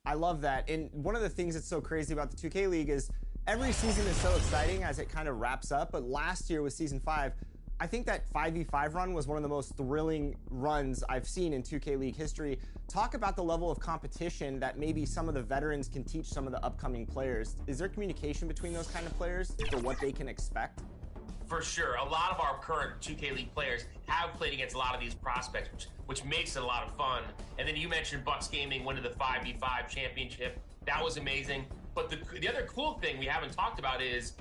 I love that. And one of the things that's so crazy about the 2K League is every season is so exciting as it kind of wraps up. But last year with Season 5, I think that 5v5 run was one of the most thrilling runs I've seen in 2K League history. Talk about the level of competition that maybe some of the veterans can teach some of the upcoming players. Is there communication between those kind of players for what they can expect? For sure. A lot of our current 2K League players have played against a lot of these prospects, which makes it a lot of fun. And then you mentioned Bucks Gaming winning the 5v5 championship. That was amazing. But the other cool thing we haven't talked about is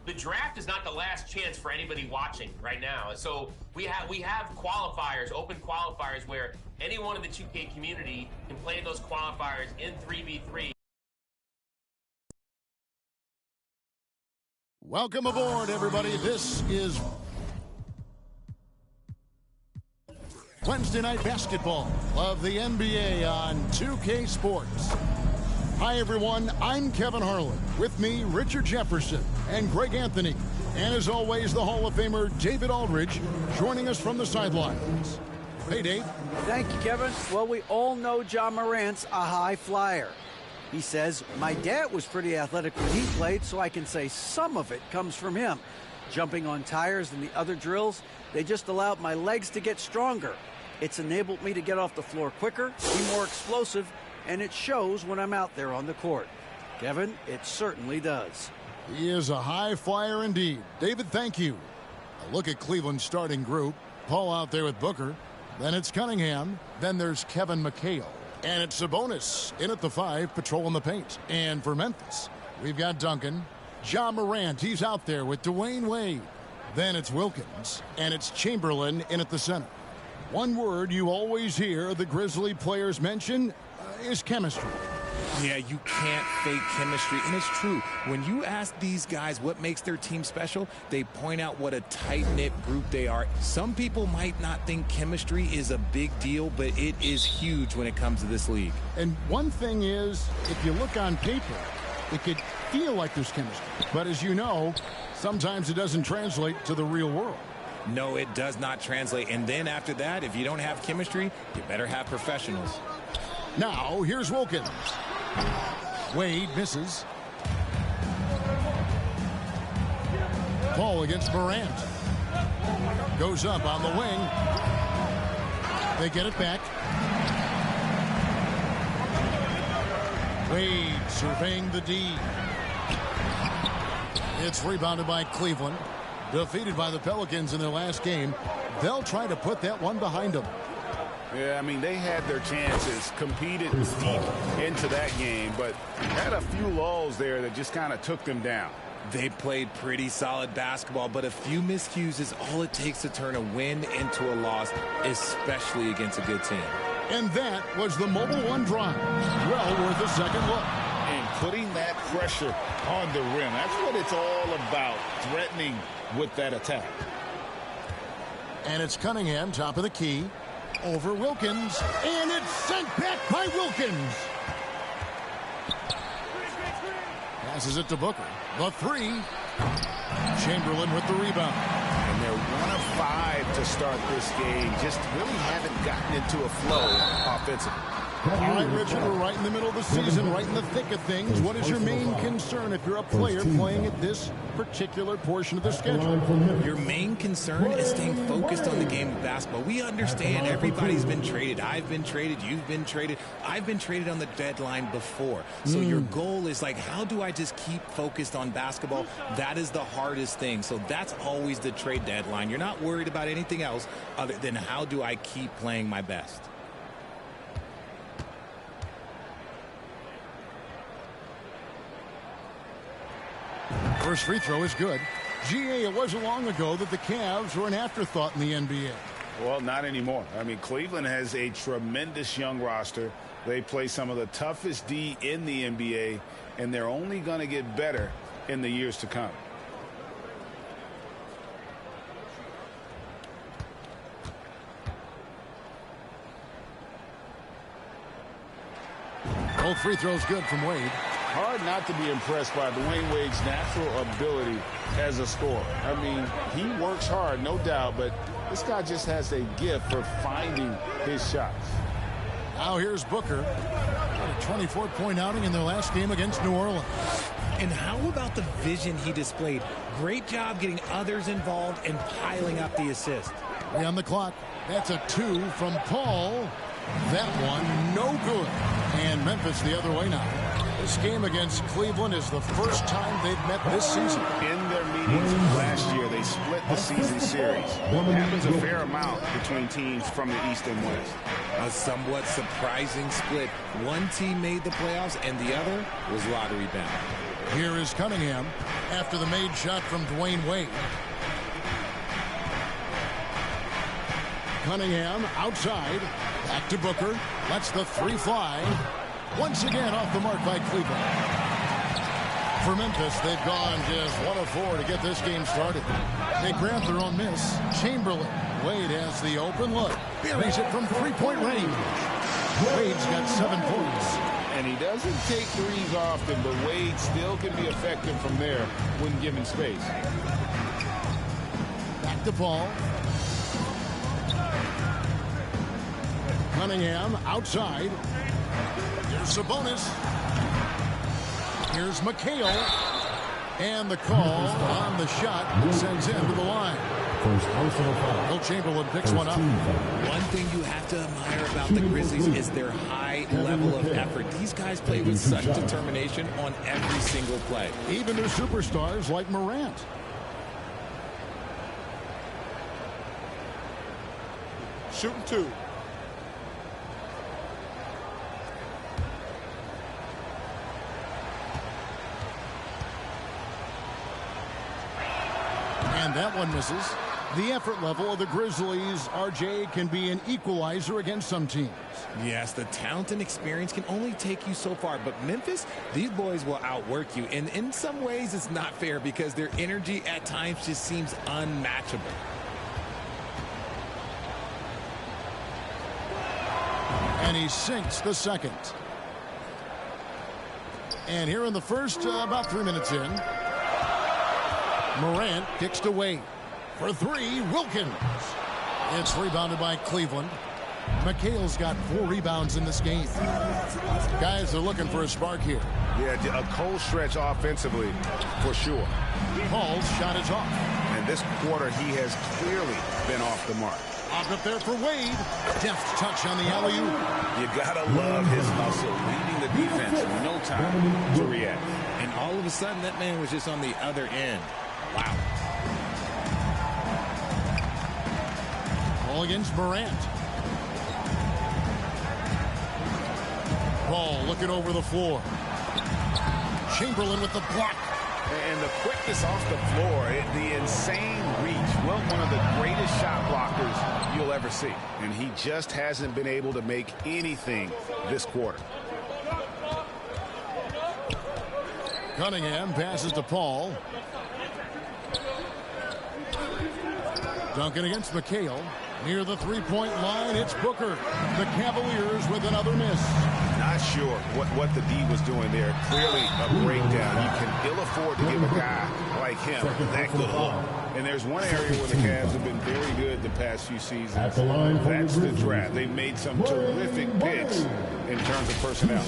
the draft is not the last chance for anybody watching right now. So we have qualifiers, open qualifiers, where anyone in the 2K community can play those qualifiers in 3v3. Welcome aboard, everybody. This is Wednesday Night Basketball of the NBA on 2K Sports. Hi, everyone. I'm Kevin Harlan. With me, Richard Jefferson and Greg Anthony. And as always, the Hall of Famer David Aldridge joining us from the sidelines. Hey, Dave. Thank you, Kevin. Well, we all know Ja Morant's a high flyer. He says, my dad was pretty athletic when he played, so I can say some of it comes from him. Jumping on tires and the other drills, they just allowed my legs to get stronger. It's enabled me to get off the floor quicker, be more explosive, and it shows when I'm out there on the court. Kevin, it certainly does. He is a high flyer indeed. David, thank you. A look at Cleveland's starting group. Paul out there with Booker. Then it's Cunningham. Then there's Kevin McHale. And it's Sabonis in at the 5, patrolling the paint. And for Memphis, we've got Duncan. Ja Morant, he's out there with Dwayne Wade. Then it's Wilkins. And it's Chamberlain in at the center. One word you always hear the Grizzly players mention is chemistry. Yeah, you can't fake chemistry, and it's true. When you ask these guys what makes their team special, they point out what a tight-knit group they are. Some people might not think chemistry is a big deal, but it is huge when it comes to this league. And one thing is, if you look on paper, it could feel like there's chemistry. But as you know, sometimes it doesn't translate to the real world. No, it does not translate. And then after that, if you don't have chemistry, you better have professionals. Now, here's Wilkins. Wade misses. Ball against Morant. Goes up on the wing. They get it back. Wade surveying the D. It's rebounded by Cleveland. Defeated by the Pelicans in their last game. They'll try to put that one behind them. Yeah, I mean, they had their chances, competed deep into that game, but had a few lulls there that just kind of took them down. They played pretty solid basketball, but a few miscues is all it takes to turn a win into a loss, especially against a good team. And that was the Mobile One drive. Well worth a second look. And putting that pressure on the rim, that's what it's all about, threatening with that attack. And it's Cunningham, top of the key. Over Wilkins, and it's sent back by Wilkins. Passes it to Booker. The 3. Chamberlain with the rebound. And they're 1 of 5 to start this game. Just really haven't gotten into a flow offensively. All right, Richard, we're right in the middle of the season, right in the thick of things. What is your main concern if you're a player playing at this particular portion of the schedule? Your main concern is staying focused on the game of basketball. We understand everybody's been traded. I've been traded. You've been traded. I've been traded on the deadline before. So your goal is like, how do I just keep focused on basketball? That is the hardest thing. So that's always the trade deadline. You're not worried about anything else other than how do I keep playing my best. First free throw is good. GA, it wasn't long ago that the Cavs were an afterthought in the NBA. Well, not anymore. I mean, Cleveland has a tremendous young roster. They play some of the toughest D in the NBA, and they're only going to get better in the years to come. Both free throws good from Wade. Hard not to be impressed by Dwayne Wade's natural ability as a scorer. I mean, he works hard, no doubt, but this guy just has a gift for finding his shots. Now here's Booker. 24-point outing in their last game against New Orleans. And how about the vision he displayed? Great job getting others involved and piling up the assist. 3 on the clock. That's a 2 from Paul. That one, no good. And Memphis the other way now. This game against Cleveland is the first time they've met this season. In their meetings last year, they split the season series. It happens a fair amount between teams from the East and West. A somewhat surprising split. One team made the playoffs and the other was lottery bound. Here is Cunningham after the made shot from Dwayne Wade. Cunningham outside. Back to Booker. Lets the 3 fly. Once again off the mark by Cleveland. For Memphis, they've gone just 1 of 4 to get this game started. They grab their own miss. Chamberlain. Wade has the open look. Buries it from 3-point range. Wade's got 7 points. And he doesn't take threes often, but Wade still can be effective from there when given space. Back to Paul. Cunningham outside. Here's Sabonis. Here's McHale. And the call on the shot sends him to the line. Will Chamberlain picks one up. One thing you have to admire about the Grizzlies is their high level of effort. These guys play with such determination on every single play. Even to superstars like Morant. Shooting 2. And that one misses. The effort level of the Grizzlies, RJ, can be an equalizer against some teams. Yes, the talent and experience can only take you so far. But Memphis, these boys will outwork you. And in some ways, it's not fair because their energy at times just seems unmatchable. And he sinks the second. And here in the first, about 3 minutes in, Morant kicks to Wade. For 3, Wilkins. It's rebounded by Cleveland. McHale's got 4 rebounds in this game. Guys are looking for a spark here. Yeah, a cold stretch offensively, for sure. Paul's shot is off. And this quarter, he has clearly been off the mark. Off up there for Wade. Deft touch on the alley-oop. You gotta love his hustle, leading the defense with no time to react. And all of a sudden, that man was just on the other end. Wow. Ball against Morant. Paul looking over the floor. Chamberlain with the block. And the quickness off the floor, the insane reach. Well, one of the greatest shot blockers you'll ever see. And he just hasn't been able to make anything this quarter. Cunningham passes to Paul. Duncan against McHale. Near the 3-point line, it's Booker. The Cavaliers with another miss. Not sure what the D was doing there. Clearly a breakdown. You can ill afford to give a guy like him that good look. And there's one area where the Cavs have been very good the past few seasons. That's the draft. They've made some terrific picks in terms of personnel.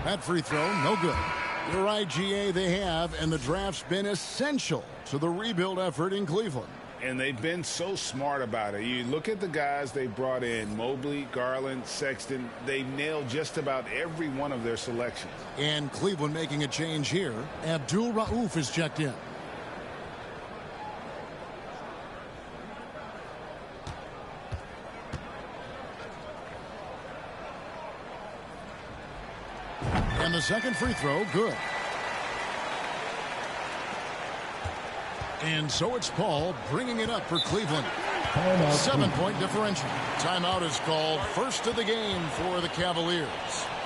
That free throw, no good. You're right, GA, they have, and the draft's been essential to the rebuild effort in Cleveland. And they've been so smart about it. You look at the guys they brought in, Mobley, Garland, Sexton. They nailed just about every one of their selections. And Cleveland making a change here. Abdul Rauf is checked in. And the second free throw, good. And so it's Paul bringing it up for Cleveland. 7-point differential. Timeout is called, first of the game for the Cavaliers.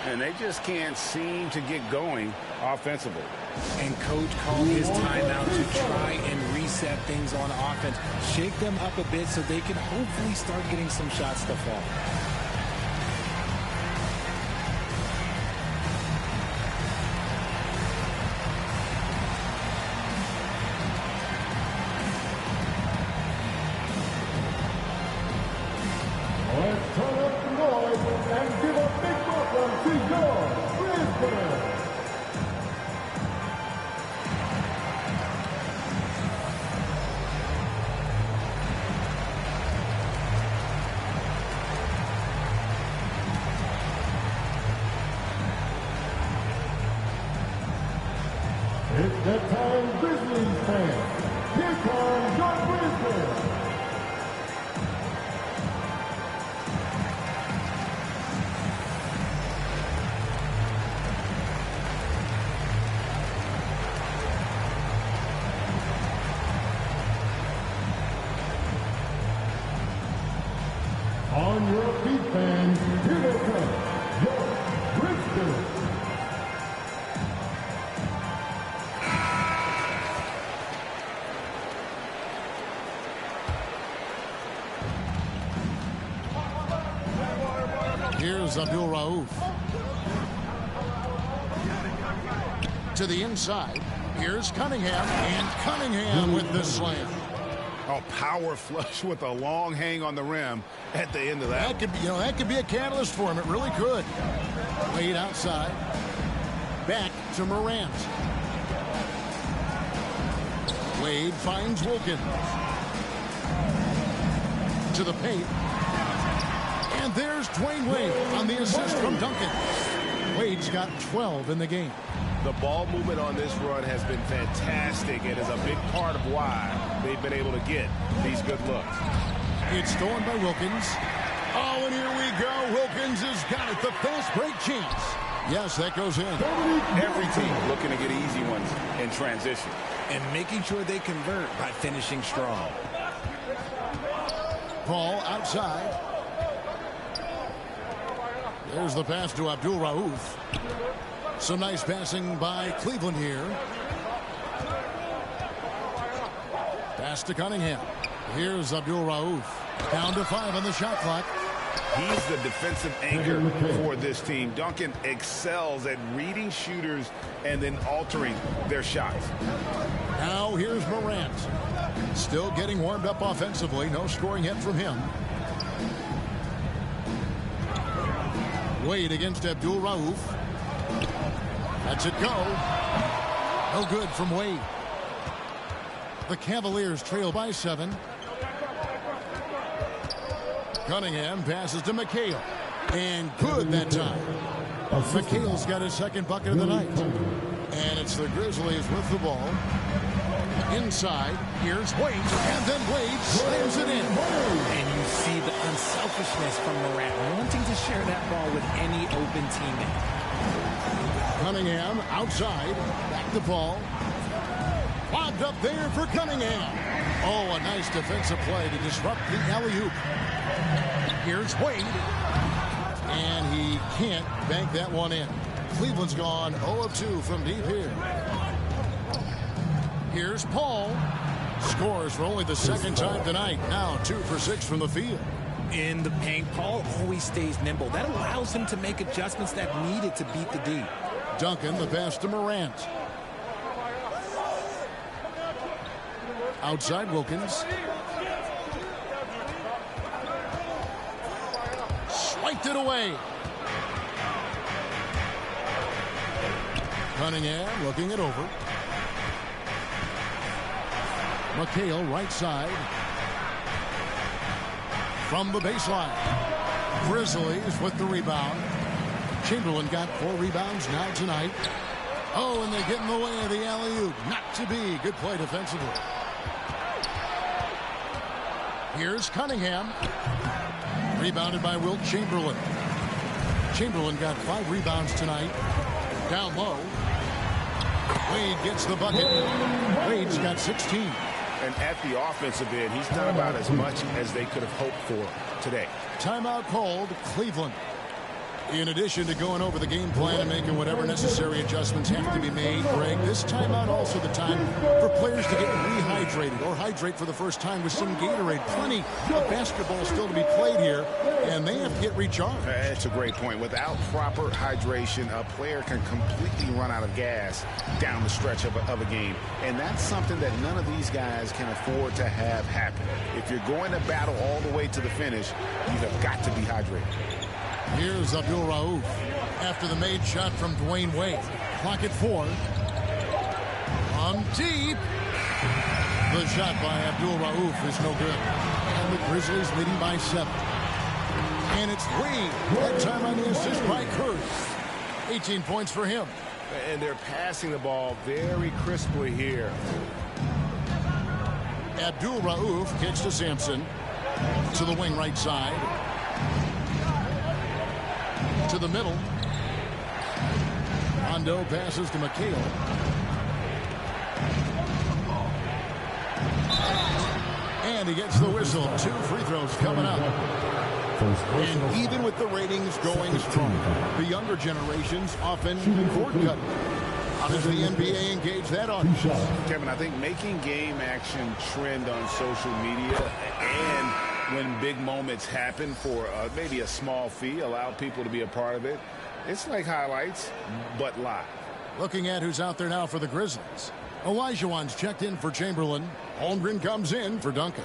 and they just can't seem to get going offensively. And coach called his timeout to try and reset things on offense. Shake them up a bit so they can hopefully start getting some shots to fall. Let's turn up the noise and give a big welcome to your Brisbane. It's that time, Grizzlies fans. Here comes your Brisbane. On your feet, fans, here they come, your Brisbane. Here's Abdul Rauf. To the inside. Here's Cunningham. And Cunningham with the slam. Oh, power flush with a long hang on the rim at the end of that. That could be, that could be a catalyst for him. It really could. Wade outside. Back to Morant. Wade finds Wilkins. To the paint. And there's Dwayne Wade on the assist from Duncan. Wade's got 12 in the game. The ball movement on this run has been fantastic and is a big part of why they've been able to get these good looks. It's stolen by Wilkins. Oh, and here we go. Wilkins has got it. The fast break chance. Yes, that goes in. Every team looking to get easy ones in transition. And making sure they convert by finishing strong. Paul outside. There's the pass to Abdul Rauf. Some nice passing by Cleveland here. Pass to Cunningham. Here's Abdul Rauf. Down to 5 on the shot clock. He's the defensive anchor for this team. Duncan excels at reading shooters and then altering their shots. Now here's Morant. Still getting warmed up offensively. No scoring yet from him. Wade against Abdul Rauf. Lets it go. No good from Wade. The Cavaliers trail by 7. Cunningham passes to McHale. And good that time. McHale's got his second bucket of the night. And it's the Grizzlies with the ball. Inside, here's Wade. And then Wade slams it in. And you see the unselfishness from Morant, wanting to share that ball with any open teammate. Cunningham outside. Back to Paul. Lobbed up there for Cunningham. Oh, a nice defensive play to disrupt the alley-oop. Here's Wade. And he can't bank that one in. Cleveland's gone 0 of 2 from deep here. Here's Paul. Scores for only the second time tonight. Now 2 for 6 from the field. In the paint, Paul always stays nimble. That allows him to make adjustments that needed to beat the D. Duncan, the pass to Morant. Outside Wilkins. Swiped it away. Cunningham looking it over. McHale right side. From the baseline. Grizzlies with the rebound. Chamberlain got 4 rebounds now tonight. Oh, and they get in the way of the alley-oop. Not to be. Good play defensively. Here's Cunningham. Rebounded by Wilt Chamberlain. Chamberlain got 5 rebounds tonight. Down low. Wade gets the bucket. Wade's got 16. And at the offensive end, he's done about as much as they could have hoped for today. Timeout called, Cleveland. In addition to going over the game plan and making whatever necessary adjustments have to be made, Greg, this timeout also the time for players to get rehydrated or hydrate for the first time with some Gatorade. Plenty of basketball still to be played here, and they have to get recharged. That's a great point. Without proper hydration, a player can completely run out of gas down the stretch of a game. And that's something that none of these guys can afford to have happen. If you're going to battle all the way to the finish, you have got to be hydrated. Here's Abdul Rauf after the made shot from Dwayne Wade. Clock at 4. On deep. The shot by Abdul Rauf is no good. And the Grizzlies leading by 7. And it's Wade. That time on the assist by Curry. 18 points for him. And they're passing the ball very crisply here. Abdul Rauf gets to Sampson. To the wing right side. To the middle. Rondo passes to McHale. And he gets the whistle. 2 free throws coming up. And even with the ratings going strong, the younger generations often cord cut. How does the NBA engage that audience? Kevin, I think making game action trend on social media and when big moments happen for maybe a small fee, allow people to be a part of it. It's like highlights, but live. Looking at who's out there now for the Grizzlies. Olajuwon's checked in for Chamberlain. Holmgren comes in for Duncan.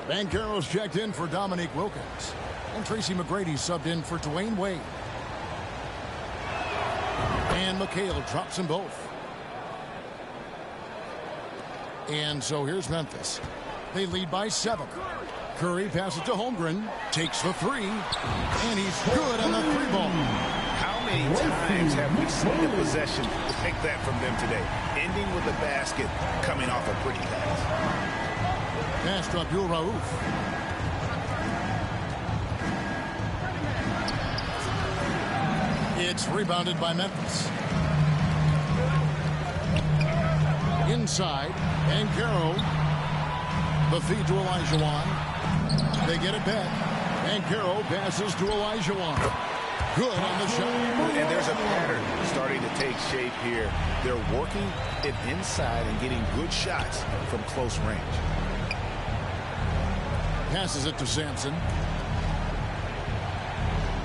Banchero's checked in for Dominique Wilkins. And Tracy McGrady subbed in for Dwayne Wade. And McHale drops them both. And so here's Memphis. They lead by 7. Curry passes to Holmgren, takes the 3, and he's good on the 3 ball. How many times have we seen a possession like that from them today? Ending with a basket, coming off a pretty pass. Pass to Abdul Rauf. It's rebounded by Memphis. Inside, Banchero. The feed to Olajuwon. They get it back. Banchero passes to Olajuwon. Good on the shot. And there's a pattern starting to take shape here. They're working it inside and getting good shots from close range. Passes it to Sampson.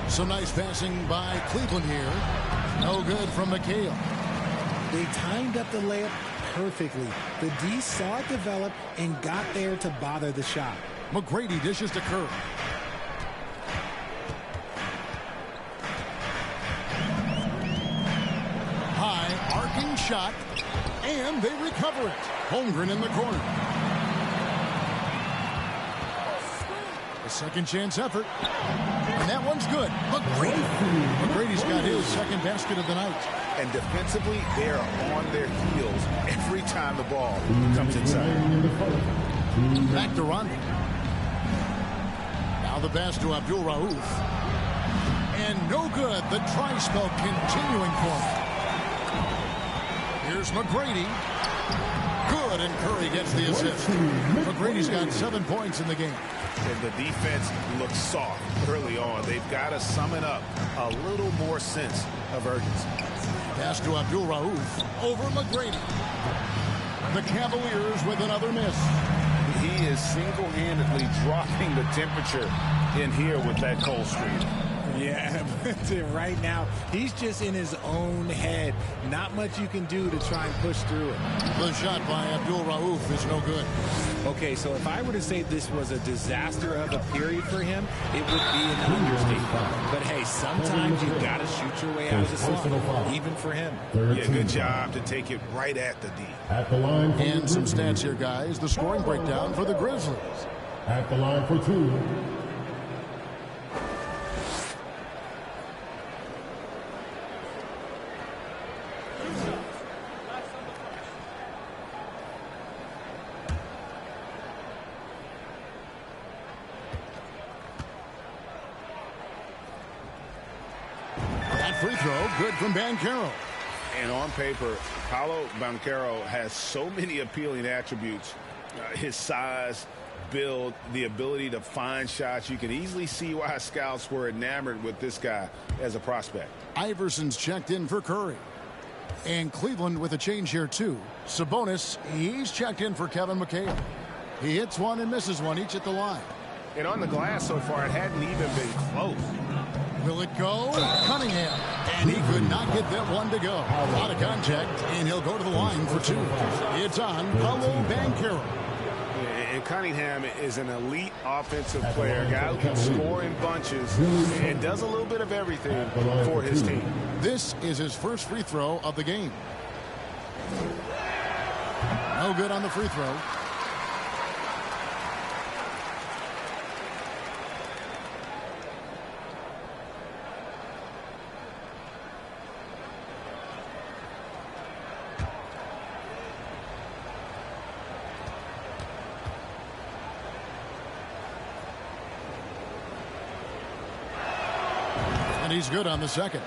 Some nice passing by Cleveland here. No good from McHale. They timed up the layup perfectly. The D saw it develop and got there to bother the shot. McGrady dishes to Curry. High arcing shot, and they recover it. Holmgren in the corner. A second chance effort. And that one's good. McGrady's got his second basket of the night. And defensively, they're on their heels every time the ball comes inside. Back to Rondo. Now the pass to Abdul Rauf. And no good. The try spell continuing for him. Here's McGrady. Good, and Curry gets the assist. McGrady's got 7 points in the game. And the defense looks soft early on. They've got to sum it up a little more sense of urgency. Pass to Abdul Rauf over McGrady. The Cavaliers with another miss. He is single-handedly dropping the temperature in here with that cold streak. Yeah, right now, he's just in his own head. Not much you can do to try and push through it. The shot by Abdul Rauf is no good. Okay, so if I were to say this was a disaster of a period for him, it would be an understatement. But hey, sometimes you've got to shoot your way out of the slump, even for him. Yeah, good job to take it right at the D. At the line for And some stats here, guys. The scoring breakdown for the Grizzlies. At the line for 2. Free throw, good from Banchero. And on paper, Paolo Banchero has so many appealing attributes. His size, build, the ability to find shots. You can easily see why scouts were enamored with this guy as a prospect. Iverson's checked in for Curry. And Cleveland with a change here, too. Sabonis, he's checked in for Kevin McHale. He hits one and misses one, each at the line. And on the glass so far, it hadn't even been close. Will it go? Cunningham. And he could not get that one to go. A lot of contact, and he'll go to the line for two. It's on Paolo Banchero. And Cunningham is an elite offensive player, a guy who can score in bunches and does a little bit of everything for his team. This is his first free throw of the game. No good on the free throw. And he's good on the second.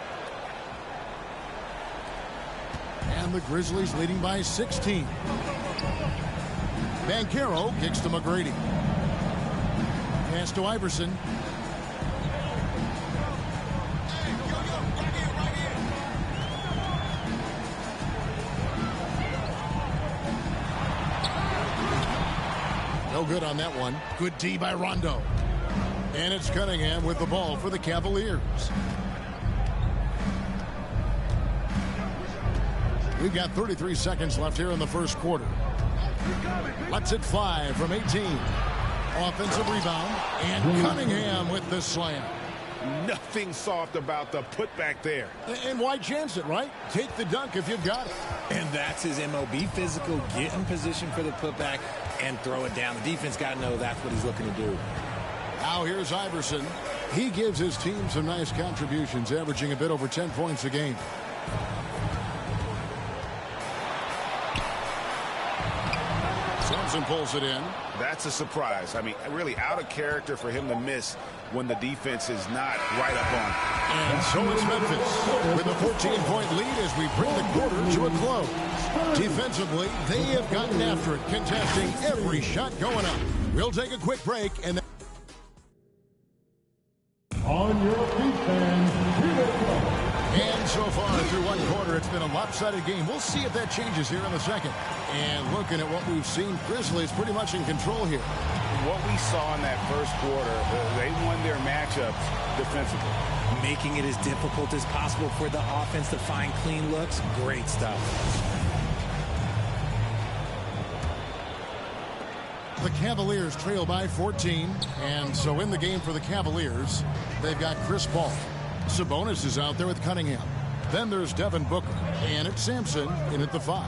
And the Grizzlies leading by 16. Banchero kicks to McGrady. Pass to Iverson. No good on that one. Good D by Rondo. And it's Cunningham with the ball for the Cavaliers. We've got 33 seconds left here in the first quarter. Lets it fly from 18. Offensive rebound. And Cunningham with the slam. Nothing soft about the putback there. And why chance it, right? Take the dunk if you've got it. And that's his MO. Be physical, get in position for the putback, and throw it down. The defense got to know that's what he's looking to do. Now here's Iverson. He gives his team some nice contributions, averaging a bit over 10 points a game. Simpson pulls it in. That's a surprise. I mean, really out of character for him to miss when the defense is not right up on him. And so is Memphis with a 14-point lead as we bring the quarter to a close. Defensively, they have gotten after it, contesting every shot going up. We'll take a quick break and then On your feet, fans, here they come. And so far through one quarter, it's been a lopsided game. We'll see if that changes here in the second. And looking at what we've seen, Grizzlies pretty much in control here. What we saw in that first quarter, they won their matchups defensively. Making it as difficult as possible for the offense to find clean looks. Great stuff. The Cavaliers trail by 14. And so in the game for the Cavaliers, they've got Chris Paul. Sabonis is out there with Cunningham. Then there's Devin Booker. And it's Sampson in at the 5.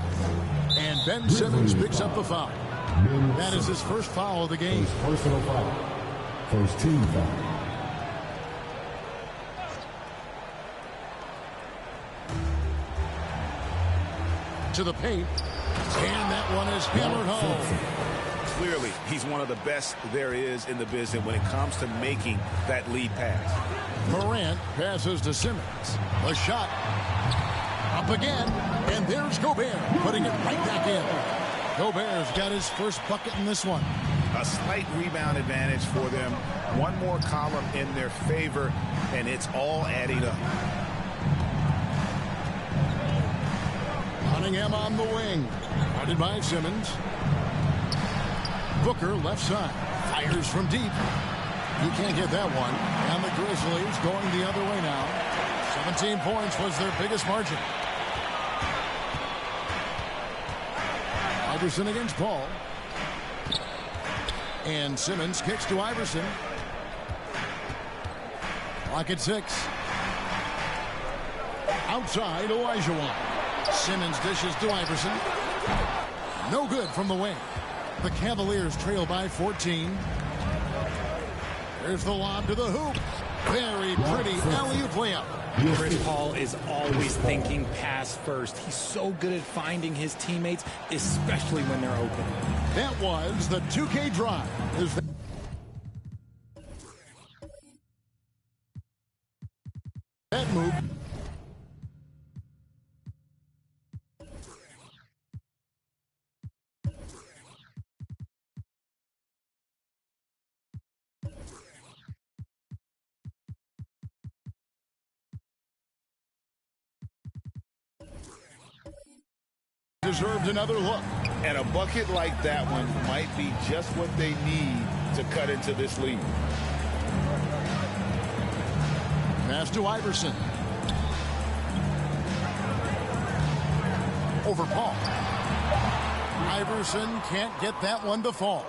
And Ben Simmons picks up the foul. That is his first foul of the game. First personal foul. First team foul. To the paint. And that one is hammered home. Clearly, he's one of the best there is in the business when it comes to making that lead pass. Morant passes to Simmons. A shot. Up again. And there's Gobert putting it right back in. Gobert's got his first bucket in this one. A slight rebound advantage for them. One more column in their favor, and it's all adding up. Cunningham on the wing. Guarded by Simmons. Booker left side. Fires from deep. He can't get that one. And the Grizzlies going the other way now. 17 points was their biggest margin. Iverson against Paul. And Simmons kicks to Iverson. Clock at 6. Outside, Olajuwon. Simmons dishes to Iverson. No good from the wing. The Cavaliers trail by 14. There's the lob to the hoop. Very pretty alley-oop layup. Chris Paul is always thinking pass first. He's so good at finding his teammates, especially when they're open. That was the 2K drive. That move. deserved another look. And a bucket like that one might be just what they need to cut into this lead. Pass to Iverson. Over Paul. Iverson can't get that one to fall.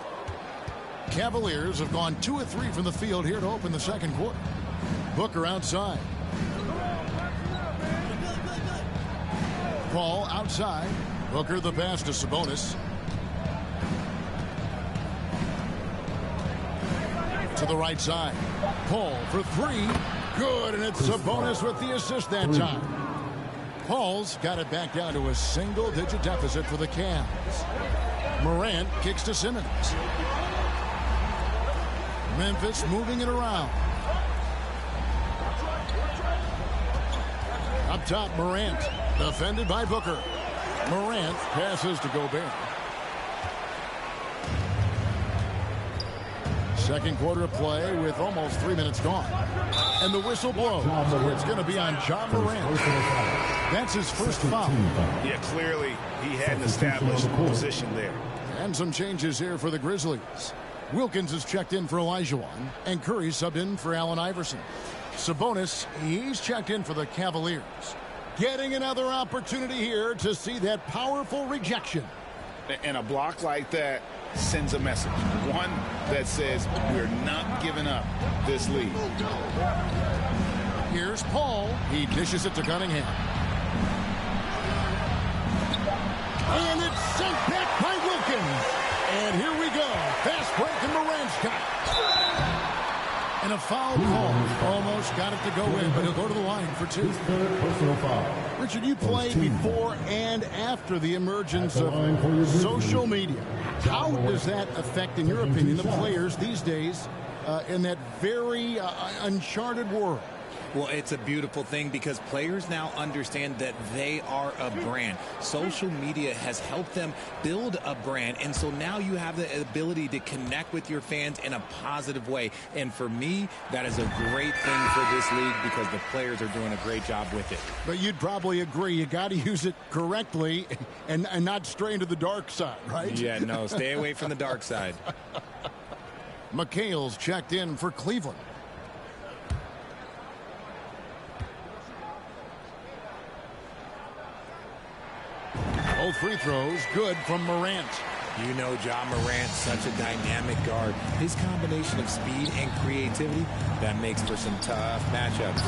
Cavaliers have gone 2 of 3 from the field here to open the second quarter. Booker outside. Paul outside. Booker the pass to Sabonis. To the right side. Paul for 3. Good, and it's Sabonis with the assist that time. Paul's got it back down to a single-digit deficit for the Cavs. Morant kicks to Simmons. Memphis moving it around. Up top, Morant. Defended by Booker. Morant passes to Gobert. Second quarter of play with almost 3 minutes gone. And the whistle blows. It's going to be on Ja Morant. That's his first foul. Yeah, clearly he had an established position there. And some changes here for the Grizzlies. Wilkins is checked in for Olajuwon, and Curry subbed in for Allen Iverson. Sabonis, he's checked in for the Cavaliers. Getting another opportunity here to see that powerful rejection. And a block like that sends a message. One that says we're not giving up this lead. Here's Paul. He dishes it to Cunningham. And it's sent back by Wilkins. And here we go. Fast break and Morant's got it. And a foul call. Almost got it to go in, but he'll go to the line for 2. Personal foul. Richard, you played before and after the emergence of social media. How does that affect, in your opinion, the players these days in that very uncharted world? Well, it's a beautiful thing because players now understand that they are a brand. Social media has helped them build a brand, and so now you have the ability to connect with your fans in a positive way. And for me, that is a great thing for this league because the players are doing a great job with it. But you'd probably agree you got to use it correctly and not stray into the dark side, right? Yeah, no, stay away from the dark side. McHale's checked in for Cleveland. Both free throws good from Morant. You know Ja Morant, such a dynamic guard. His combination of speed and creativity, that makes for some tough matchups.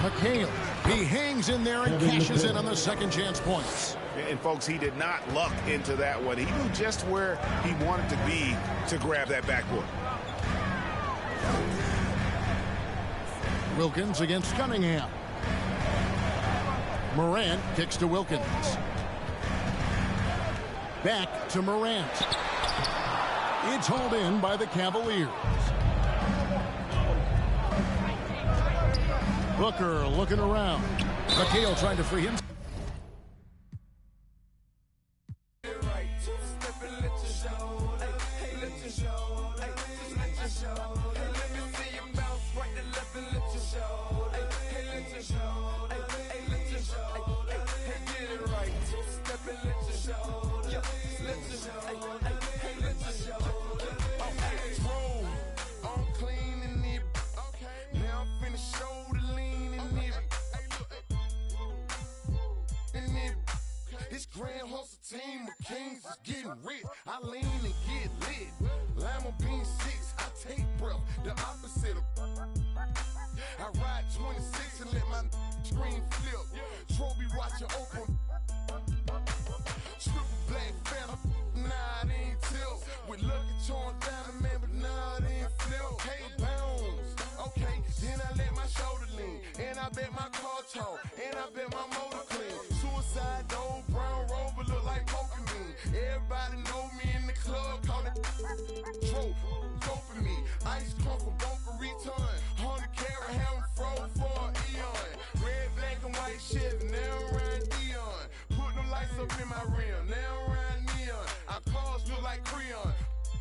McHale, he hangs in there and cashes in on the second chance points. And folks, he did not luck into that one. He knew just where he wanted to be to grab that backboard. Wilkins against Cunningham. Morant kicks to Wilkins. Back to Morant. It's hauled in by the Cavaliers. Booker looking around. McHale trying to free him. This grand hustle team of kings is getting rich. I lean and get lit. Lima bean 6, I take breath. The opposite of. I ride 26 and let my screen flip. Trophy watching open. Triple black phantom. Nah, it ain't tilt. With Lucky Charms down the man, but nah, it ain't flip. Hey, bounce. Okay, then I let my shoulder lean. And I bet my car talk. And I bet my motor clean. Suicide door, brown rover look like Pokemon. Everybody know me in the club, call it Trope, for me. Ice crumb for Boca Raton. 100 carat hammer froze for an eon. Red, black, and white Chevy, now around Dion. Put them lights up in my rim, now around neon. Our cars look like Creon.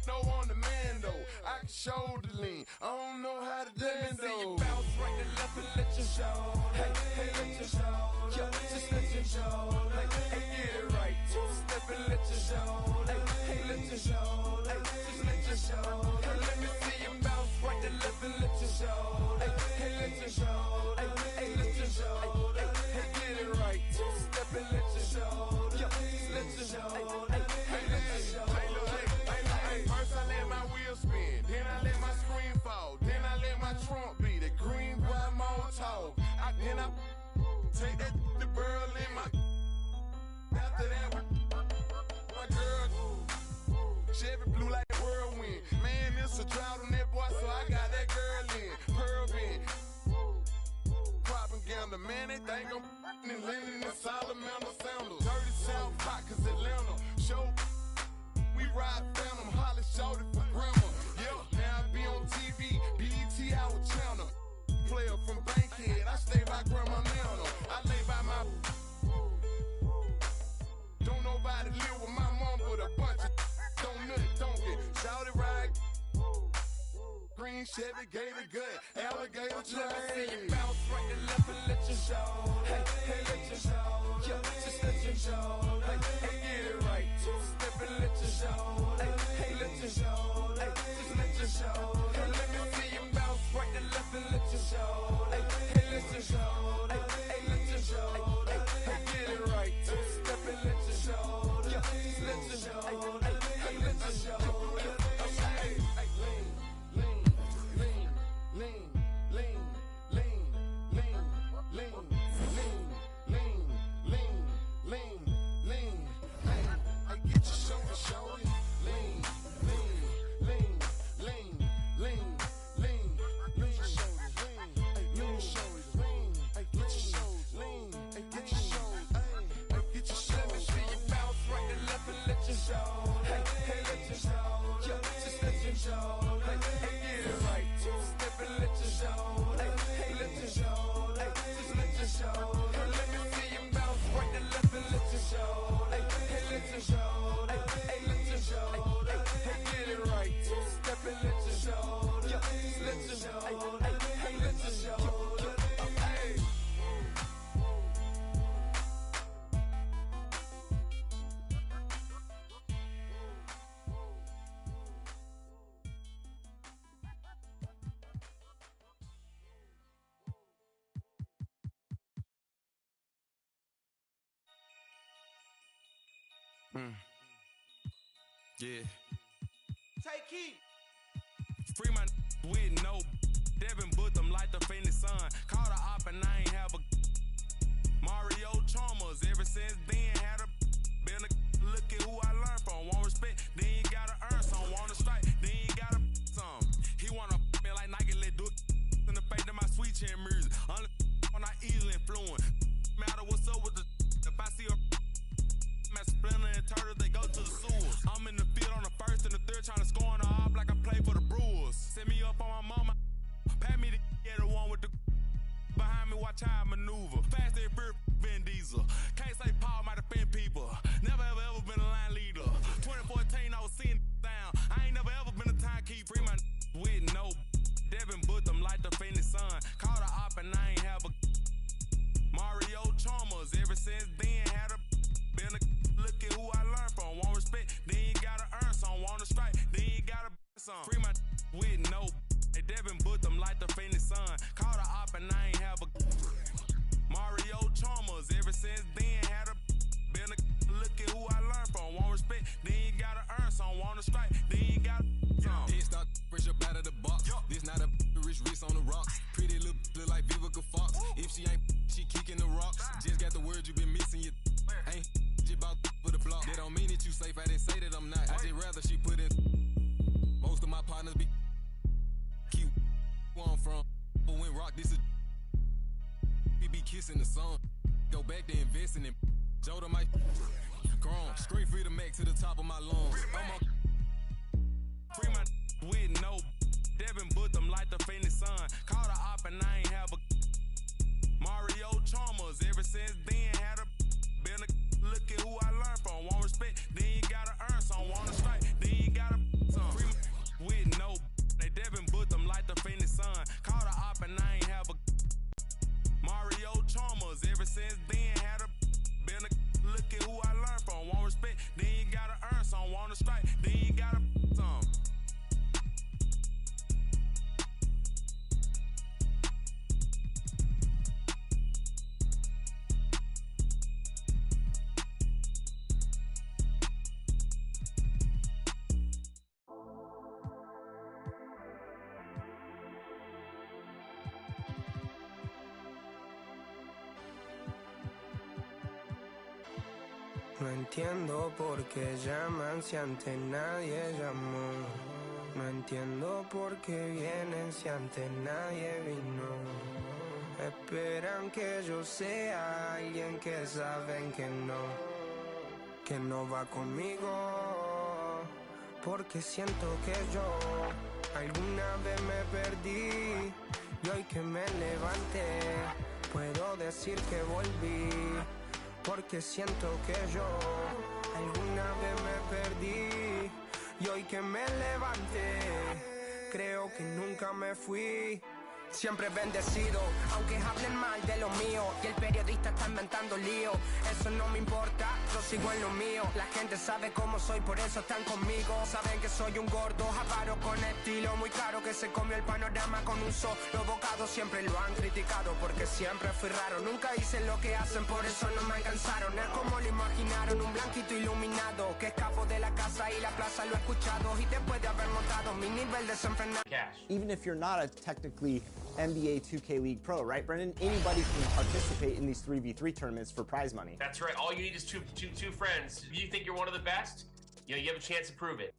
No on the man though, I can shoulder lean. I don't know how to dance though. Let me see you bounce right to left and let you show. Hey, let you show. Yeah, just let you show. Like, hey, get it right. 2 step man, they think I'm and landing in salamander sandals. Dirty South hot, cause Atlanta. Show, we ride phantom, Holly shouted for grandma. Yeah, now I be on TV, BET Howard Channel. Player from Bankhead, I stay by Grandma Nana. I lay by my. Don't nobody live with my mom, but a bunch of don't nut, don't get shouted right. Green Chevy, Gator gut, alligator train. Let me see you bounce right to left and let you show. Hey, hey, let you show. Yeah, just let you show. Hey, hey, get it right. Two-step and let you show. Hey, hey, let you show. Hey, just let you show. Hey, let me see you bounce right to left and let you show. Hey, hey, let you show. Hey, hey, let you show. Hey, hey, get it right. Two-step and let you show. Yeah, just let you show. Hey, hey, let you show. Hey, hey, lean, lean, lean, lean, lean, lean, lean, lean, lean, lean. I get your shoulder, show it. Lean, lean, lean, lean, lean, lean, shoulders, lean, shoulders, lean. I get your shoulders, lean. I get your shoulders, I get your shoulders. Let me see you bounce right to left and let you show. Hey, hey, let you show. Yeah, just let you show. Hey, hey, get it right. Two-step and let you show. Hey, hey, let you show. Hey, just let you show. Hey, let me see you bounce right to left and let you show. Hey, hey, let you show. Hey, hey, let you show. Hey, hey, get it right. Two-step and let you show. Yeah, just let you show. Hey, hey, hey, let you show. Hey. Yeah. Take heat. Free my with no Devin put them like the Phoenix Sun. Caught a op and I ain't have a Mario Chalmers. Ever since then had a been a look at who I learned from. Want respect, then you gotta earn some. Want to strike, then you gotta some. He wanna me like Nike, let do it in the face of my sweet chin music. When I easily influence. Matter what's up with the if I see a Splinter and Turtle, they go to the sewers. I'm in the field on the first and the third, trying to score on the op like I play for the Brewers. Set me up on my mama, pat me to get the one with the behind me, watch how I maneuver. Fast and fear, Vin Diesel. Can't say Paul might offend people. Never ever been a line leader. 2014, I was seeing down. I ain't never ever been a timekeeper. Free my with no Devin put them like the Phoenix Sun. Caught a op and I ain't have a Mario Chalmers. Ever since then had a been a look at who I learned from. Want respect, then you gotta earn some. Want to strike, then you gotta some. Free my with no. Hey, Devin put them like the Phoenix Sun. Caught a op and I ain't have a Mario Chalmers. Ever since then had a been a look at who I learned from. Want respect, then you gotta earn some. Want to strike, then you gotta some. Head start fresh up out of the box. This not a rich wrist on the rocks. Pretty little look like Vivica Fox. If she ain't, she kicking the rocks. Just got the words you been missing. You ain't about for the block. That don't mean that you safe. I didn't say that I'm not. I just rather she put in. Most of my partners be cute. Where I'm from, but when rock this is. We be kissing the sun. Go back to investing in. Joda might grown. Straight free to Mac to the top of my lungs. Free my with no Devin put them like the Phoenix Sun. Caught a op and I ain't have a Mario Chalmers. Ever since then had a been a look at who I learned from. Want respect, then you gotta earn some. Want to strike, then you gotta some. Free my with no they Devin put them like the Phoenix Sun. Caught a op and I ain't have a Mario Chalmers. Ever since then had a been a look at who I learned from. Want respect, then you gotta earn some. Want to strike, then you gotta some. No entiendo por qué llaman si antes nadie llamó. No entiendo por qué vienen si antes nadie vino. Esperan que yo sea alguien que saben que no va conmigo, porque siento que yo alguna vez me perdí y hoy que me levanté puedo decir que volví, porque siento que yo alguna vez me perdí y hoy que me levanté creo que nunca me fui. Siempre bendecido, aunque hablen mal de lo mío y el periodista está inventando lío. Eso no me importa, yo sigo en lo mío. La gente sabe cómo soy, por eso están conmigo. Saben que soy un gordo, avaro con estilo muy caro, que se comió el panorama con un solo bocado. Siempre lo han criticado porque siempre fui raro. Nunca hice lo que hacen, por eso no me alcanzaron. Es como lo imaginaron, un blanquito iluminado que escapo de la casa y la plaza lo he escuchado. Y después de haber notado mi nivel desenfrenado. Even if you're not a technically NBA 2K League pro, right, Brendan? Anybody can participate in these 3v3 tournaments for prize money. That's right. All you need is two friends. If you think you're one of the best, you have a chance to prove it.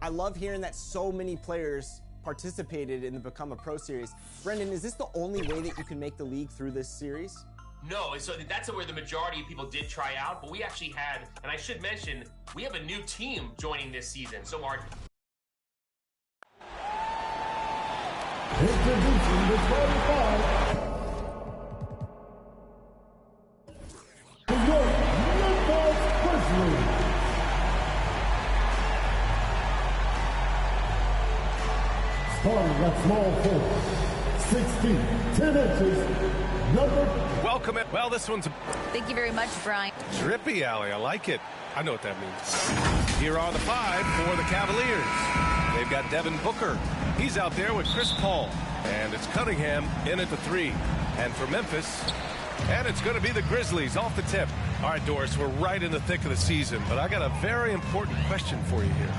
I love hearing that so many players participated in the Become a Pro series. Brendan, is this the only way that you can make the league through this series? No, so that's where the majority of people did try out, but we actually had, and I should mention, we have a new team joining this season. So our Introducing the 25. The York Memphis Grizzlies. Starting at small forward, 6 feet, 10 inches, number. Welcome it. Well, this one's a Thank you very much, Brian. drippy alley. I like it. I know what that means. Here are the 5 for the Cavaliers. They've got Devin Booker. He's out there with Chris Paul. And it's Cunningham in at the 3. And for Memphis, and it's going to be the Grizzlies off the tip. All right, Doris, we're right in the thick of the season, but I got a very important question for you here.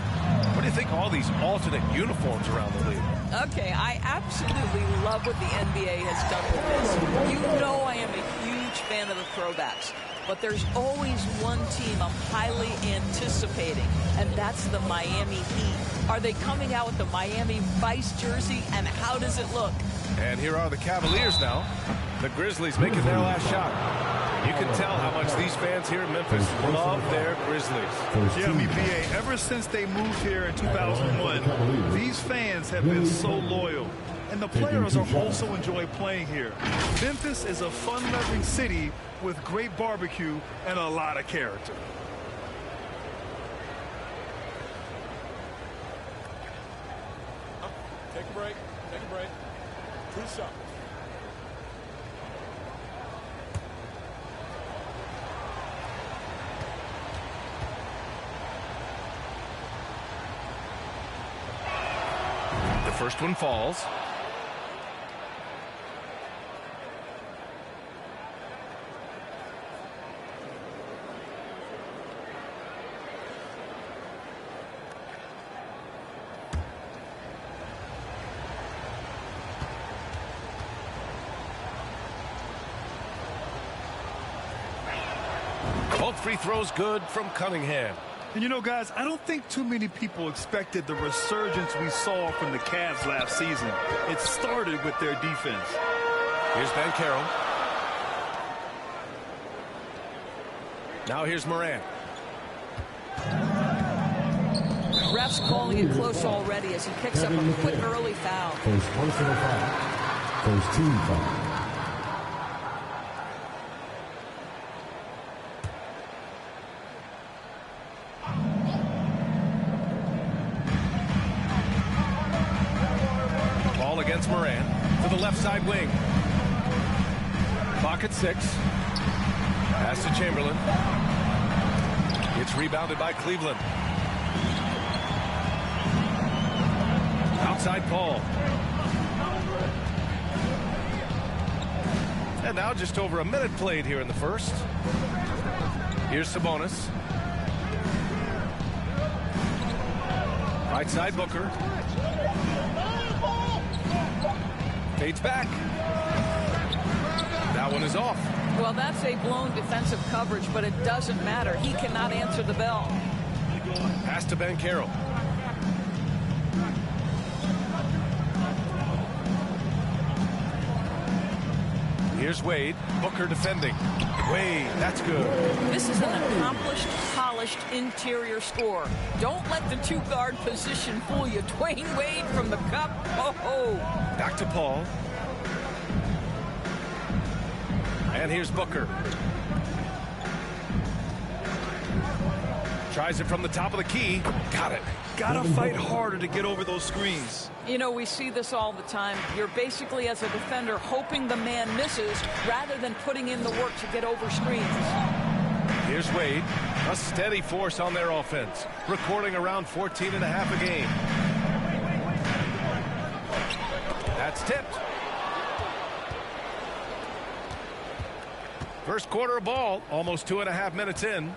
What do you think of all these alternate uniforms around the league? Okay, I absolutely love what the NBA has done with this. You know I am a huge fan of the throwbacks, but there's always one team I'm highly anticipating, and that's the Miami Heat. Are they coming out with the Miami Vice jersey, and how does it look? And here are the Cavaliers now. The Grizzlies making their last shot. You can tell how much these fans here in Memphis love their Grizzlies. Yeah, BA, ever since they moved here in 2001, these fans have been so loyal. And the players are also enjoy playing here. Memphis is a fun-loving city with great barbecue and a lot of character. Take a break. Take a break. 2 shots. The first one falls. Both free throws good from Cunningham. And you know, guys, I don't think too many people expected the resurgence we saw from the Cavs last season. It started with their defense. Here's Banchero. Now here's Morant. Ref's calling it close already as he picks up a quick early foul. First personal foul. First team foul. Ball against Morant to the left side wing. Clock at 6. Pass to Chamberlain. It's rebounded by Cleveland. Outside Paul. And now just over a minute played here in the first. Here's Sabonis. Right side Booker. Fades back. That one is off. Well, that's a blown defensive coverage, but it doesn't matter. He cannot answer the bell. Pass to Banchero. Here's Wade. Booker defending. Wade, that's good. This is an accomplished, polished interior score. Don't let the two-guard position fool you. Dwayne Wade from the cup. Oh. Back to Paul. And here's Booker. Tries it from the top of the key. Got it. Gotta fight harder to get over those screens. You know, we see this all the time. You're basically, as a defender, hoping the man misses rather than putting in the work to get over screens. Here's Wade. A steady force on their offense. Recording around 14 and a half a game. That's tipped. First quarter of ball. Almost 2.5 minutes in.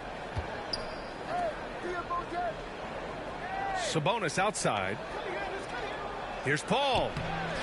Sabonis outside. Here's Paul.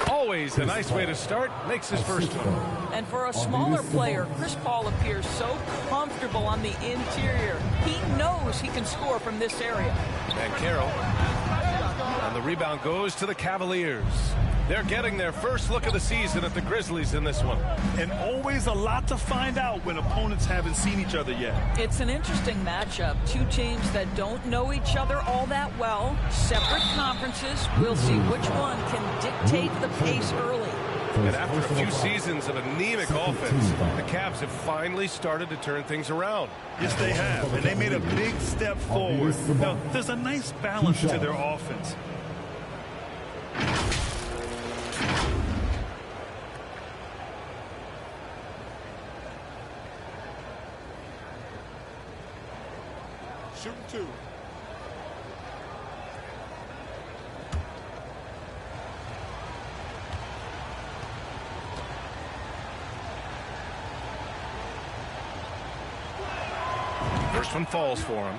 Always a nice way to start. Makes his first one. And for a smaller player, Chris Paul appears so comfortable on the interior. He knows he can score from this area. And Carroll. And the rebound goes to the Cavaliers. They're getting their first look of the season at the Grizzlies in this one. And always a lot to find out when opponents haven't seen each other yet. It's an interesting matchup. Two teams that don't know each other all that well. Separate conferences. We'll see which one can dictate the pace early. And after a few seasons of anemic offense, the Cavs have finally started to turn things around. Yes, they have. And they made a big step forward. Now, there's a nice balance to their offense. Shooting two. First one falls for him.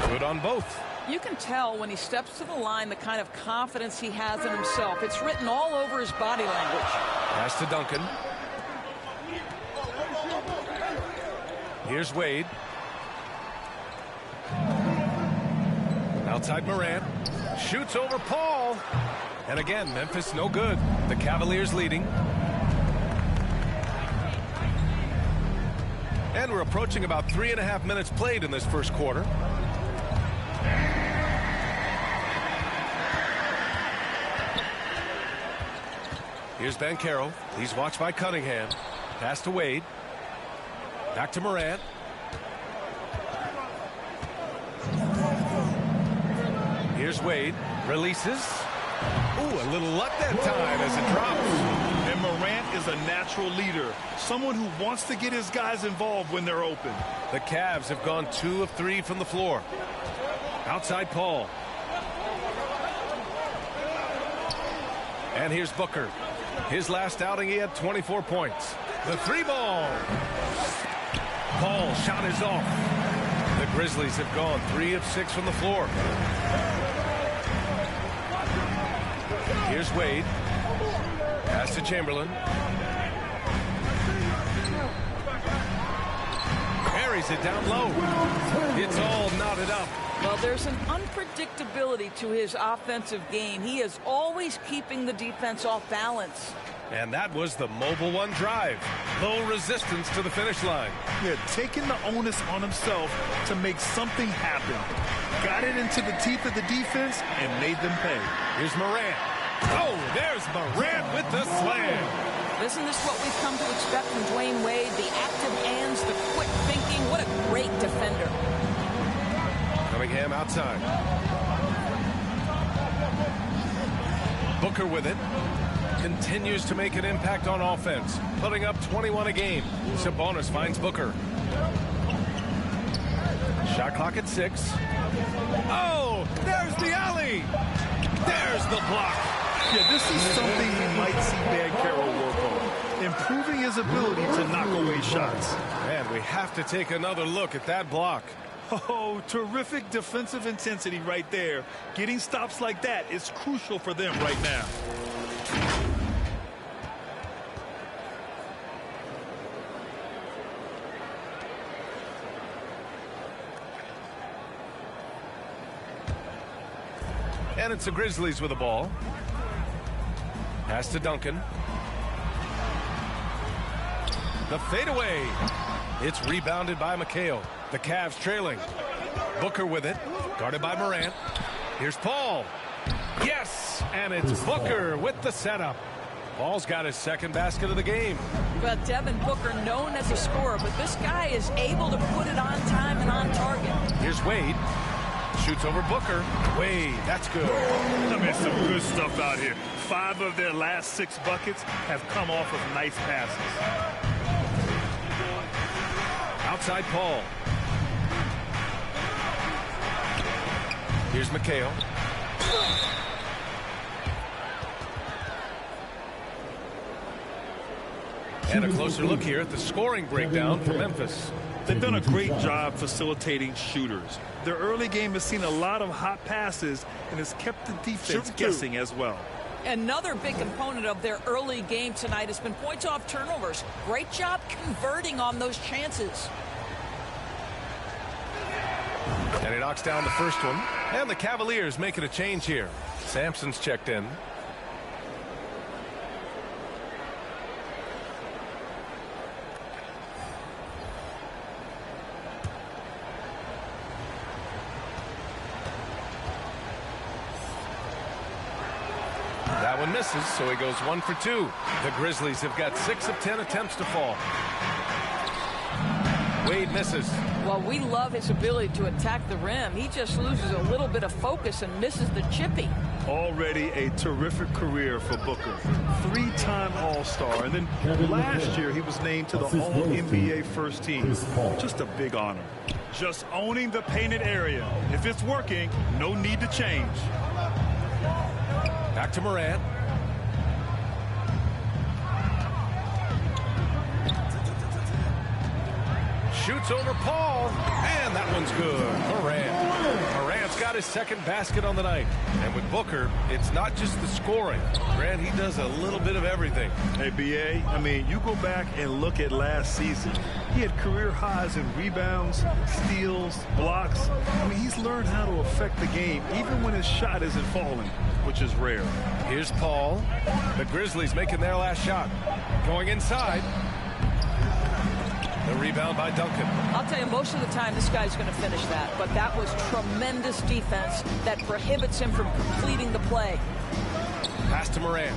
Good on both. You can tell when he steps to the line the kind of confidence he has in himself. It's written all over his body language. Pass to Duncan. Here's Wade. Outside Morant. Shoots over Paul. And again, Memphis no good. The Cavaliers leading. And we're approaching about 3.5 minutes played in this first quarter. Here's Banchero. He's watched by Cunningham. Pass to Wade. Back to Morant. Here's Wade. Releases. Ooh, a little luck that time as it drops. And Morant is a natural leader. Someone who wants to get his guys involved when they're open. The Cavs have gone 2 of 3 from the floor. Outside Paul. And here's Booker. His last outing, he had 24 points. The 3-ball. Paul shot is off. The Grizzlies have gone 3 of 6 from the floor. Here's Wade. Pass to Chamberlain. Carries it down low. It's all knotted up. Well, there's an unpredictability to his offensive game. He is always keeping the defense off balance. And that was the Mobile One drive. Low resistance to the finish line. Yeah, taking the onus on himself to make something happen. Got it into the teeth of the defense and made them pay. Here's Morant. Oh, there's Morant with the slam. Isn't this what we've come to expect from Dwayne Wade? The active hands, the quick thinking. What a great defender. Cunningham outside. Booker with it. Continues to make an impact on offense, putting up 21 a game. Sabonis finds Booker. Shot clock at 6. Oh, there's the alley. There's the block. Yeah, this is something we might see Banchero work on. Improving his ability to knock away shots. And we have to take another look at that block. Oh, terrific defensive intensity right there. Getting stops like that is crucial for them right now. And it's the Grizzlies with the ball. Pass to Duncan. The fadeaway. It's rebounded by McHale. The Cavs trailing. Booker with it. Guarded by Morant. Here's Paul. Yes! And it's Booker with the setup. Paul's got his second basket of the game. Well, Devin Booker, known as a scorer, but this guy is able to put it on time and on target. Here's Wade. Shoots over Booker. Wade, that's good. I mean, some good stuff out here. 5 of their last 6 buckets have come off of nice passes. Outside Paul. Here's McHale. And a closer look here at the scoring breakdown for Memphis. They've done a great job facilitating shooters. Their early game has seen a lot of hot passes and has kept the defense guessing as well. Another big component of their early game tonight has been points off turnovers. Great job converting on those chances. And he knocks down the first one. And the Cavaliers making a change here. Sampson's checked in. That one misses, so he goes 1 for 2. The Grizzlies have got 6 of 10 attempts to fall. Wade misses. Well, we love his ability to attack the rim. He just loses a little bit of focus and misses the chippy. Already a terrific career for Booker. 3-time All-Star. And then last year he was named to the All-NBA first team. Just a big honor. Just owning the painted area. If it's working, no need to change. Back to Morant. Shoots over Paul, and that one's good. Morant's got his second basket on the night. And with Booker, it's not just the scoring. Grant, he does a little bit of everything. Hey, B.A., I mean, you go back and look at last season. He had career highs in rebounds, steals, blocks. I mean, he's learned how to affect the game, even when his shot isn't falling, which is rare. Here's Paul. The Grizzlies making their last shot. Going inside. The rebound by Duncan. I'll tell you, most of the time this guy's going to finish that, but that was tremendous defense that prohibits him from completing the play. Pass to Morant.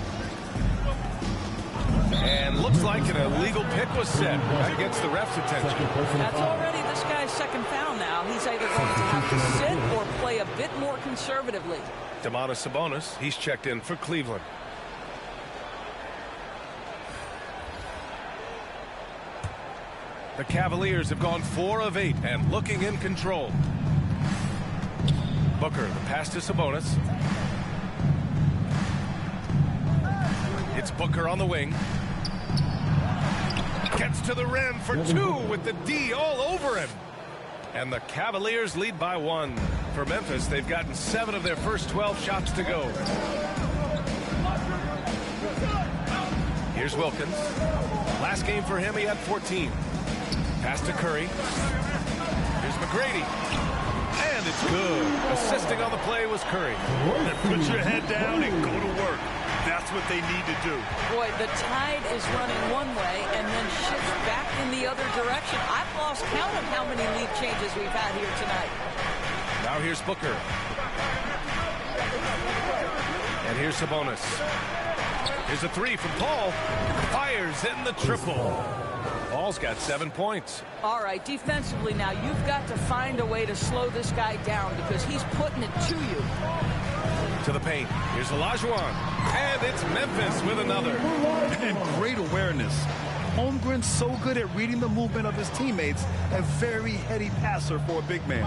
And looks like an illegal pick was set. That gets the ref's attention. That's already this guy's second foul now. He's either going to have to sit or play a bit more conservatively. Domantas Sabonis, he's checked in for Cleveland. The Cavaliers have gone 4 of 8 and looking in control. Booker, the pass to Sabonis. It's Booker on the wing. Gets to the rim for 2 with the D all over him. And the Cavaliers lead by 1. For Memphis, they've gotten 7 of their first 12 shots to go. Here's Wilkins. Last game for him, he had 14. Pass to Curry. Here's McGrady. And it's good. Assisting on the play was Curry. Put your head down and go to work. That's what they need to do. Boy, the tide is running one way and then shifts back in the other direction. I've lost count of how many lead changes we've had here tonight. Now here's Booker. And here's Sabonis. Here's a 3 from Paul. Fires in the triple. Paul's got 7 points. All right, defensively now, you've got to find a way to slow this guy down because he's putting it to you. To the paint. Here's Olajuwon. And it's Memphis with another. And great awareness. Holmgren's so good at reading the movement of his teammates. A very heady passer for a big man.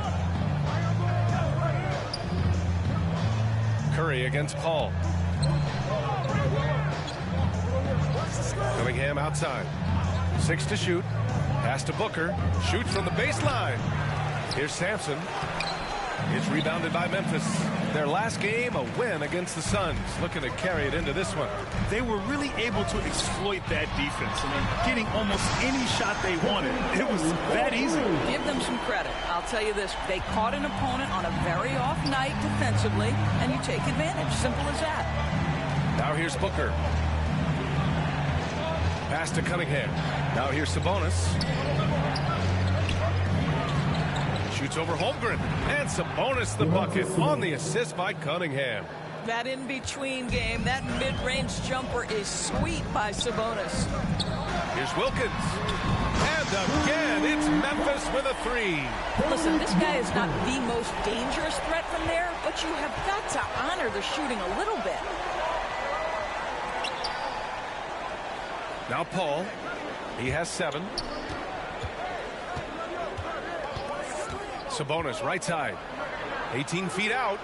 Curry against Paul. Cunningham outside. 6 to shoot. Pass to Booker. Shoots from the baseline. Here's Sampson. It's rebounded by Memphis. Their last game, a win against the Suns. Looking to carry it into this one. They were really able to exploit that defense. I mean, getting almost any shot they wanted. It was that easy. Give them some credit. I'll tell you this. They caught an opponent on a very off night defensively, and you take advantage. Simple as that. Now here's Booker. Pass to Cunningham. Now here's Sabonis. Shoots over Holmgren. And Sabonis the bucket on the assist by Cunningham. That in-between game, that mid-range jumper is sweet by Sabonis. Here's Wilkins. And again, it's Memphis with a three. Listen, this guy is not the most dangerous threat from there, but you have got to honor the shooting a little bit. Now Paul. He has 7. Sabonis, right side. 18 feet out.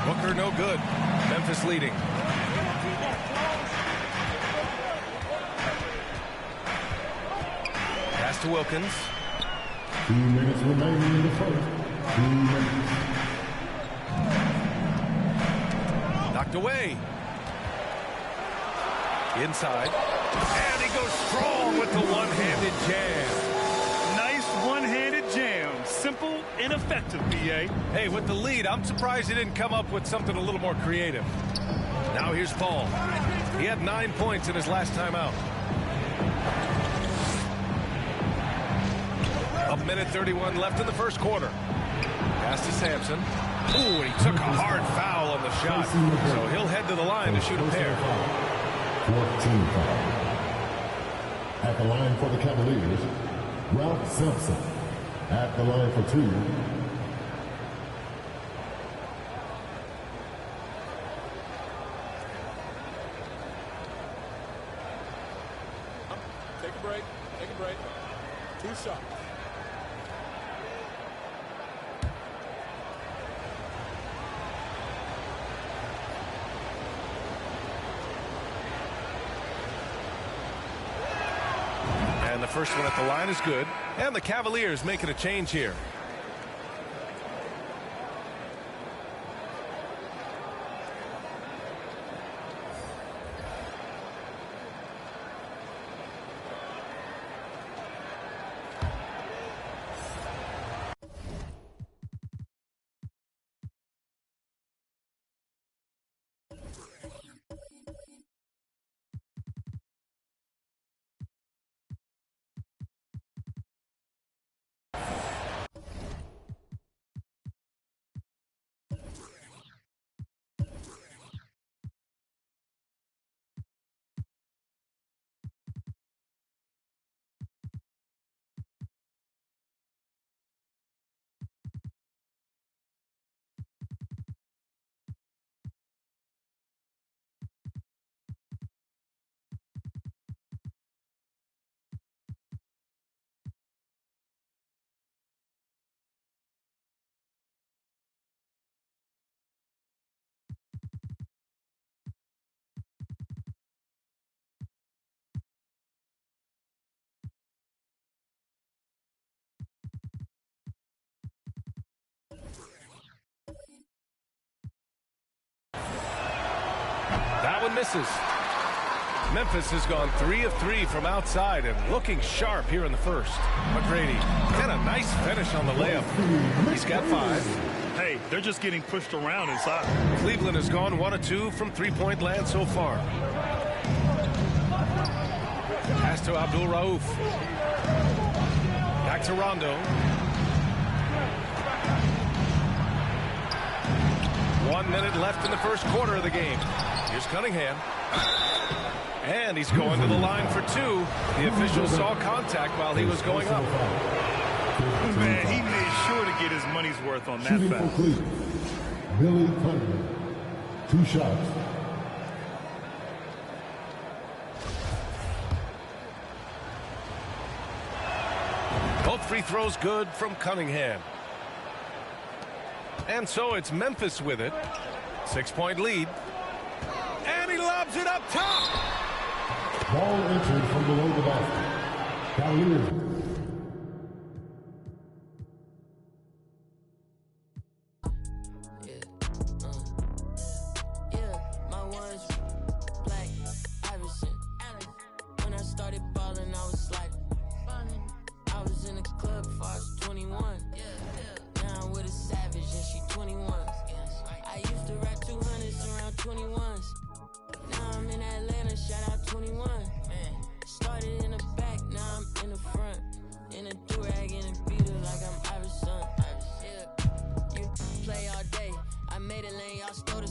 Booker, no good. Memphis leading. Pass to Wilkins. 2 minutes remaining in the first. 2 minutes. Knocked away. Inside. And he goes strong with the one-handed jam. Nice one-handed jam. Simple and effective, B.A. Hey, with the lead, I'm surprised he didn't come up with something a little more creative. Now here's Paul. He had 9 points in his last time out. A minute 31 left in the first quarter. Pass to Sampson. Ooh, and he took a hard foul on the shot. So he'll head to the line to shoot a pair. 14 foul. At the line for the Cavaliers, Ralph Sampson. At the line for 2. Take a break. Take a break. 2 shots. And the first one at the line is good. And the Cavaliers making a change here. That one misses. Memphis has gone 3 of 3 from outside and looking sharp here in the first. McGrady, and a nice finish on the layup. He's got 5. Hey, they're just getting pushed around inside. Cleveland has gone 1 of 2 from three-point land so far. Pass to Abdul Rauf. Back to Rondo. 1 minute left in the first quarter of the game. Here's Cunningham. And he's going to the line for 2. The official saw contact while he was going up. Man, he made sure to get his money's worth on that Shooting foul. for Cleveland, Billy Cunningham. 2 shots. Both free throws good from Cunningham. And so it's Memphis with it. 6-point lead. And he lobs it up top. Ball entered from below the basket. Cavaliers.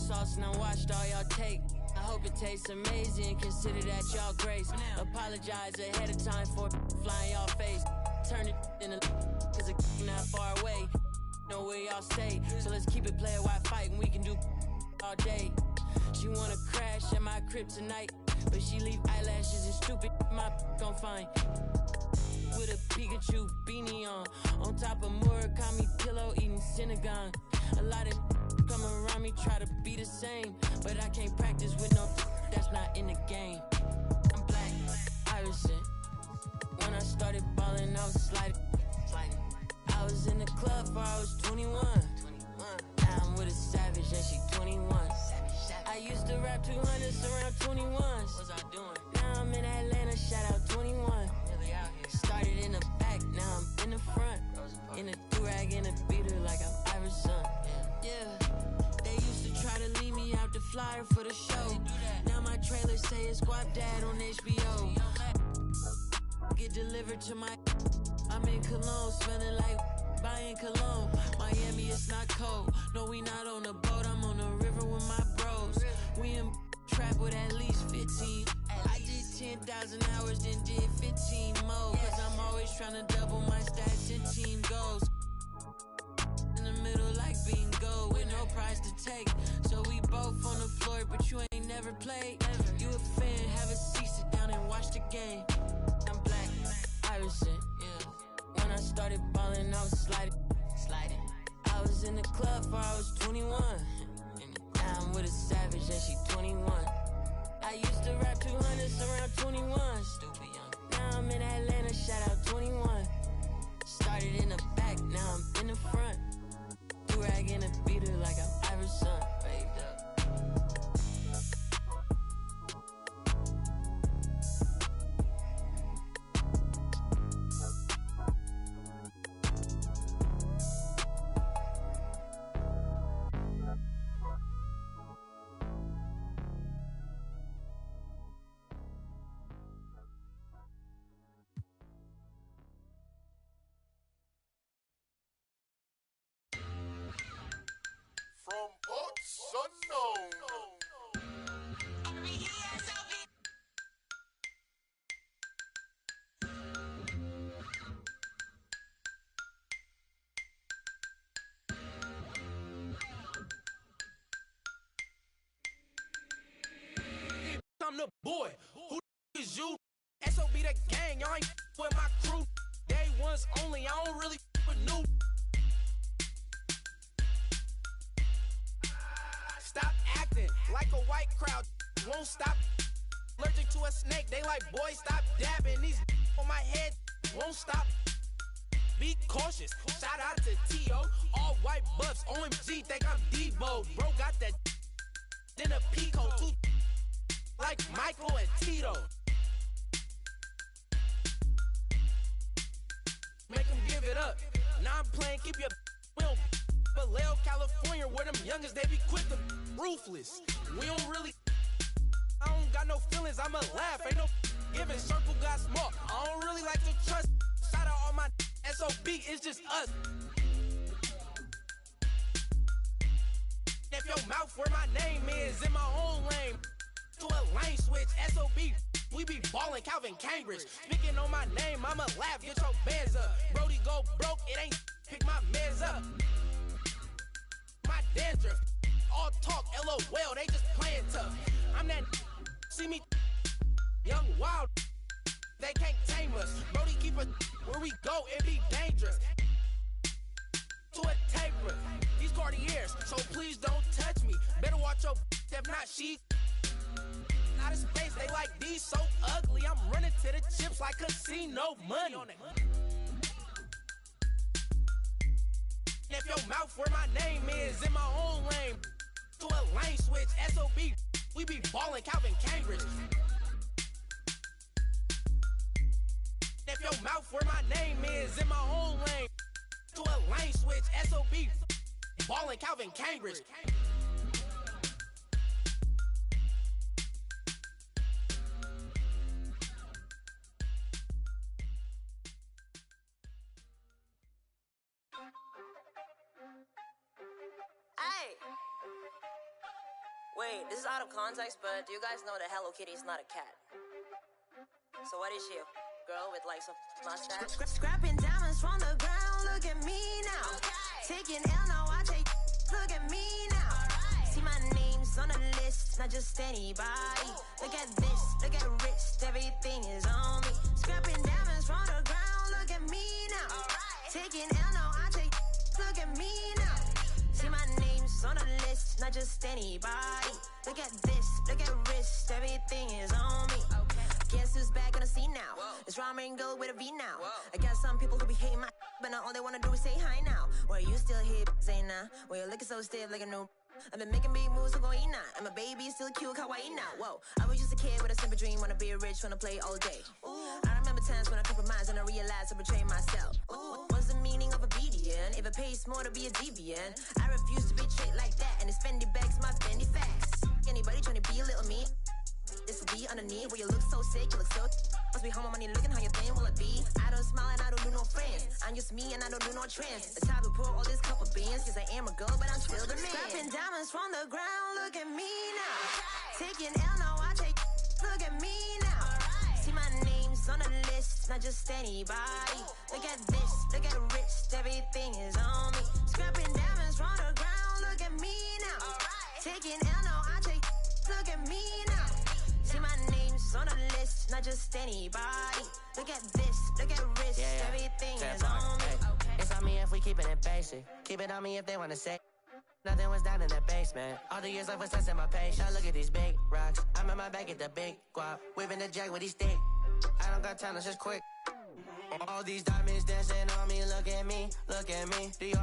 sauce and I watched all y'all take. I hope it tastes amazing, consider that y'all grace. Apologize ahead of time for flying y'all face. Turn it in a cause it not far away. Know where y'all stay, so let's keep it player while fighting. We can do all day. She wanna crash at my crib tonight, but she leave eyelashes and stupid my gon' find. With a Pikachu beanie on top of Murakami pillow eating Synagogue. A lot of come around me try to be the same, but I can't practice with no that's not in the game. I'm Black Iverson. When I started balling, I was sliding. I was in the club before I was 21. Now I'm with a savage and she 21. I used to rap 200s around 21s. What was I doing? Now I'm in Atlanta, shout out 21. Really out here. Started in the back, now I'm in the front. In a do-rag and a beater like I'm Iverson. Yeah. They used to try to leave me out the flyer for the show. Now my trailer say it's Guap Dad on HBO. Get delivered to my... I'm in Cologne, smelling like buying cologne. Miami, it's not cold. No, we not on a boat. I'm on the river with my bros. We in trap with at least 15. I did 10,000 hours, then did 15 more. Cause I'm always trying to double my stats and team goals. In the middle like bingo, with no prize to take. So we both on the floor, but you ain't never played. You a fan, have a seat, sit down and watch the game. I'm Black Iverson, yeah. When I started balling, I was sliding. I was in the club before I was 21. Now I'm with a savage and she 21. I used to rap 200s around 21. Stupid young. Now I'm in Atlanta, shout out 21. Started in the back, now I'm in the front. Do-rag and a beater like I'm Iverson. Waved up. From parts unknown. I'm the boy. Who is you? SOB the gang. Y'all ain't with my crew. Day ones only. I don't really with new. Stop acting like a white crowd. Won't stop. Allergic to a snake. They like, boy, stop dabbing. These on my head won't stop. Be cautious. Shout out to T.O. All white buffs. OMG, think I'm Debo. Bro got that in a Pico. Too like Michael and Tito. Make them give it up. Now I'm playing, keep your will. Vallejo, California, where them youngest, they be quick to ruthless. We don't really, I don't got no feelings, I'ma laugh. Ain't no giving, circle got small. I don't really like to trust. Shout out all my SOB, it's just us. If your mouth where my name is, in my own lane. To a lane switch, SOB, we be ballin' Calvin Cambridge. Speaking on my name, I'ma laugh, get your bands up. Brody go broke, it ain't pick my mans up. My dandruff, all talk, LOL, they just playin' tough. I'm that, see me, young wild, they can't tame us. Brody keep it, where we go, it be dangerous. To a taper, these Cartiers, so please don't touch me. Better watch your, if not she. Out of space, they like these so ugly. I'm running to the chips like casino money. If your mouth where my name is, in my own lane. To a lane switch, SOB, we be ballin' Calvin Cambridge. If your mouth where my name is, in my own lane. To a lane switch, SOB, ballin' Calvin Cambridge. Wait, this is out of context, but do you guys know that Hello Kitty is not a cat? So what is she? A girl with like some mustache? Scrapping diamonds from the ground, look at me now. Taking L, now I take, look at me now. See my name's on the list, not just anybody. Look at this, look at wrist, everything is on me. Scrapping diamonds from the ground, look at me now. Taking L, now I take, look at me now. See my name's on the list, not just anybody. Look at this, look at wrist, everything is on me. Guess who's back on the scene now? It's Ramen Girl with a V now. I got some people who be hating my but now all they wanna do is say hi now. Well, you still here, say nah. Well, you're looking so stiff like a new. I've been making big moves, so go eat now. And my baby still cute, kawaii now. Whoa, I was just a kid with a simple dream, wanna be rich, wanna play all day. I remember times when I compromised and I realized I betrayed myself. What's the meaning of obedience? If it pays more to be a deviant, I refuse to be treated like that. And it's Fendi bags, my Fendi facts. Anybody trying to be a little me? This will be underneath where you look so sick, you look so. Must be home on money looking how you think will it be? I don't smile and I don't do no friends. I'm just me and I don't do no trends. It's time to pour all this cup of beans. Cause I am a girl, but I'm still the man. Scrapping diamonds from the ground, look at me now. Taking L, now I take, look at me now. See my name's on the list, not just anybody. Look at this, look at wrist, everything is on me. Scrapping diamonds from the ground, look at me now. Taking L, now I take, look at me now. See my name's on the list, not just anybody. Look at this, look at wrist, everything is on me. It's on me if we keepin' it basic. Keep it on me if they wanna say. Nothing was down in the basement. All the years I was testing my patience. Now look at these big rocks. I'm in my bag at the big guap. Whipping the jack with these sticks. I don't got time, that's just quick. All these diamonds dancing on me, look at me, look at me. DR,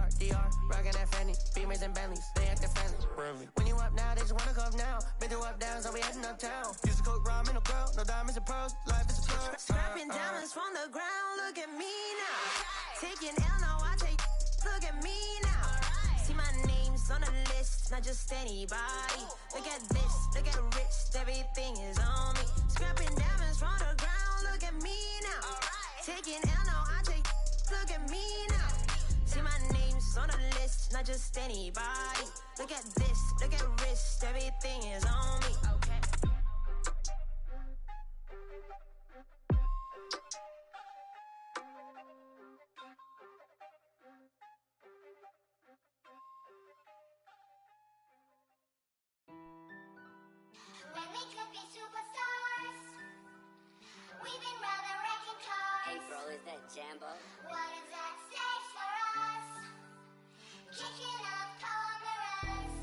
rockin' that Fendi, Beamers and Bentleys, they actin' friendly. When you up now, they just wanna go up now. Been through up down, so we heading uptown. Used to cook ramen, no girl, no diamonds and pearls, life is a blur. Scrapping diamonds from the ground, look at me now. Taking L, now I take, look at me now. See my name's on the list, not just anybody. Look at this, look at wrist, everything is on me. Scrapping diamonds from the ground, look at me now. Taking L, now I take, look at me now. See my name's on the list, not just anybody. Look at this, look at wrist, everything is on me. When we could be superstars, we've been rather wrecking cars. Hey, bro, is that Jambo? What is at stake for us? Kicking up cameras.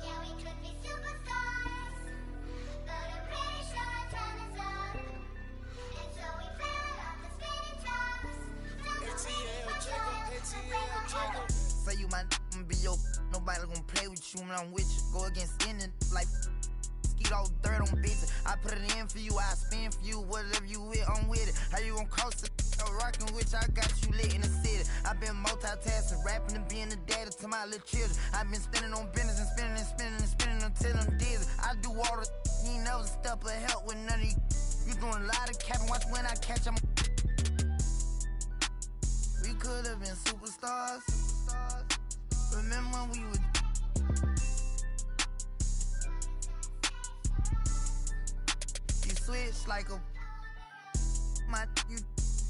Yeah, we could be superstars, but I'm pretty sure our time is up. And so we fell off the spinning tops. ATL, Jacob. Say you my be your nobody gonna play with you when I'm with you. Go against any like skeet all dirt on bitches. I put it in for you, I spin for you. Whatever you with, I'm with it. How you gon' cross the rockin' with you? I got you lit in the city. I been multitasking, rapping and being the daddy to my little children. I been spinning on business and spinning and spinning and spinning until I'm dizzy. I do all the you ain't never step or help with none of you. You doing a lot of capping, watch when I catch them. We could have been superstars. Remember when we would. You switch like a. You.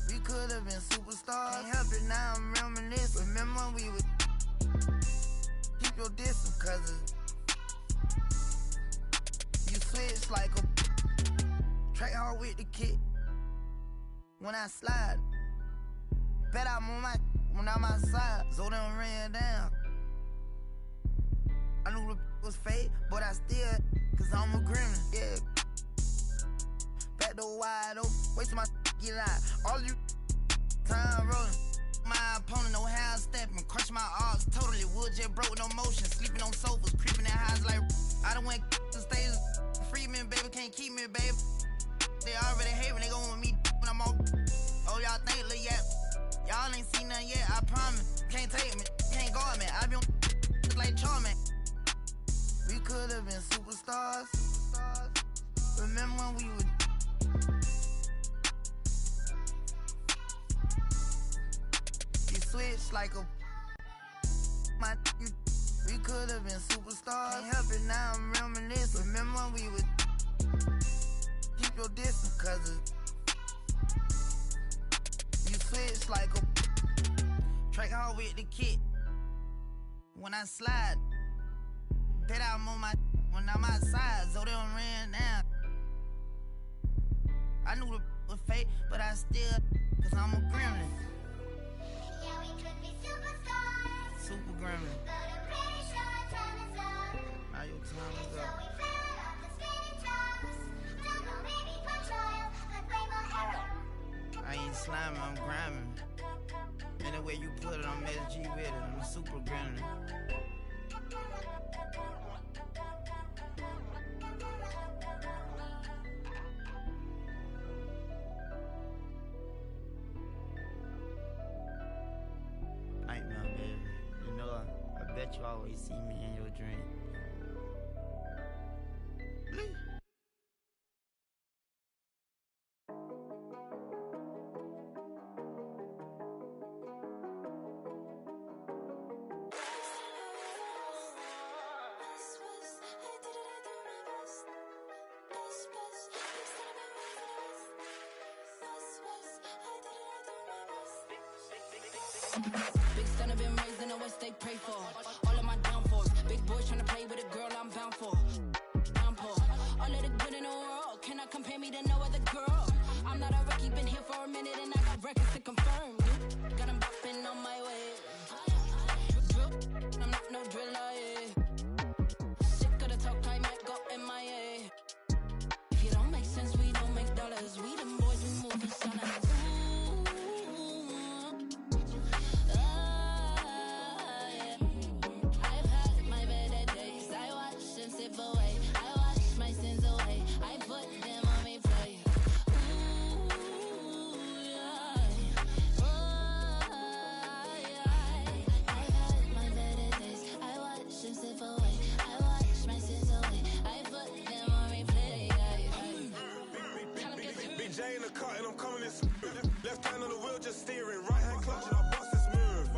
We could have been superstars. Can't help it now, I'm reminiscing. Remember when we would. Keep your distance, cause you switch like a. Track hard with the kid. When I slide. Bet I'm on my. When I'm outside. So them ran down. I knew the was fake, but I still, cause I'm a gremlin, yeah. Back door wide open, wait till my get out. All you time rolling. My opponent know how I'm stepping, crush my arms totally. Wood jet broke, no motion, sleeping on sofas, creeping in highs like I done went to stages. Free me, baby, can't keep me, baby. They already hate when they gon' with me when I'm on. Oh, y'all think, look, yeah. Y'all ain't seen nothing yet, I promise. Can't take me, can't guard me. I been like Charmin. We could have been superstars. Remember when we would. You switch like a. You. We could have been superstars. Can't help it, now I'm reminiscing. Remember when we would keep your distance, cause you switch like a track hard with the kid. When I slide, bet I'm on my when I'm outside, so they don't ran down. I knew the was fake, but I still, cause I'm a gremlin. Yeah, we could be superstars. Super gremlin. But I'm pretty sure time is up. Now your time is So up. we fell off the spinning tops. Don't know, maybe for trial, but way more error. I ain't sliming, I'm grinding. Any way you put it, I'm SG with it. I'm a super gremlin. Nightmare, baby. You know, I bet you always see me in your dream. Big son have been raised in the West, they pray for all of my downfalls. Big boys tryna play with a girl I'm bound for. Downpour, all of the good in the world cannot compare me to no other girl. I'm not a rookie, been here for a minute and I got records to confirm. Got 'em bopping on my way. Drip, I'm not no driller, yeah. Sick of the talk, I might go MIA. If you don't make sense, we don't make dollars. We them boys, we moving silence. Left hand on the wheel, just steering. Right hand clutching, I bust this move.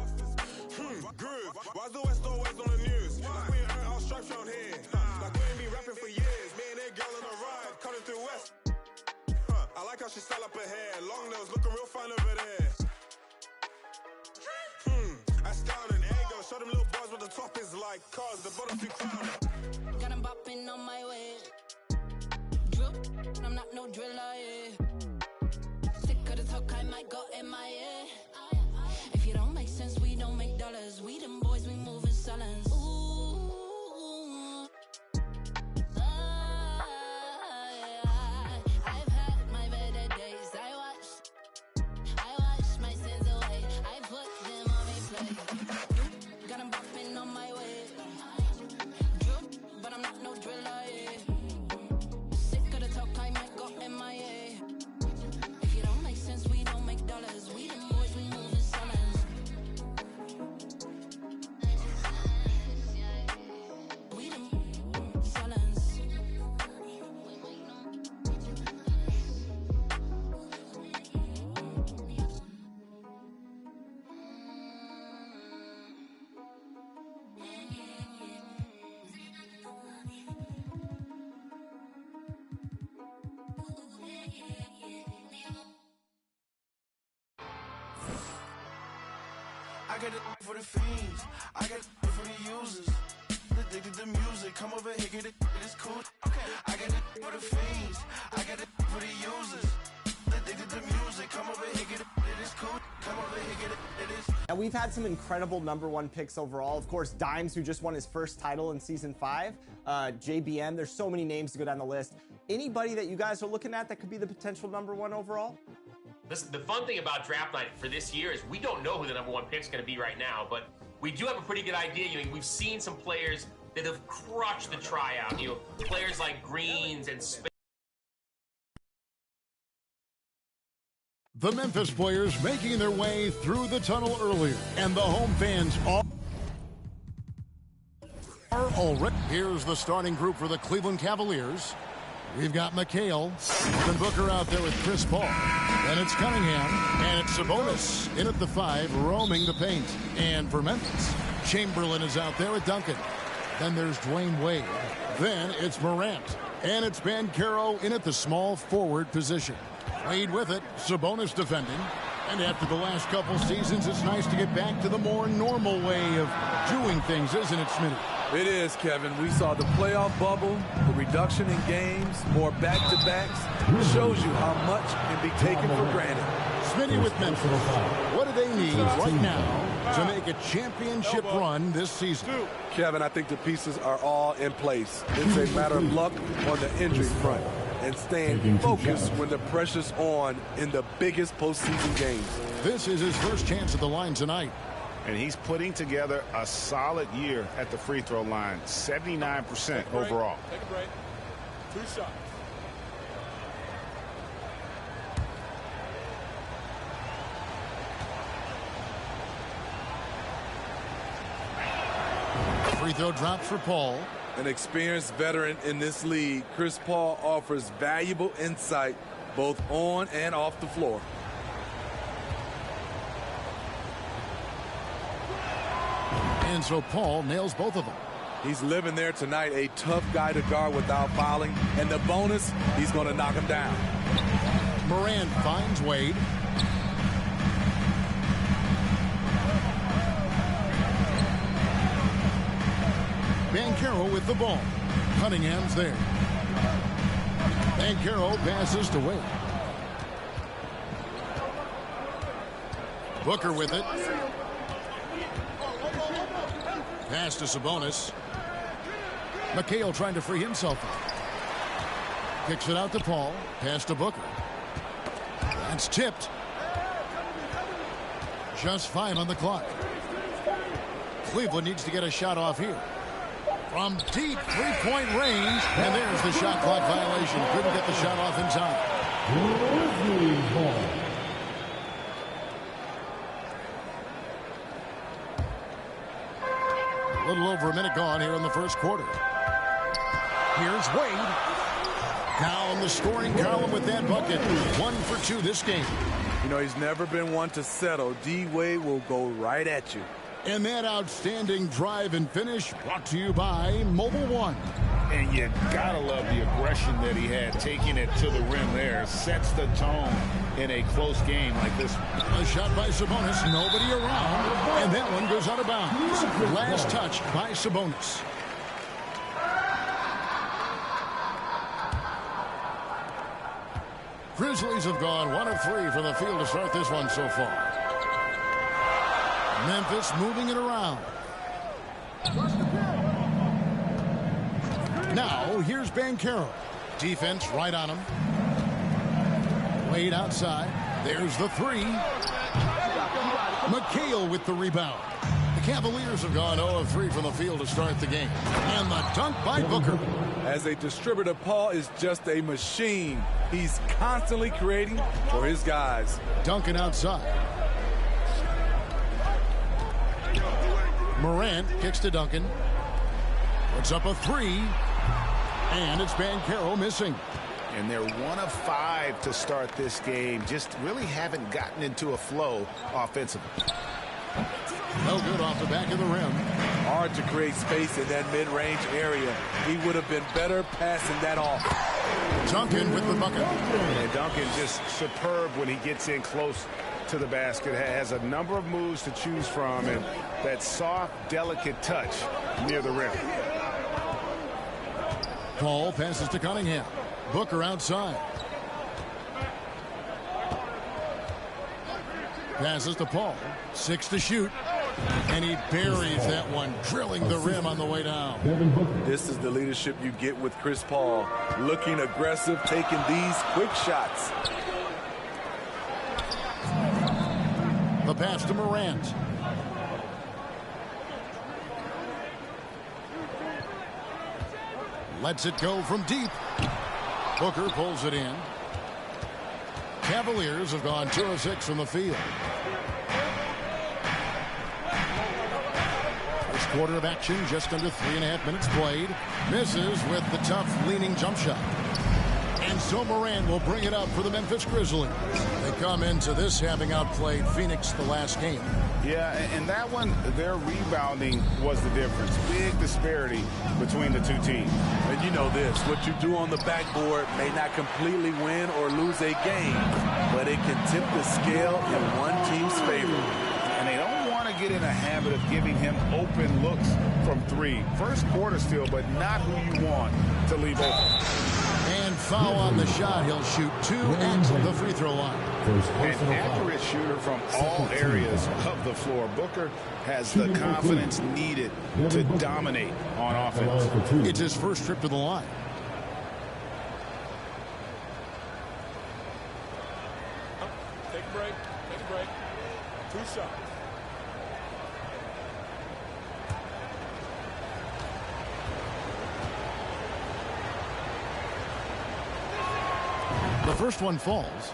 Groove. Why's the West always on the news? Like we ain't earned our stripes round here. Like we ain't been rapping for years. Me and that girl on a ride, cutting through West. I like how she style up her hair. Long nails, looking real fine over there. Astounding. Ego, show them little bars what the top is like. Cars, the bottom too crowded. Got 'em bopping on my way. Drip, I'm not no driller, yeah. Talk, I might go MIA. If you don't make sense, we don't make dollars. We them boys, we move in silence. I've had my better days. I wash my sins away. I put them on replay. Got 'em bopping on my way. Drip, but I'm not no driller, yeah. Sick of the talk, I might go MIA. We don't make dollars. We them boys, we move in silence. We them silence. I got it for the fiends. I got it for the users. Addicted to music. Come over here, get it. It's cool. Okay. I got it for the fiends. I got it for the users. Addicted to music. Come over here, get it. It's cool. Come over here, get it. It is. Now, we've had some incredible #1 picks overall. Of course, Dimes, who just won his first title in Season 5. JBM, there's so many names to go down the list. Anybody that you guys are looking at that could be the potential #1 overall? Listen, the fun thing about draft night for this year is we don't know who the #1 pick is going to be right now, but we do have a pretty good idea. I mean, we've seen some players that have crushed the tryout. You know, players like Greens and Space. The Memphis players making their way through the tunnel earlier, and the home fans are already. Here's the starting group for the Cleveland Cavaliers. We've got McHale, and Booker out there with Chris Paul. Then it's Cunningham, and it's Sabonis in at the 5, roaming the paint. And for Memphis, Chamberlain is out there with Duncan. Then there's Dwayne Wade. Then it's Morant. And it's Banchero in at the small forward position. Wade with it. Sabonis defending. And after the last couple seasons, it's nice to get back to the more normal way of doing things, isn't it, Smitty? It is, Kevin. We saw the playoff bubble, the reduction in games, more back-to-backs. It shows you how much can be taken for granted. Smitty with Memphis. What do they need right now to make a championship run this season? Kevin, I think the pieces are all in place. It's a matter of luck on the injury front and staying focused when the pressure's on in the biggest postseason games. This is his first chance at the line tonight. And he's putting together a solid year at the free throw line. 79% overall. Take a break. 2 shots. Free throw drops for Paul. An experienced veteran in this league, Chris Paul offers valuable insight both on and off the floor. And so Paul nails both of them. He's living there tonight, a tough guy to guard without fouling. And the bonus, he's going to knock him down. Morant finds Wade. Banchero with the ball. Cunningham's there. Banchero passes to Wade. Booker with it. Pass to Sabonis. McHale trying to free himself up. Kicks it out to Paul. Pass to Booker. That's tipped. Just 5 on the clock. Cleveland needs to get a shot off here. From deep three-point range. And there's the shot clock violation. Couldn't get the shot off in time. A little over a minute gone here in the first quarter. Here's Wade. Down the scoring column with that bucket. 1 for 2 this game. You know, he's never been one to settle. D-Wade will go right at you. And that outstanding drive and finish brought to you by Mobile One. And you gotta love the aggression that he had, taking it to the rim there. Sets the tone in a close game like this. A shot by Sabonis, nobody around, and that one goes out of bounds. Last touch by Sabonis. Grizzlies have gone 1 of 3 from the field to start this one so far. Memphis moving it around. Now, here's Banchero. Defense right on him. Wade outside. There's the 3. McHale with the rebound. The Cavaliers have gone 0 of 3 from the field to start the game. And the dunk by Booker. As a distributor, Paul is just a machine. He's constantly creating for his guys. Duncan outside. Morant kicks to Duncan. Puts up a 3. And it's Banchero missing. And they're 1 of 5 to start this game. Just really haven't gotten into a flow offensively. No good off the back of the rim. Hard to create space in that mid-range area. He would have been better passing that off. Duncan with the bucket. And Duncan just superb when he gets in close to the basket. Has a number of moves to choose from, and that soft, delicate touch near the rim. Paul passes to Cunningham. Booker outside. Passes to Paul. 6 to shoot. And he buries that one, drilling the rim on the way down. This is the leadership you get with Chris Paul. Looking aggressive, taking these quick shots. The pass to Morant. Lets it go from deep. Booker pulls it in. Cavaliers have gone 2 of 6 from the field. First quarter of action, just under 3.5 minutes played. Misses with the tough leaning jump shot. And And so Morant will bring it up for the Memphis Grizzlies. They come into this having outplayed Phoenix the last game. Yeah, and that one, their rebounding was the difference. Big disparity between the two teams. And you know this, what you do on the backboard may not completely win or lose a game, but it can tip the scale in one team's favor. And they don't want to get in a habit of giving him open looks from three. First quarter still, but not who you want to leave open. And foul on the shot. He'll shoot 2 at the free throw line. An accurate shooter from all areas of the floor. Booker has the confidence needed to dominate on offense. It's his first trip to the line. Take a break. Take a break. 2 shots. The first one falls.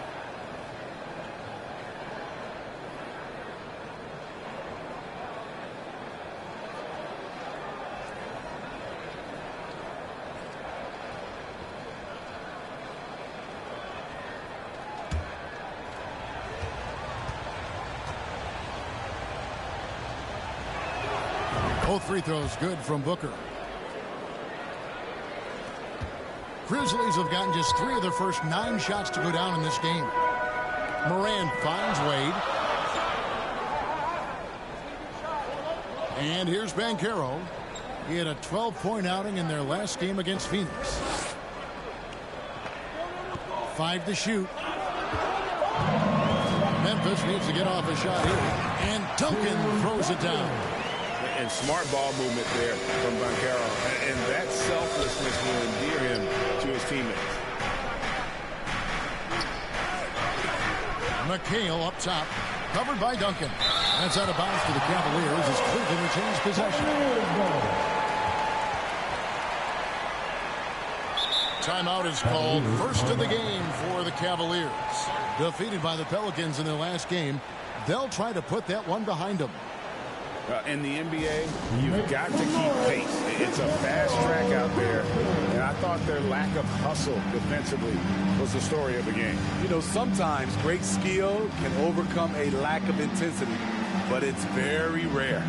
Both free throws good from Booker. Grizzlies have gotten just 3 of their first 9 shots to go down in this game. Moran finds Wade. And here's Banchero. He had a 12-point outing in their last game against Phoenix. 5 to shoot. Memphis needs to get off a shot here. And Duncan throws it down. And smart ball movement there from Banchero. And that selflessness will endear him to his teammates. McHale up top, covered by Duncan. That's out of bounds to the Cavaliers as Cleveland retains possession. Timeout is called. First of the game for the Cavaliers. Defeated by the Pelicans in their last game, they'll try to put that one behind them. In the NBA, you've got to keep pace. It's a fast track out there, and I thought their lack of hustle defensively was the story of the game. You know, sometimes great skill can overcome a lack of intensity, but it's very rare.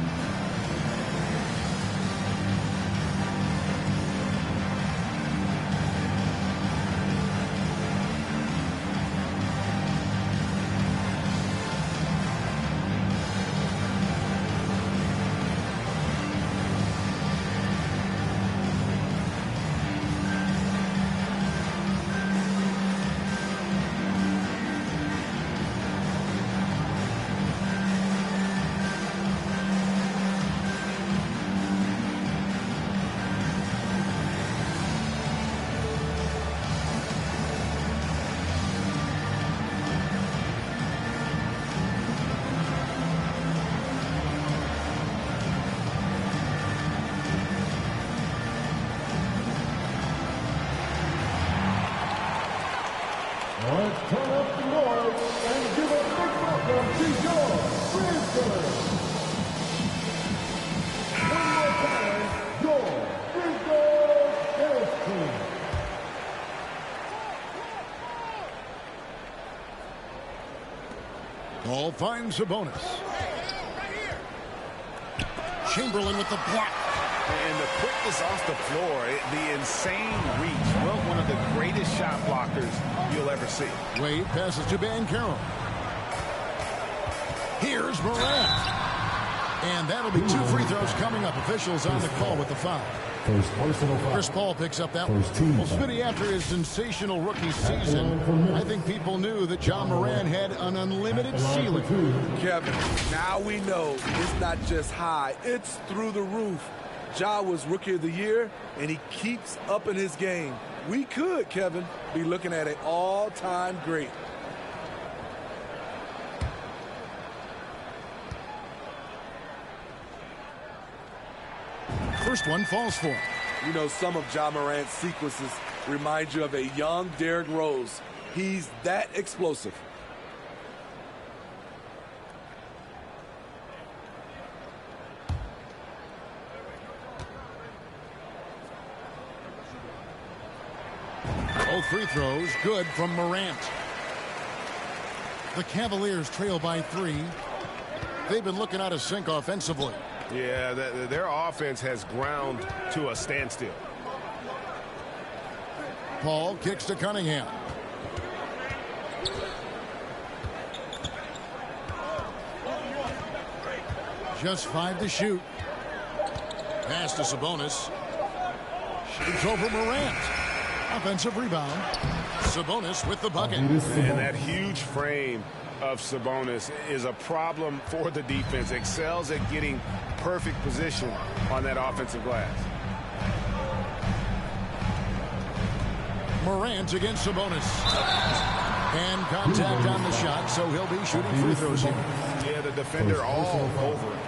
Turn up the noise and give a big welcome to your Grizzlies. One more time, your Grizzlies dance team. Ball finds Sabonis. Chamberlain with the block. And the quickness off the floor, the insane reach. Well, one of the greatest shot blockers you'll ever see. Wade passes to Banchero. Here's Morant. And that'll be 2 free throws coming up. Officials on the call with the foul. First personal foul. Chris Paul picks up that one. Well, Smitty, after his sensational rookie season, I think people knew that John Moran had an unlimited ceiling. Kevin, now we know it's not just high, it's through the roof. Ja was Rookie of the Year, and he keeps up in his game. We could, Kevin, be looking at an all-time great. First one falls for him. You know, some of Ja Morant's sequences remind you of a young Derrick Rose. He's that explosive. Both free throws good from Morant. The Cavaliers trail by 3. They've been looking out of sync offensively. Yeah, their offense has ground to a standstill. Paul kicks to Cunningham. Just 5 to shoot. Pass to Sabonis. Shoots over Morant. Offensive rebound. Sabonis with the bucket. And that huge frame of Sabonis is a problem for the defense. Excels at getting perfect position on that offensive glass. Morant against Sabonis. And contact on the shot, so he'll be shooting free throws here. Yeah, the defender all over it.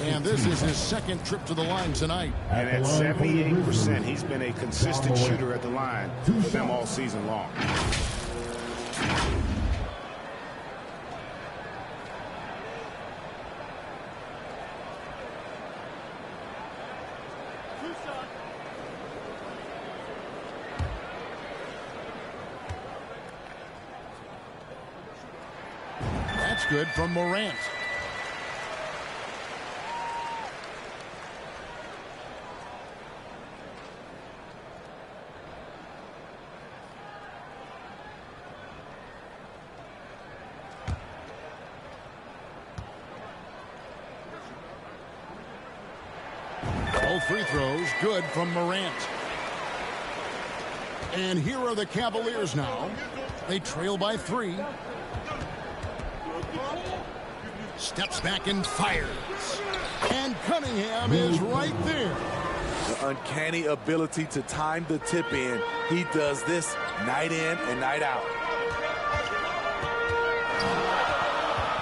And this is his second trip to the line tonight. And at 78%, he's been a consistent shooter at the line for them all season long. That's good from Morant. Both free throws good from Morant. And here are the Cavaliers now. They trail by 3. Steps back and fires. And Cunningham is right there. The uncanny ability to time the tip in. He does this night in and night out.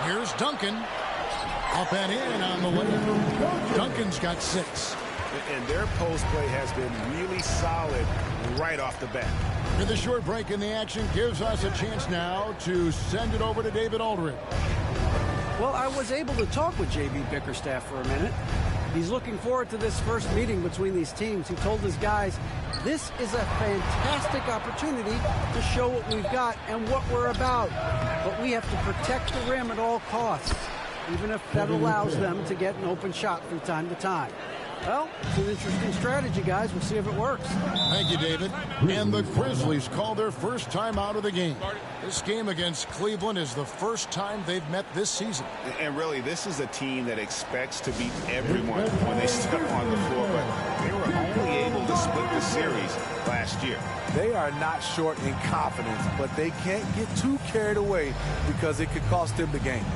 Here's Duncan. Up and in on the way. Duncan's got 6. And their post play has been really solid right off the bat. And the short break in the action gives us a chance now to send it over to David Aldridge. Well, I was able to talk with J.B. Bickerstaff for a minute. He's looking forward to this first meeting between these teams. He told his guys, this is a fantastic opportunity to show what we've got and what we're about. But we have to protect the rim at all costs, even if that allows them to get an open shot from time to time. Well, it's an interesting strategy, guys. We'll see if it works. Thank you, David. And the Grizzlies call their first time out of the game. This game against Cleveland is the first time they've met this season. And really, this is a team that expects to beat everyone when they step on the floor, but they were only able to split the series last year. They are not short in confidence, but they can't get too carried away because it could cost them the game.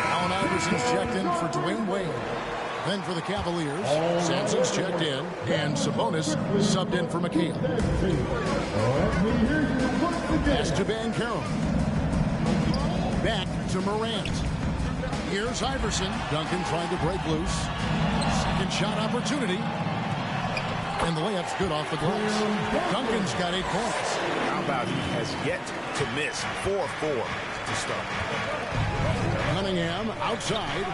Allen Iverson's checked in for Dwayne Wade. Then for the Cavaliers, Sampson's checked in, and Sabonis subbed in for McHale. Pass to Banchero. Back to Morant. Here's Iverson. Duncan trying to break loose. Second shot opportunity. And the layup's good off the glass. Duncan's got 8 points. How about he has yet to miss 4-4 to start. Cunningham outside.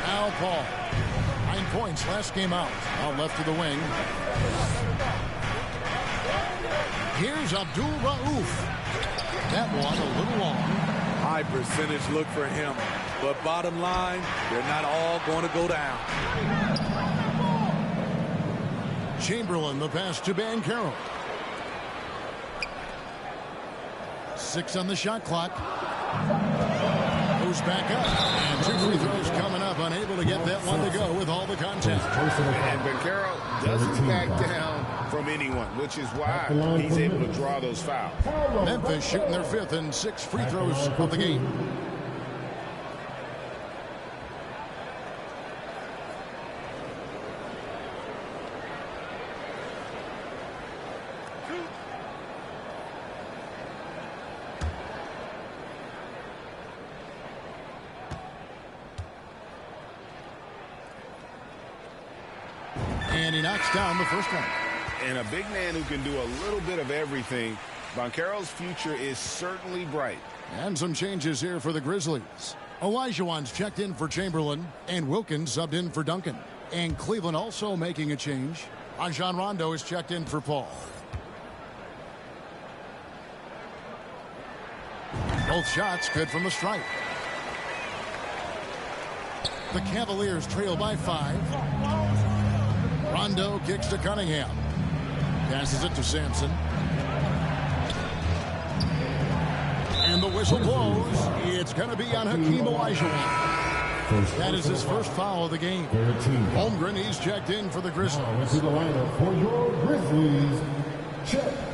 Al Paul. 9 points last game out. Out left of the wing. Here's Abdul Rauf. That one a little long. High percentage look for him. But bottom line, they're not all going to go down. Chamberlain, the pass to Banchero. 6 on the shot clock. Goes back up. And 2 free throws coming up. Unable to get that one to go with all the contact. And Banchero doesn't back down from anyone, which is why he's able to draw those fouls. Memphis shooting their 5th and 6 free throws of the game. And he knocks down the first one. And a big man who can do a little bit of everything. Banchero's future is certainly bright. And some changes here for the Grizzlies. Olajuwon's checked in for Chamberlain, and Wilkins subbed in for Duncan. And Cleveland also making a change. Rajon Rondo is checked in for Paul. Both shots good from the stripe. The Cavaliers trail by 5. Rondo kicks to Cunningham. Passes it to Sampson. And the whistle blows. It's going to be on Hakeem Olajuwon. That is his first foul of the game. Holmgren, he's checked in for the Grizzlies. To the lineup for your Grizzlies.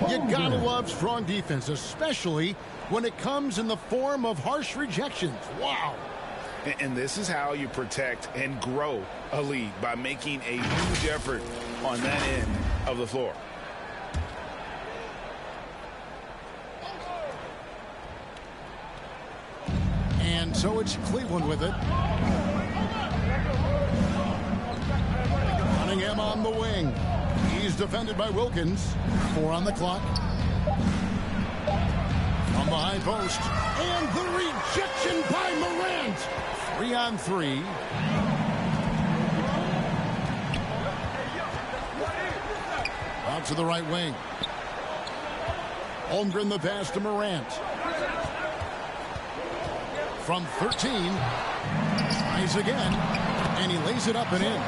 You gotta love strong defense, especially when it comes in the form of harsh rejections. Wow. And this is how you protect and grow a lead, by making a huge effort on that end of the floor. And so it's Cleveland with it. Cunningham on the wing. He's defended by Wilkins. 4 on the clock. From the high post. And the rejection by Morant. 3 on 3. Out to the right wing. Holmgren the pass to Morant. From 13. Tries again. And he lays it up and in.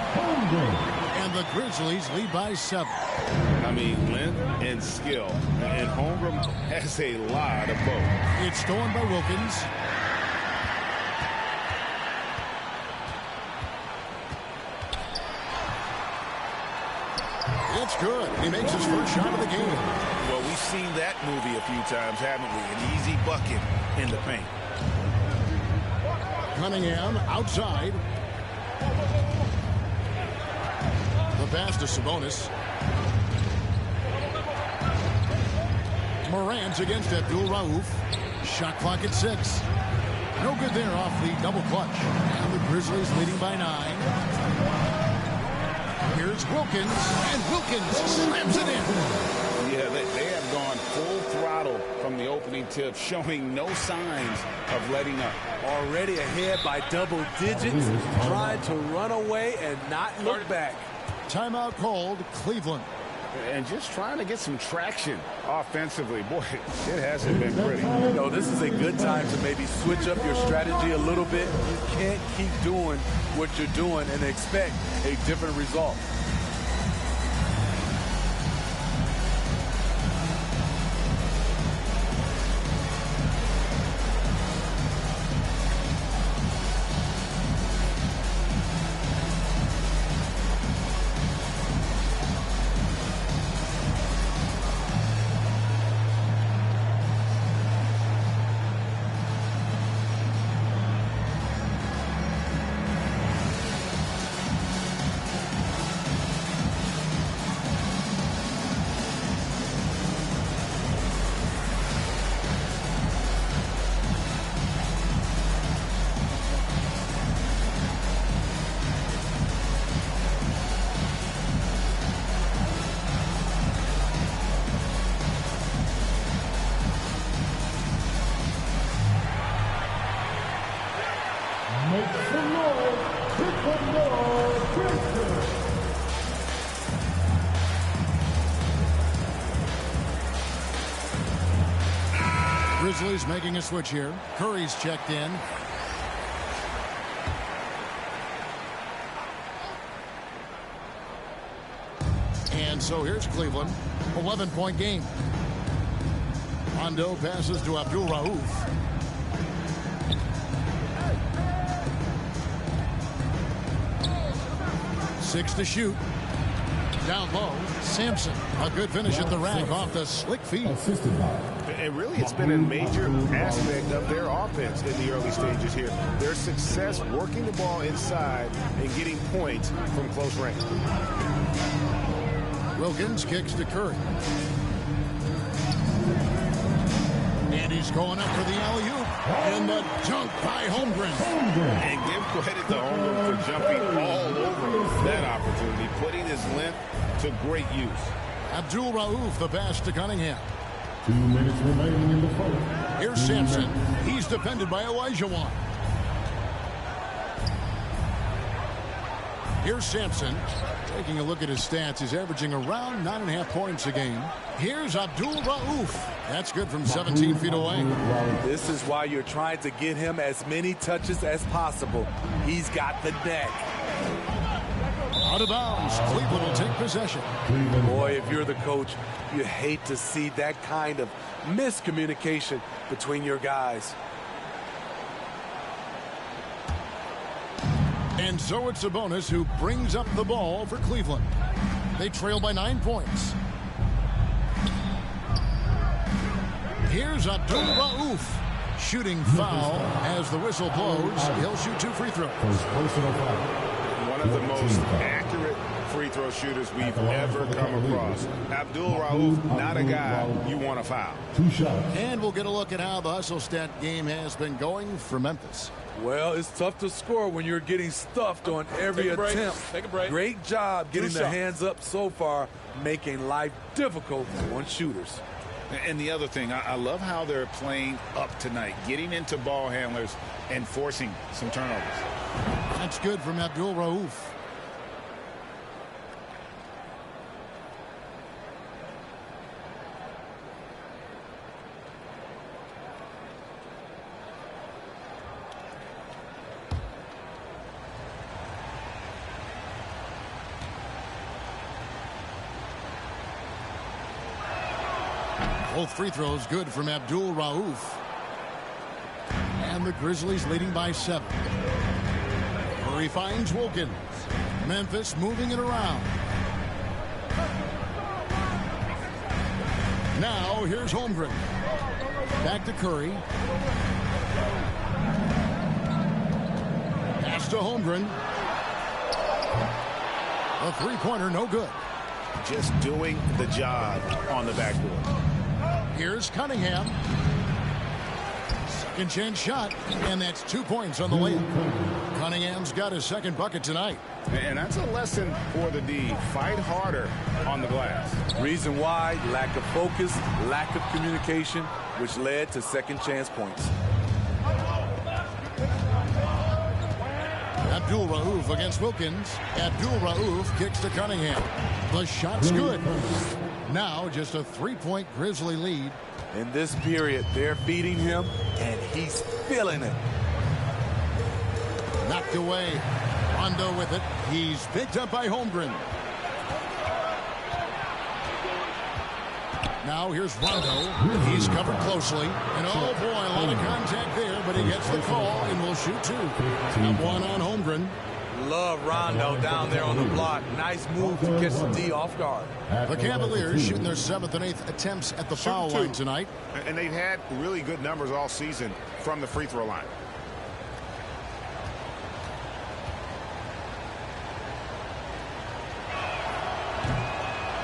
And the Grizzlies lead by 7. I mean, length and skill. And Holmgren has a lot of both. It's stolen by Wilkins. It's good. He makes his first shot of the game. Well, we've seen that movie a few times, haven't we? An easy bucket in the paint. Cunningham outside. The pass to Sabonis. Morant against Abdul Rauf. Shot clock at 6. No good there off the double clutch. And the Grizzlies leading by 9. Here's Wilkins, and Wilkins slams it in. Yeah, they have gone full throttle from the opening tip, showing no signs of letting up. Already ahead by double digits, trying to run away and not look back. Timeout called, Cleveland. And just trying to get some traction offensively. Boy, it hasn't been pretty. No, this is a good time to maybe switch up your strategy a little bit. You can't keep doing what you're doing and expect a different result. Grizzlies making a switch here. Curry's checked in. And So here's Cleveland. 11-point game. Rondo passes to Abdul Rauf. Six to shoot. Down low, Sampson. A good finish at the rack off the slick feet. And really, it's been a major aspect of their offense in the early stages here. Their success working the ball inside and getting points from close range. Wilkins kicks to Curry. And he's going up for the alley-oop. And the dunk by Holmgren. And give credit to Holmgren for jumping all over that opportunity, putting his length to great use. Abdul Rauf, the pass to Cunningham. 2 minutes remaining in the fourth. Here's Sampson. He's defended by Olajuwon. Here's Sampson. Taking a look at his stats, he's averaging around 9.5 points a game. Here's Abdul Rauf. That's good from 17 feet away. This is why you're trying to get him as many touches as possible. He's got the neck. Out of bounds. Cleveland will take possession. Boy, if you're the coach, you hate to see that kind of miscommunication between your guys. And so it's Sabonis who brings up the ball for Cleveland. They trail by 9 points. Here's Abdul Rauf. Shooting foul as the whistle blows. He'll shoot 2 free throws. One of the most accurate free throw shooters we've ever come across. Abdul Rauf, not a guy you want to foul. 2 shots. And we'll get a look at how the hustle stat game has been going for Memphis. Well, it's tough to score when you're getting stuffed on every attempt. Take a break. Great job getting the hands up so far, making life difficult on shooters. And the other thing, I love how they're playing up tonight, getting into ball handlers and forcing some turnovers. That's good from Abdul Rauf. Both free throws good from Abdul Rauf. And the Grizzlies leading by 7. Curry finds Wilkins. Memphis moving it around. Now here's Holmgren. Back to Curry. Pass to Holmgren. A three-pointer, no good. Just doing the job on the backboard. Here's Cunningham. Second chance shot, and that's 2 points on the layup. Cunningham's got his second bucket tonight. And that's a lesson for the D. Fight harder on the glass. Reason why, lack of focus, lack of communication, which led to second chance points. Abdul Rauf against Wilkins. Abdul Rauf kicks to Cunningham. The shot's good. Now just a 3-point Grizzly lead. In this period, they're feeding him, and he's feeling it. Knocked away. Rondo with it. He's picked up by Holmgren. Now here's Rondo. He's covered closely. And oh boy, a lot of contact there, but he gets the call and will shoot 2. Got one on Holmgren. Love Rondo down there on the block. Nice move to catch the D off guard. The Cavaliers shooting their 7th and 8th attempts at the foul line tonight. And they've had really good numbers all season from the free throw line.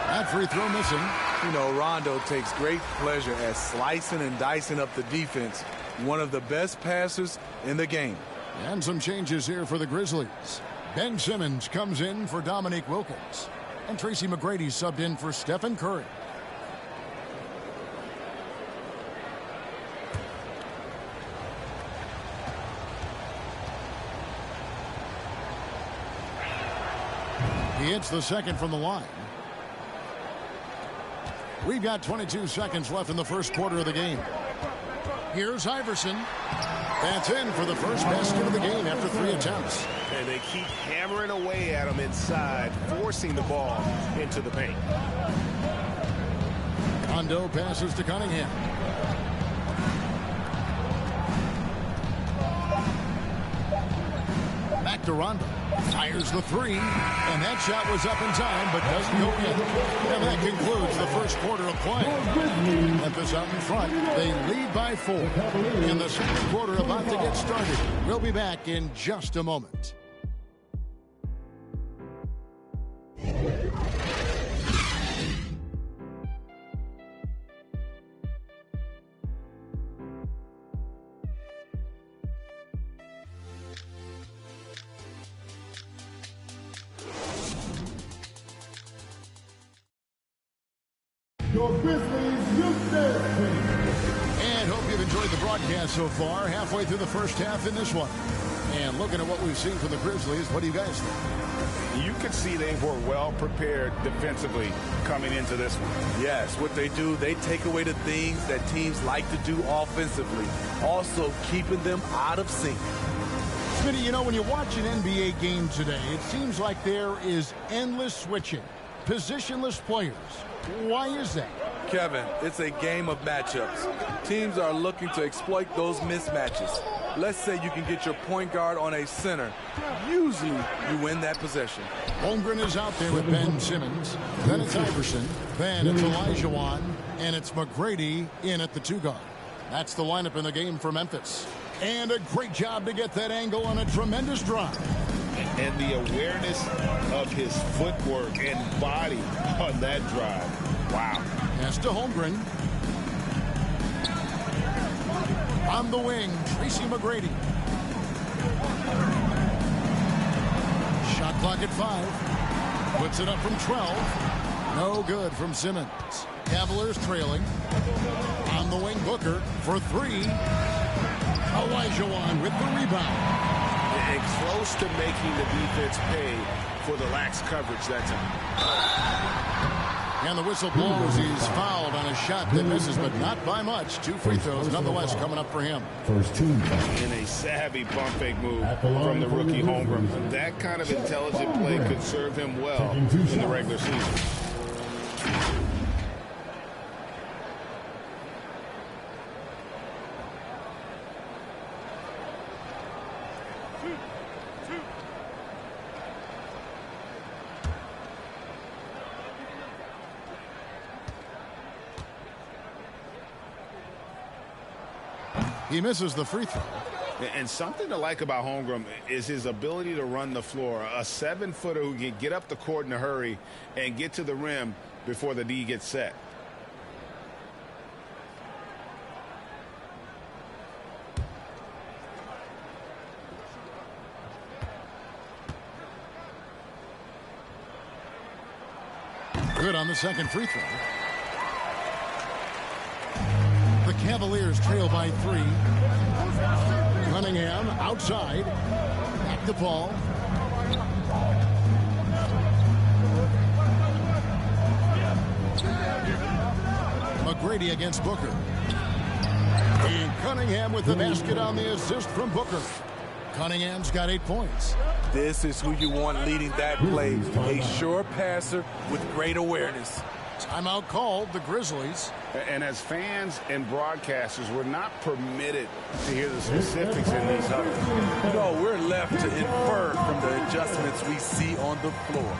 That free throw missing. You know, Rondo takes great pleasure at slicing and dicing up the defense. One of the best passers in the game. And some changes here for the Grizzlies. Ben Simmons comes in for Dominique Wilkins. And Tracy McGrady subbed in for Stephen Curry. He hits the second from the line. We've got 22 seconds left in the first quarter of the game. Here's Iverson. That's in for the first basket of the game after 3 attempts. And they keep hammering away at him inside, forcing the ball into the paint. Rondo passes to Cunningham. Back to Rondo. Fires the 3. And that shot was up in time, but doesn't go in. And that concludes the first quarter of play. Memphis out in front. They lead by 4. And the second quarter about to get started. We'll be back in just a moment. Your Grizzlies youth dance team. And hope you've enjoyed the broadcast so far. Halfway through the first half in this one. And looking at what we've seen from the Grizzlies, what do you guys think? You could see they were well prepared defensively coming into this one. Yes, what they do, they take away the things that teams like to do offensively. Also keeping them out of sync. Smitty, you know, when you watch an NBA game today, it seems like there is endless switching, positionless players. Why is that? Kevin, it's a game of matchups. Teams are looking to exploit those mismatches. Let's say you can get your point guard on a center. Usually, you win that possession. Holmgren is out there with Ben Simmons. Then it's Iverson. Then it's Olajuwon. And it's McGrady in at the 2 guard. That's the lineup in the game for Memphis. And a great job to get that angle on a tremendous drive. And the awareness of his footwork and body on that drive. Wow. Pass to Holmgren. On the wing, Tracy McGrady. Shot clock at 5. Puts it up from 12. No good from Simmons. Cavaliers trailing. On the wing, Booker for 3. Olajuwon with the rebound. And close to making the defense pay for the lax coverage that time. And the whistle blows. He's fouled on a shot that misses, but not by much. 2 free throws nonetheless coming up for him. First team. In a savvy pump fake move from the rookie Holmgren. That kind of intelligent play could serve him well in the regular season. He misses the free throw. And something to like about Holmgren is his ability to run the floor. A 7-footer who can get up the court in a hurry and get to the rim before the D gets set. Good on the second free throw. The Cavaliers trail by 3. Cunningham outside. Back to Paul. McGrady against Booker. And Cunningham with the basket on the assist from Booker. Cunningham's got 8 points. This is who you want leading that play. A sure passer with great awareness. Timeout called, the Grizzlies. And as fans and broadcasters, we're not permitted to hear the specifics in these huddles. No, we're left to infer from the adjustments we see on the floor.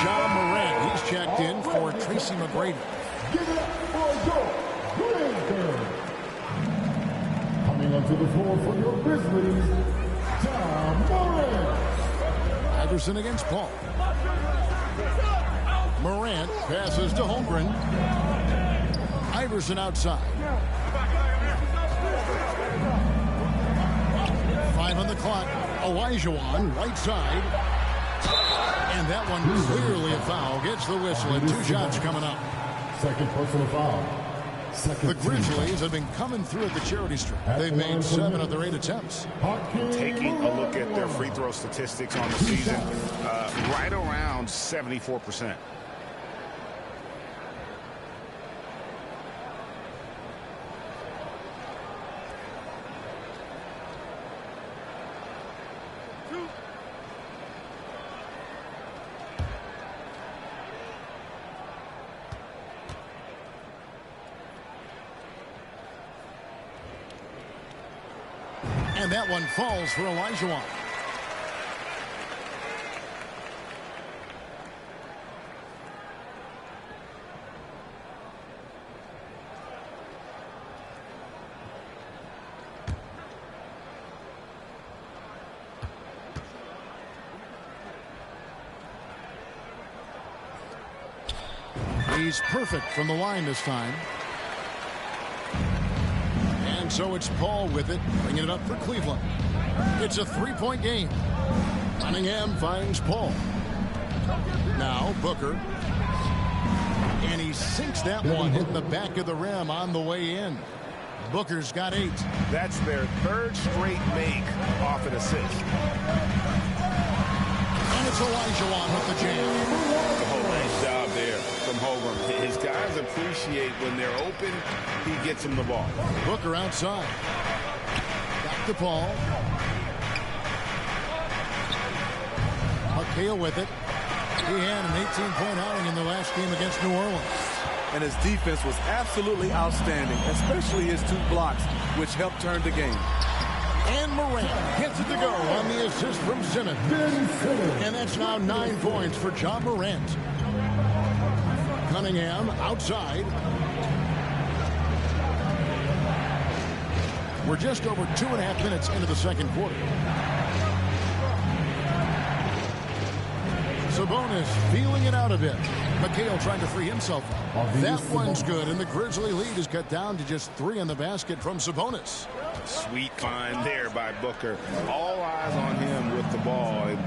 John Morant, he's checked in for Tracy McGrady. Give it up for Joe Greenberg. Coming onto the floor for your Grizzlies, John Morant. Iverson against Paul. Morant passes to Holmgren. Iverson outside. 5 on the clock. Olajuwon, right side. And that one clearly a foul. Gets the whistle and 2 shots coming up. Second personal foul. The Grizzlies have been coming through at the charity stripe. They've made 7 of their 8 attempts. Taking a look at their free throw statistics on the season, right around 74%. And that one falls for Olajuwon. He's perfect from the line this time. And so it's Paul with it, bringing it up for Cleveland. It's a 3-point game. Cunningham finds Paul. Now Booker. And he sinks that one, hitting the back of the rim on the way in. Booker's got 8. That's their 3rd straight make off an assist. And it's Olajuwon with the jam. Oh, nice job there from Holmgren. His guys appreciate when they're open, he gets them the ball. Booker outside. Back to Paul. McHale with it. He had an 18-point outing in the last game against New Orleans. And his defense was absolutely outstanding, especially his 2 blocks, which helped turn the game. And Morant gets it to go on the assist from Simmons. And that's now 9 points for John Morant. Cunningham outside. We're just over 2.5 minutes into the second quarter. Sabonis feeling it out a bit. McHale trying to free himself up. That one's good, and the Grizzly lead is cut down to just 3 in the basket from Sabonis. Sweet find there by Booker. All eyes on him with the ball, and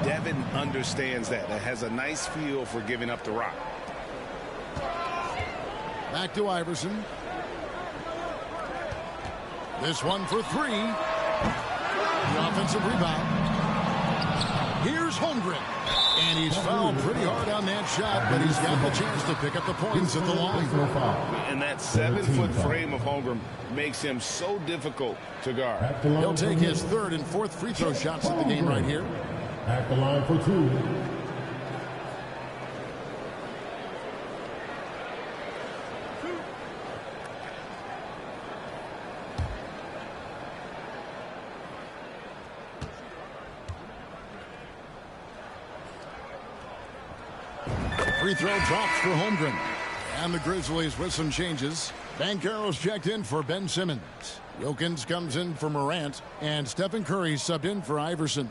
Devin understands that. That has a nice feel for giving up the rock. Back to Iverson. This one for 3. The offensive rebound. Here's Holmgren. And he's fouled pretty hard on that shot, but he's got the chance to pick up the points at the line. And that 7-foot frame of Holmgren makes him so difficult to guard. He'll take his 3rd and 4th free throw shots of the game right here. At the line for 2. Free throw drops for Holmgren. And the Grizzlies with some changes. Banchero's checked in for Ben Simmons. Wilkins comes in for Morant. And Stephen Curry subbed in for Iverson.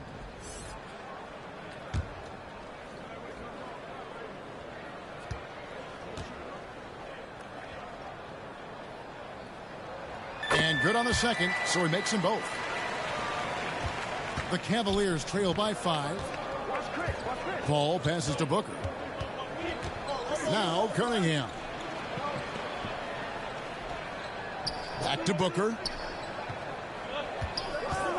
And good on the second, so he makes them both. The Cavaliers trail by 5. Paul passes to Booker. Now Cunningham. Back to Booker.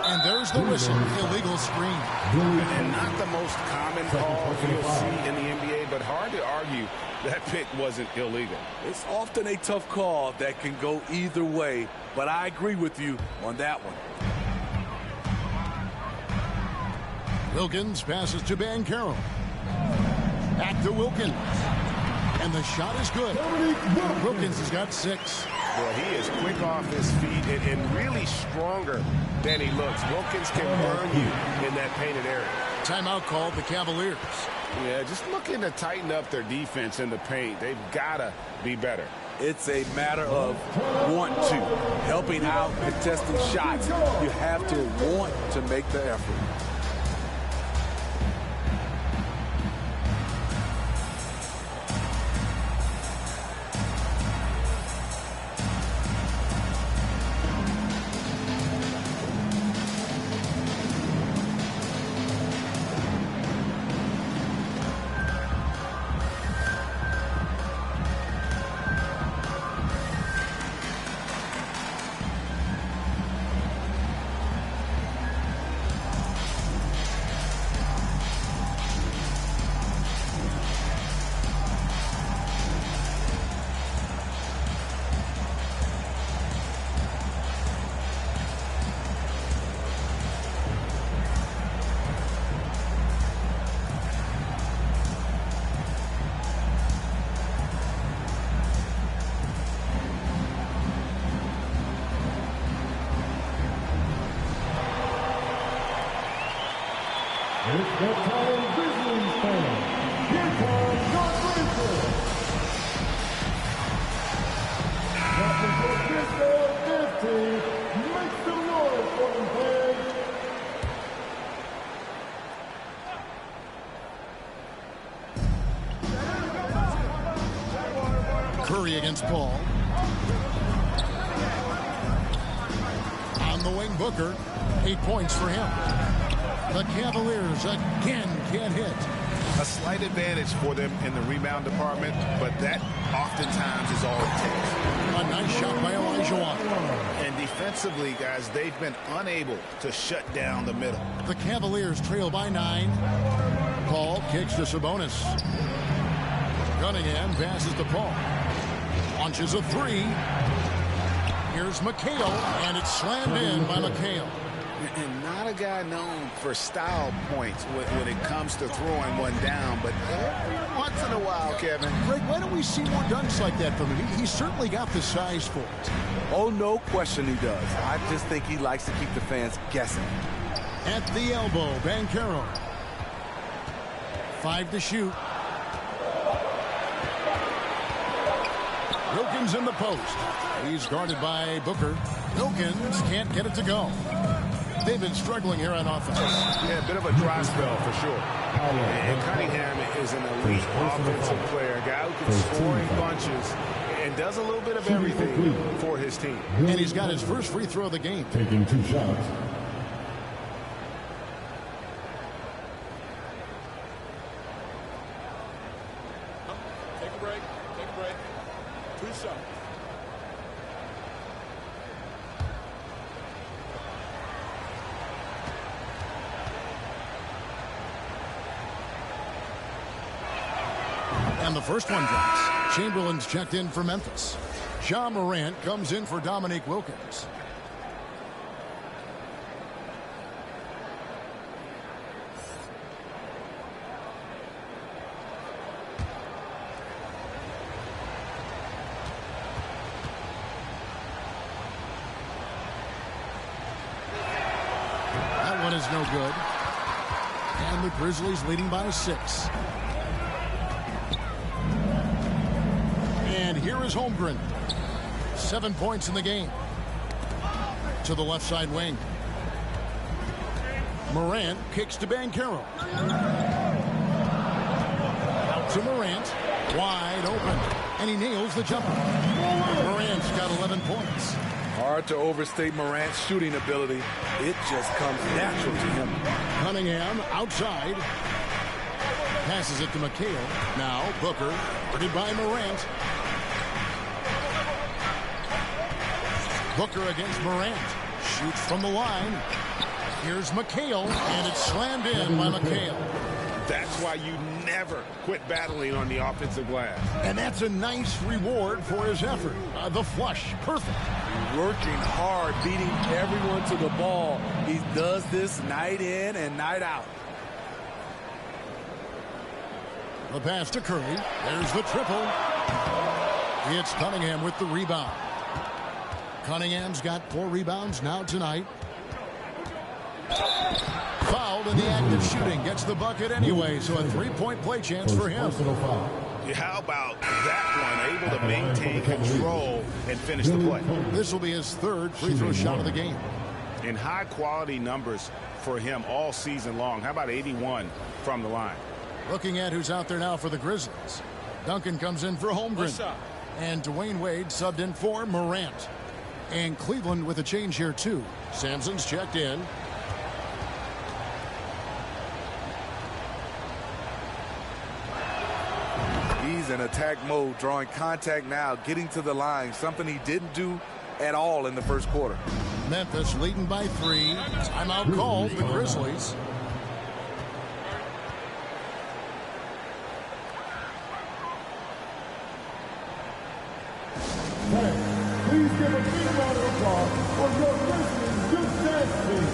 And there's the whistle. Illegal screen. And not the most common call you'll see in the NBA, but hard to argue that pick wasn't illegal. It's often a tough call that can go either way, but I agree with you on that one. Wilkins passes to Banchero. Back to Wilkins. And the shot is good. Wilkins has got 6. Well, he is quick off his feet and really stronger than he looks. Wilkins can burn you in that painted area. Timeout called the Cavaliers. Yeah, just looking to tighten up their defense in the paint. They've got to be better. It's a matter of want to. Helping out, contesting shots. You have to want to make the effort. It's the Toronto Grizzlies fan. Here comes your Grizzlies. Captain Francisco 50 makes the noise for them fans. Curry against Paul. On the wing, Booker. 8 points for him. The Cavaliers again can't hit. A slight advantage for them in the rebound department, but that oftentimes is all it takes. A nice shot by Olajuwon. And defensively, guys, they've been unable to shut down the middle. The Cavaliers trail by 9. Paul kicks to Sabonis. Cunningham passes to Paul. Launches a 3. Here's McHale, and it's slammed in by McHale. And not a guy known for style points when it comes to throwing one down, but once in a while, Kevin. Greg, why don't we see more dunks like that from him? He's certainly got the size for it. Oh, no question he does. I just think he likes to keep the fans guessing. At the elbow, Banchero. 5 to shoot. Wilkins in the post. He's guarded by Booker. Wilkins can't get it to go. They've been struggling here on offense. Yeah, a bit of a dry spell for sure. And Cunningham is an elite offensive player, a guy who can score in bunches and does a little bit of everything for his team. And he's got his first free throw of the game. Taking 2 shots. Take a break. Take a break. 2 shots. And the first one drops. Chamberlain's checked in for Memphis. Ja Morant comes in for Dominique Wilkins. That one is no good. And the Grizzlies leading by 6. And here is Holmgren. 7 points in the game. To the left side wing. Morant kicks to Banchero. Out to Morant. Wide open. And he nails the jumper. Morant's got 11 points. Hard to overstate Morant's shooting ability. It just comes natural to him. Cunningham outside. Passes it to McHale. Now Booker. Guarded by Morant. Booker against Morant. Shoots from the line. Here's McHale, and it's slammed in by McHale. That's why you never quit battling on the offensive glass. And that's a nice reward for his effort. The flush, perfect. Working hard, beating everyone to the ball. He does this night in and night out. The pass to Curry. There's the triple. It's Cunningham with the rebound. Cunningham's got 4 rebounds now tonight. Fouled in the act of shooting. Gets the bucket anyway, so a 3-point play chance for him. How about that one? Able to maintain control and finish the play. This will be his 3rd free throw shot of the game. In high-quality numbers for him all season long. How about 81 from the line? Looking at who's out there now for the Grizzlies. Duncan comes in for Holmgren. And Dwayne Wade subbed in for Morant. And Cleveland with a change here, too. Sampson's checked in. He's in attack mode, drawing contact now, getting to the line, something he didn't do at all in the first quarter. Memphis leading by 3. Timeout called the Grizzlies. Please give a big round of applause for your Grizzlies Youth Dance Team.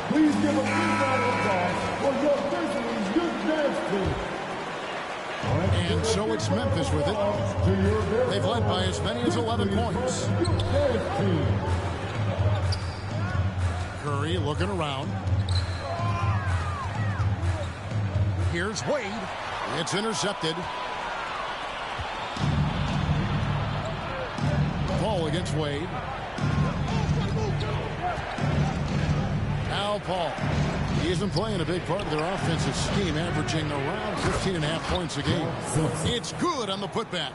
Please give a big round of applause for your Grizzlies Youth Dance Team. And so it's Memphis with it. They've led by as many as 11 points. Curry looking around. Here's Wade. It's intercepted. Paul against Wade. Now Paul. He isn't playing a big part of their offensive scheme, averaging around 15.5 points a game. It's good on the putback.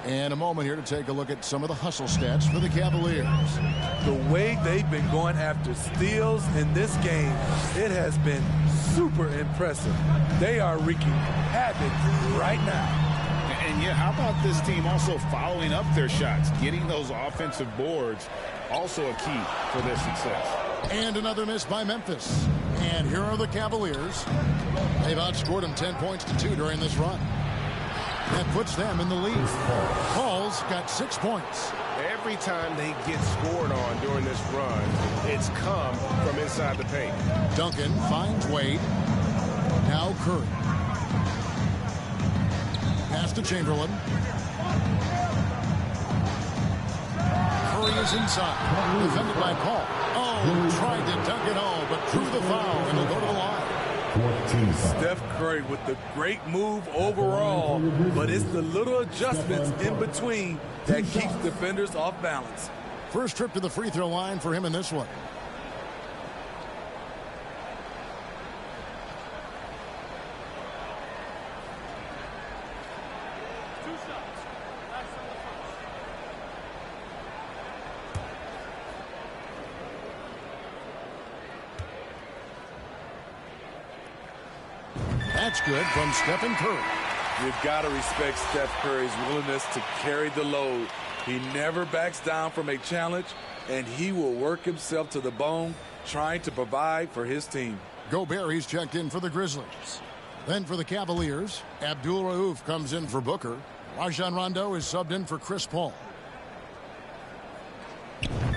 And a moment here to take a look at some of the hustle stats for the Cavaliers. The way they've been going after steals in this game, it has been super impressive. They are wreaking havoc right now. And yeah, how about this team also following up their shots, getting those offensive boards, also a key for their success. And another miss by Memphis. And here are the Cavaliers. They've outscored them 10 points to 2 during this run. That puts them in the lead. Paul's got 6 points. Every time they get scored on during this run, it's come from inside the paint. Duncan finds Wade. Now Curry. Pass to Chamberlain. Curry is inside. Defended by Paul. Oh, tried to dunk it all, but drew the foul, and he'll go to the line. Steph Curry with the great move overall, but it's the little adjustments in between that keeps defenders off balance. First trip to the free throw line for him in this one. That's good from Stephen Curry. You've got to respect Steph Curry's willingness to carry the load. He never backs down from a challenge, and he will work himself to the bone trying to provide for his team. Gobert, he's checked in for the Grizzlies. Then for the Cavaliers, Abdul Rauf comes in for Booker. Rajon Rondo is subbed in for Chris Paul.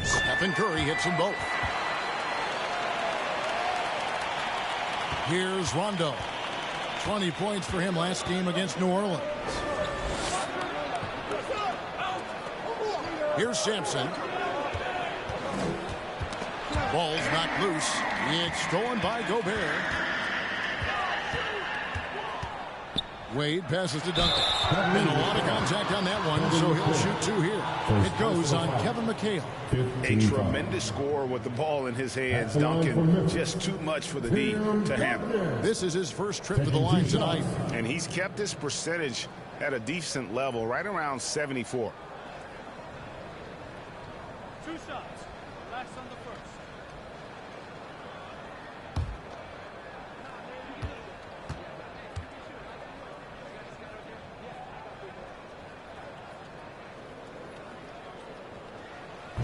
Stephen Curry hits them both. Here's Rondo. 20 points for him last game against New Orleans. Here's Sampson. Ball's knocked loose. It's stolen by Gobert. Wade passes to Duncan. And a lot of contact on that one, so he'll shoot 2 here. It goes on Kevin McHale. A tremendous score with the ball in his hands. Duncan, just too much for the D to handle. This is his first trip to the line tonight. And he's kept his percentage at a decent level, right around 74. 2 shots. Relax on the first.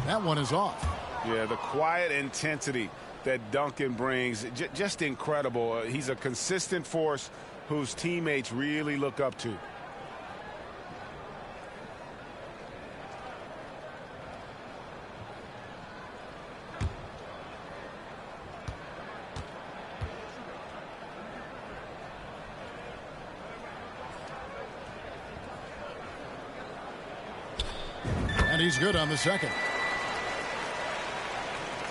That one is off. Yeah, the quiet intensity that Duncan brings, just incredible. He's a consistent force whose teammates really look up to. And he's good on the second.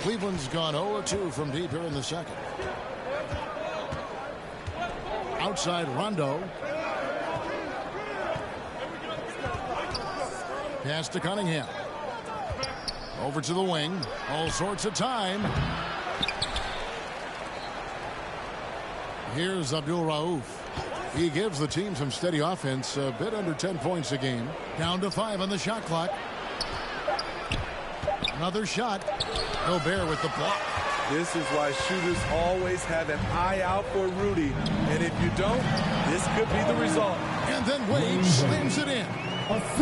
Cleveland's gone 0-2 from deep here in the second. Outside Rondo. Pass to Cunningham. Over to the wing. All sorts of time. Here's Abdul Rauf. He gives the team some steady offense, a bit under 10 points a game. Down to 5 on the shot clock. Another shot. Gobert with the block. This is why shooters always have an eye out for Rudy. And if you don't, this could be the result. And then Wade slams it in.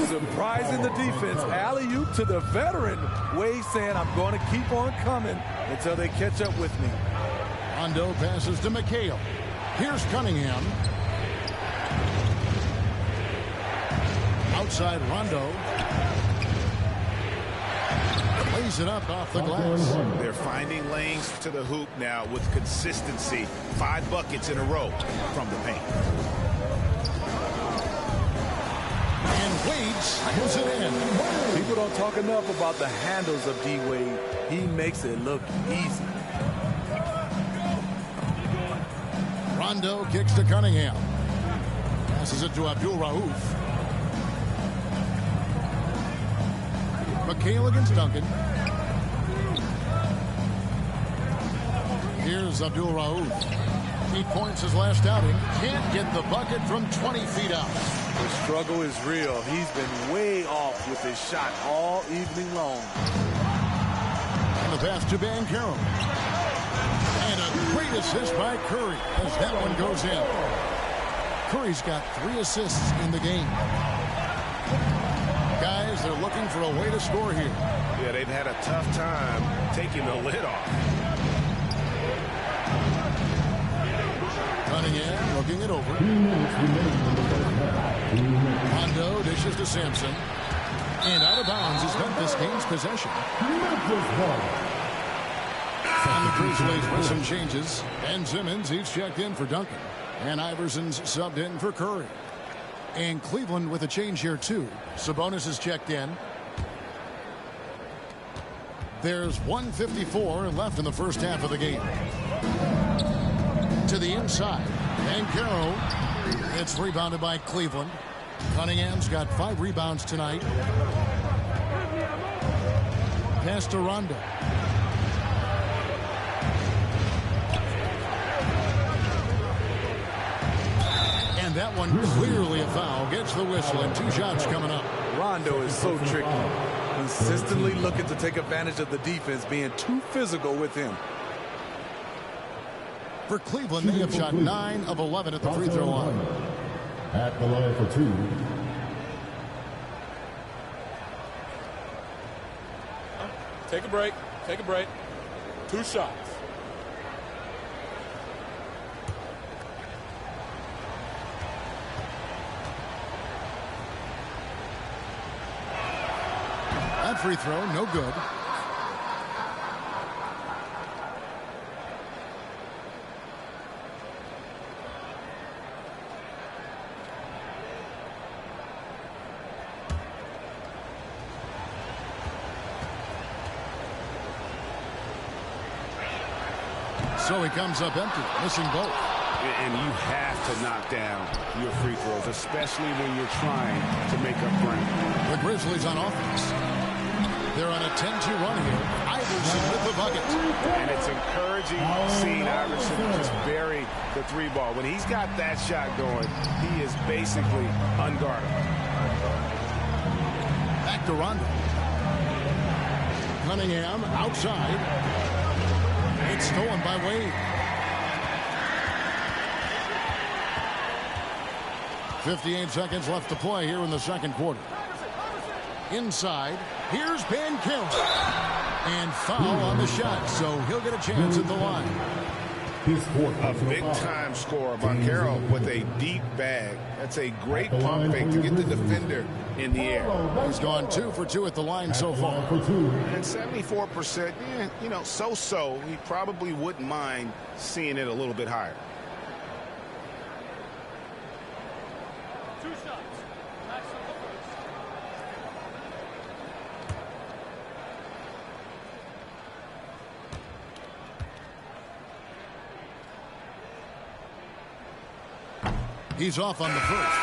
Surprising the defense. Alley-oop to the veteran. Wade saying, I'm going to keep on coming until they catch up with me. Rondo passes to McHale. Here's Cunningham. Outside Rondo. Lays it up off the glass. They're finding lanes to the hoop now with consistency. 5 buckets in a row from the paint. And Wade slams it in. People don't talk enough about the handles of D. Wade. He makes it look easy. Rondo kicks to Cunningham. Passes it to Abdul Rauf. McHale against Duncan. Here's Abdul Rauf. He points his last outing. Can't get the bucket from 20 feet out. The struggle is real. He's been way off with his shot all evening long. And the pass to Banchero. And a great assist by Curry as that one goes in. Curry's got 3 assists in the game. Guys, they're looking for a way to score here. Yeah, they've had a tough time taking the lid off. Cunningham looking it over. Rondo dishes to Sampson. And out of bounds is Memphis gains possession. And the Grizzlies with some changes. Ben Simmons, he's checked in for Duncan. And Iverson's subbed in for Curry. And Cleveland with a change here, too. Sabonis is checked in. There's 1:54 left in the first half of the game. To the inside. Banchero. It's rebounded by Cleveland. Cunningham's got 5 rebounds tonight. Pass to Rondo. And that one clearly a foul. Gets the whistle and 2 shots coming up. Rondo is so tricky. Consistently looking to take advantage of the defense being too physical with him. For Cleveland, they have shot 9 of 11 at the free throw line. At the line for 2. Take a break. Take a break. 2 shots. That free throw, no good. So he comes up empty, missing both. And you have to knock down your free throws, especially when you're trying to make up ground. The Grizzlies on offense. They're on a 10-2 run here. Iverson with the bucket. And it's encouraging seeing Iverson just bury the three ball. When he's got that shot going, he is basically unguardable. Back to Rondo. Cunningham outside. It's stolen by Wade. 58 seconds left to play here in the second quarter. Inside, here's Banchero. And foul on the shot, so he'll get a chance at the line. A big-time scorer, Banchero, with a deep bag. That's a great pump fake to get the defender in the air. He's gone 2 for 2 at the line so far. And 74%, you know, so-so. He probably wouldn't mind seeing it a little bit higher. 2 shots. Max on the first. He's off on the first.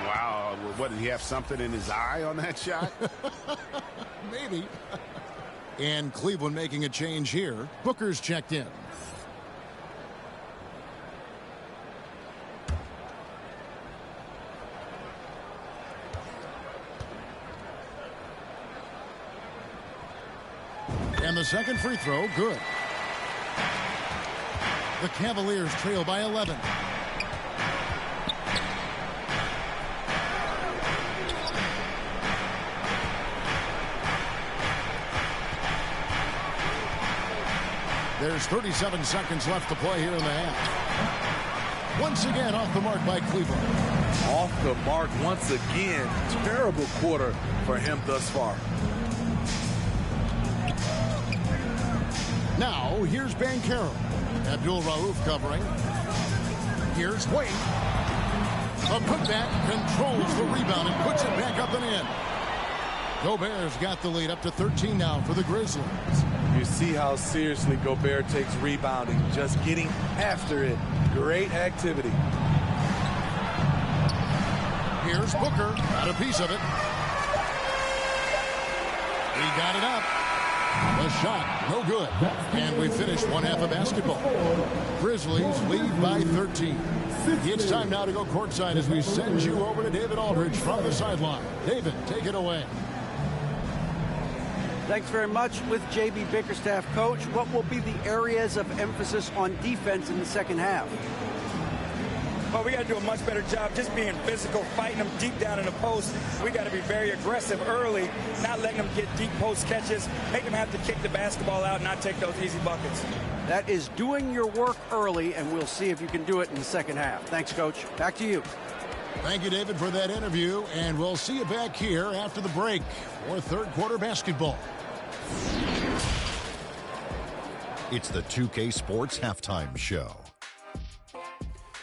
Wow. What, did he have something in his eye on that shot? Maybe. And Cleveland making a change here. Booker's checked in. And the second free throw, good. The Cavaliers trail by 11. There's 37 seconds left to play here in the half. Once again off the mark by Cleveland. Off the mark once again. Terrible quarter for him thus far. Now, here's Banchero. Abdul Rauf covering. Here's Wade. A putback controls the rebound and puts it back up and in. Gobert's got the lead up to 13 now for the Grizzlies. You see how seriously Gobert takes rebounding, just getting after it. Great activity. Here's Booker. Got a piece of it. He got it up. The shot, no good. And we finished one half of basketball. Grizzlies lead by 13. It's time now to go courtside as we send you over to David Aldridge from the sideline. David, take it away. Thanks very much. With J.B. Bickerstaff, Coach, what will be the areas of emphasis on defense in the second half? Well, we got to do a much better job just being physical, fighting them deep down in the post. We got to be very aggressive early, not letting them get deep post catches, make them have to kick the basketball out, not take those easy buckets. That is doing your work early, and we'll see if you can do it in the second half. Thanks, Coach. Back to you. Thank you, David, for that interview, and we'll see you back here after the break for third quarter basketball. It's the 2K Sports Halftime Show.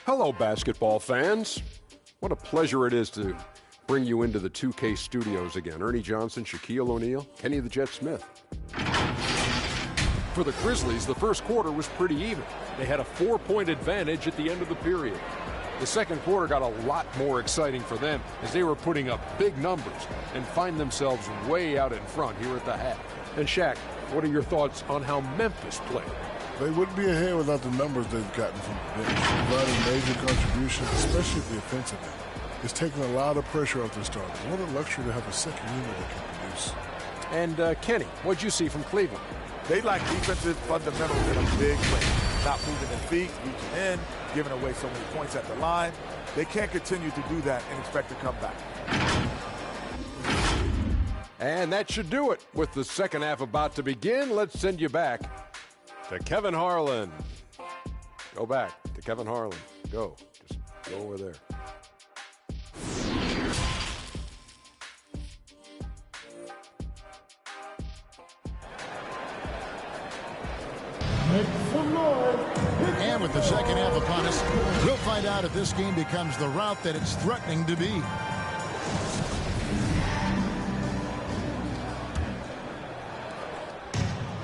Hello, basketball fans. What a pleasure it is to bring you into the 2K studios again. Ernie Johnson, Shaquille O'Neal, Kenny the Jet Smith. For the Grizzlies, the first quarter was pretty even. They had a 4-point advantage at the end of the period. The second quarter got a lot more exciting for them as they were putting up big numbers and find themselves way out in front here at the half. And Shaq, what are your thoughts on how Memphis played? They wouldn't be ahead without the numbers they've gotten from the bench. Providing major contributions, especially the offensive end. It's taking a lot of pressure off the starters. What a luxury to have a second unit that can produce. And Kenny, what'd you see from Cleveland? They lack defensive fundamentals in a big way. Not moving their feet, reaching in, giving away so many points at the line. They can't continue to do that and expect to come back. And that should do it. With the second half about to begin, let's send you back to Kevin Harlan. Go back to Kevin Harlan. Go. Just go over there. And with the second half upon us, we'll find out if this game becomes the route that it's threatening to be.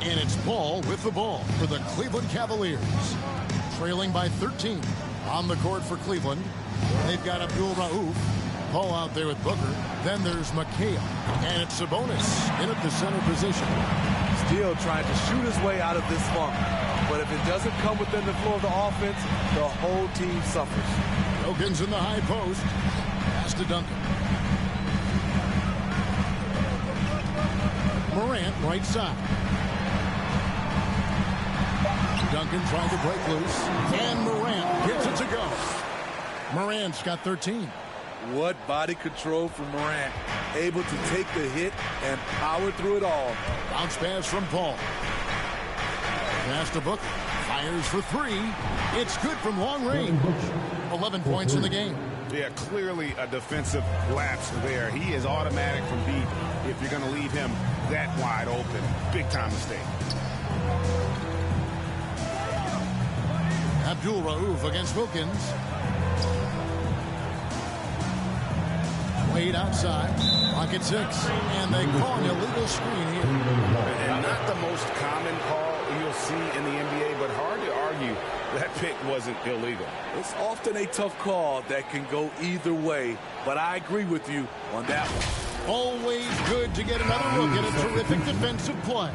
And it's Ball with the ball for the Cleveland Cavaliers, trailing by 13. On the court for Cleveland, they've got Abdul Rauf. Paul out there with Booker. Then there's McHale. And it's Sabonis in at the center position. Still trying to shoot his way out of this funk. But if it doesn't come within the flow of the offense, the whole team suffers. Wilkins in the high post. Pass to Duncan. Morant right side. Duncan trying to break loose. And Morant gets it to go. Morant's got 13. What body control from Morant. Able to take the hit and power through it all. Bounce pass from Paul. Pass to Booker. Fires for three. It's good from long range. 11 points in the game. Yeah, clearly a defensive lapse there. He is automatic from deep if you're going to leave him that wide open. Big time mistake. Abdul Rauf against Wilkins. Wade outside. Pocket 6. And they call an illegal screen here. And not the most common call you'll see in the NBA, but hard to argue that pick wasn't illegal. It's often a tough call that can go either way, but I agree with you on that one. Always good to get another look at a terrific defensive play.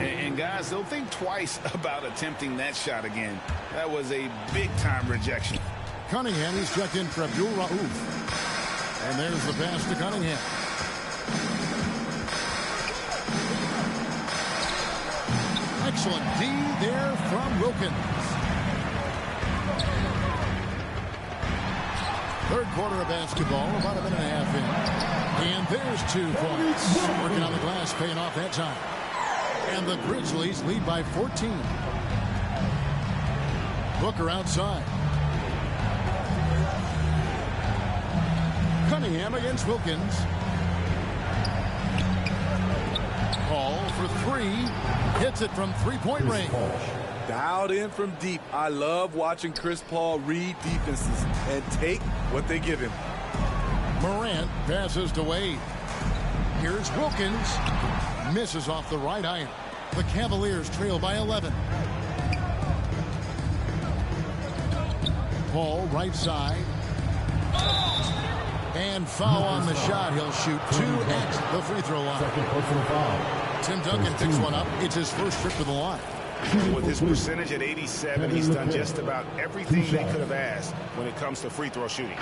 And guys, they'll think twice about attempting that shot again. That was a big-time rejection. Cunningham is checked in for Abdul Rauf. And there's the pass to Cunningham. Excellent D there from Wilkins. Third quarter of basketball, about a minute and a half in. And there's 2 points. Working on the glass, paying off that time. And the Grizzlies lead by 14. Booker outside. Cunningham against Wilkins. Paul for 3. Hits it from three-point range. Dialed in from deep. I love watching Chris Paul read defenses and take what they give him. Morant passes to Wade. Here's Wilkins. Misses off the right iron. The Cavaliers trail by 11. Paul right side. And foul on the shot. He'll shoot 2 at the free throw line. Tim Duncan picks one up. It's his first trip to the line. With his percentage at 87, he's done just about everything they could have asked when it comes to free throw shooting.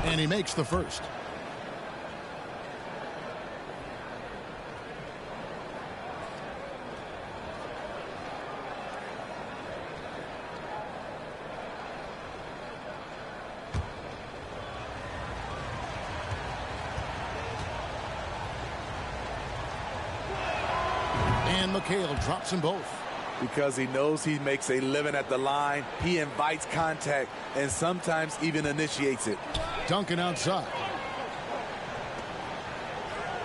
And he makes the first. And McHale drops them both. Because he knows he makes a living at the line, he invites contact and sometimes even initiates it. Duncan outside.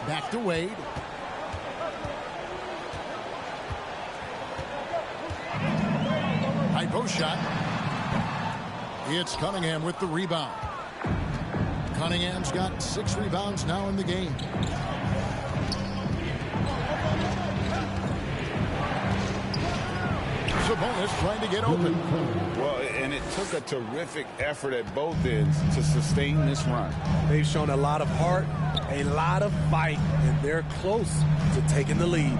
Back to Wade. High post shot. It's Cunningham with the rebound. Cunningham's got 6 rebounds now in the game. Sabonis trying to get open. Well, and it took a terrific effort at both ends to sustain this run. They've shown a lot of heart, a lot of fight, and they're close to taking the lead.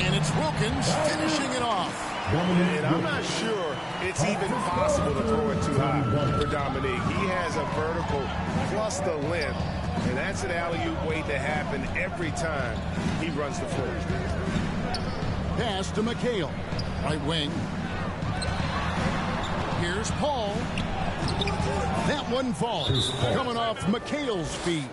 And it's Wilkins finishing it off. And I'm not sure it's even possible to throw it too high for Dominique. He has a vertical plus the length, and that's an alley-oop waiting to happen every time he runs the floor. Pass to McHale. Right wing. Here's Paul. That one falls. Coming off McHale's feet.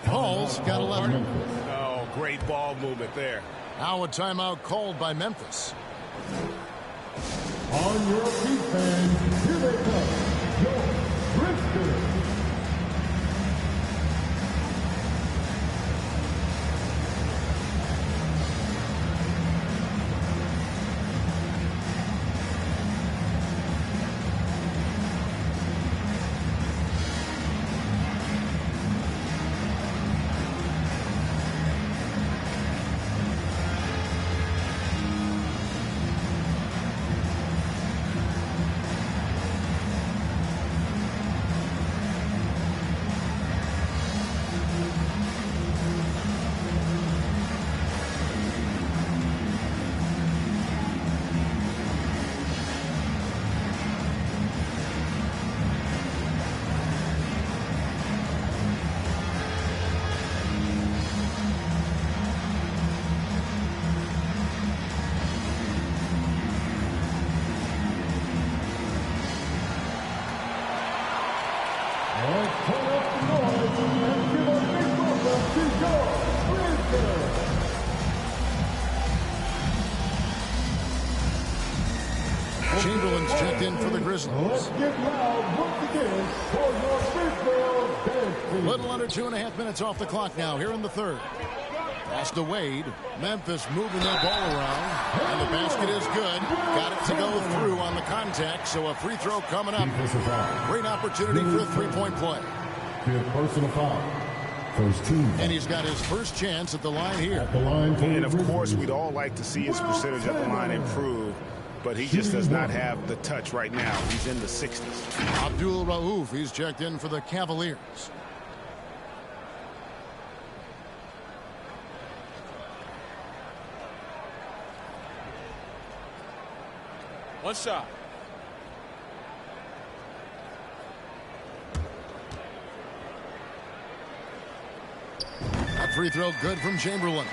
Paul's got 11. Oh, great ball movement there. Now a timeout called by Memphis. On your feet, fans, here they come. Your Drifters. Chamberlain's checked in for the Grizzlies. Let's get loud once again for your Big Dance. Little under 2.5 minutes off the clock now here in the third. Pass to Wade. Memphis moving that ball around. And the basket is good. Got it to go through on the contact, so a free throw coming up. Great opportunity for a three-point play. Fifth personal foul. First team. And he's got his first chance at the line here. And of course, we'd all like to see his percentage at the line improve, but he just does not have the touch right now. He's in the 60s. Abdul Rauf, he's checked in for the Cavaliers. One shot. A free throw good from Chamberlain.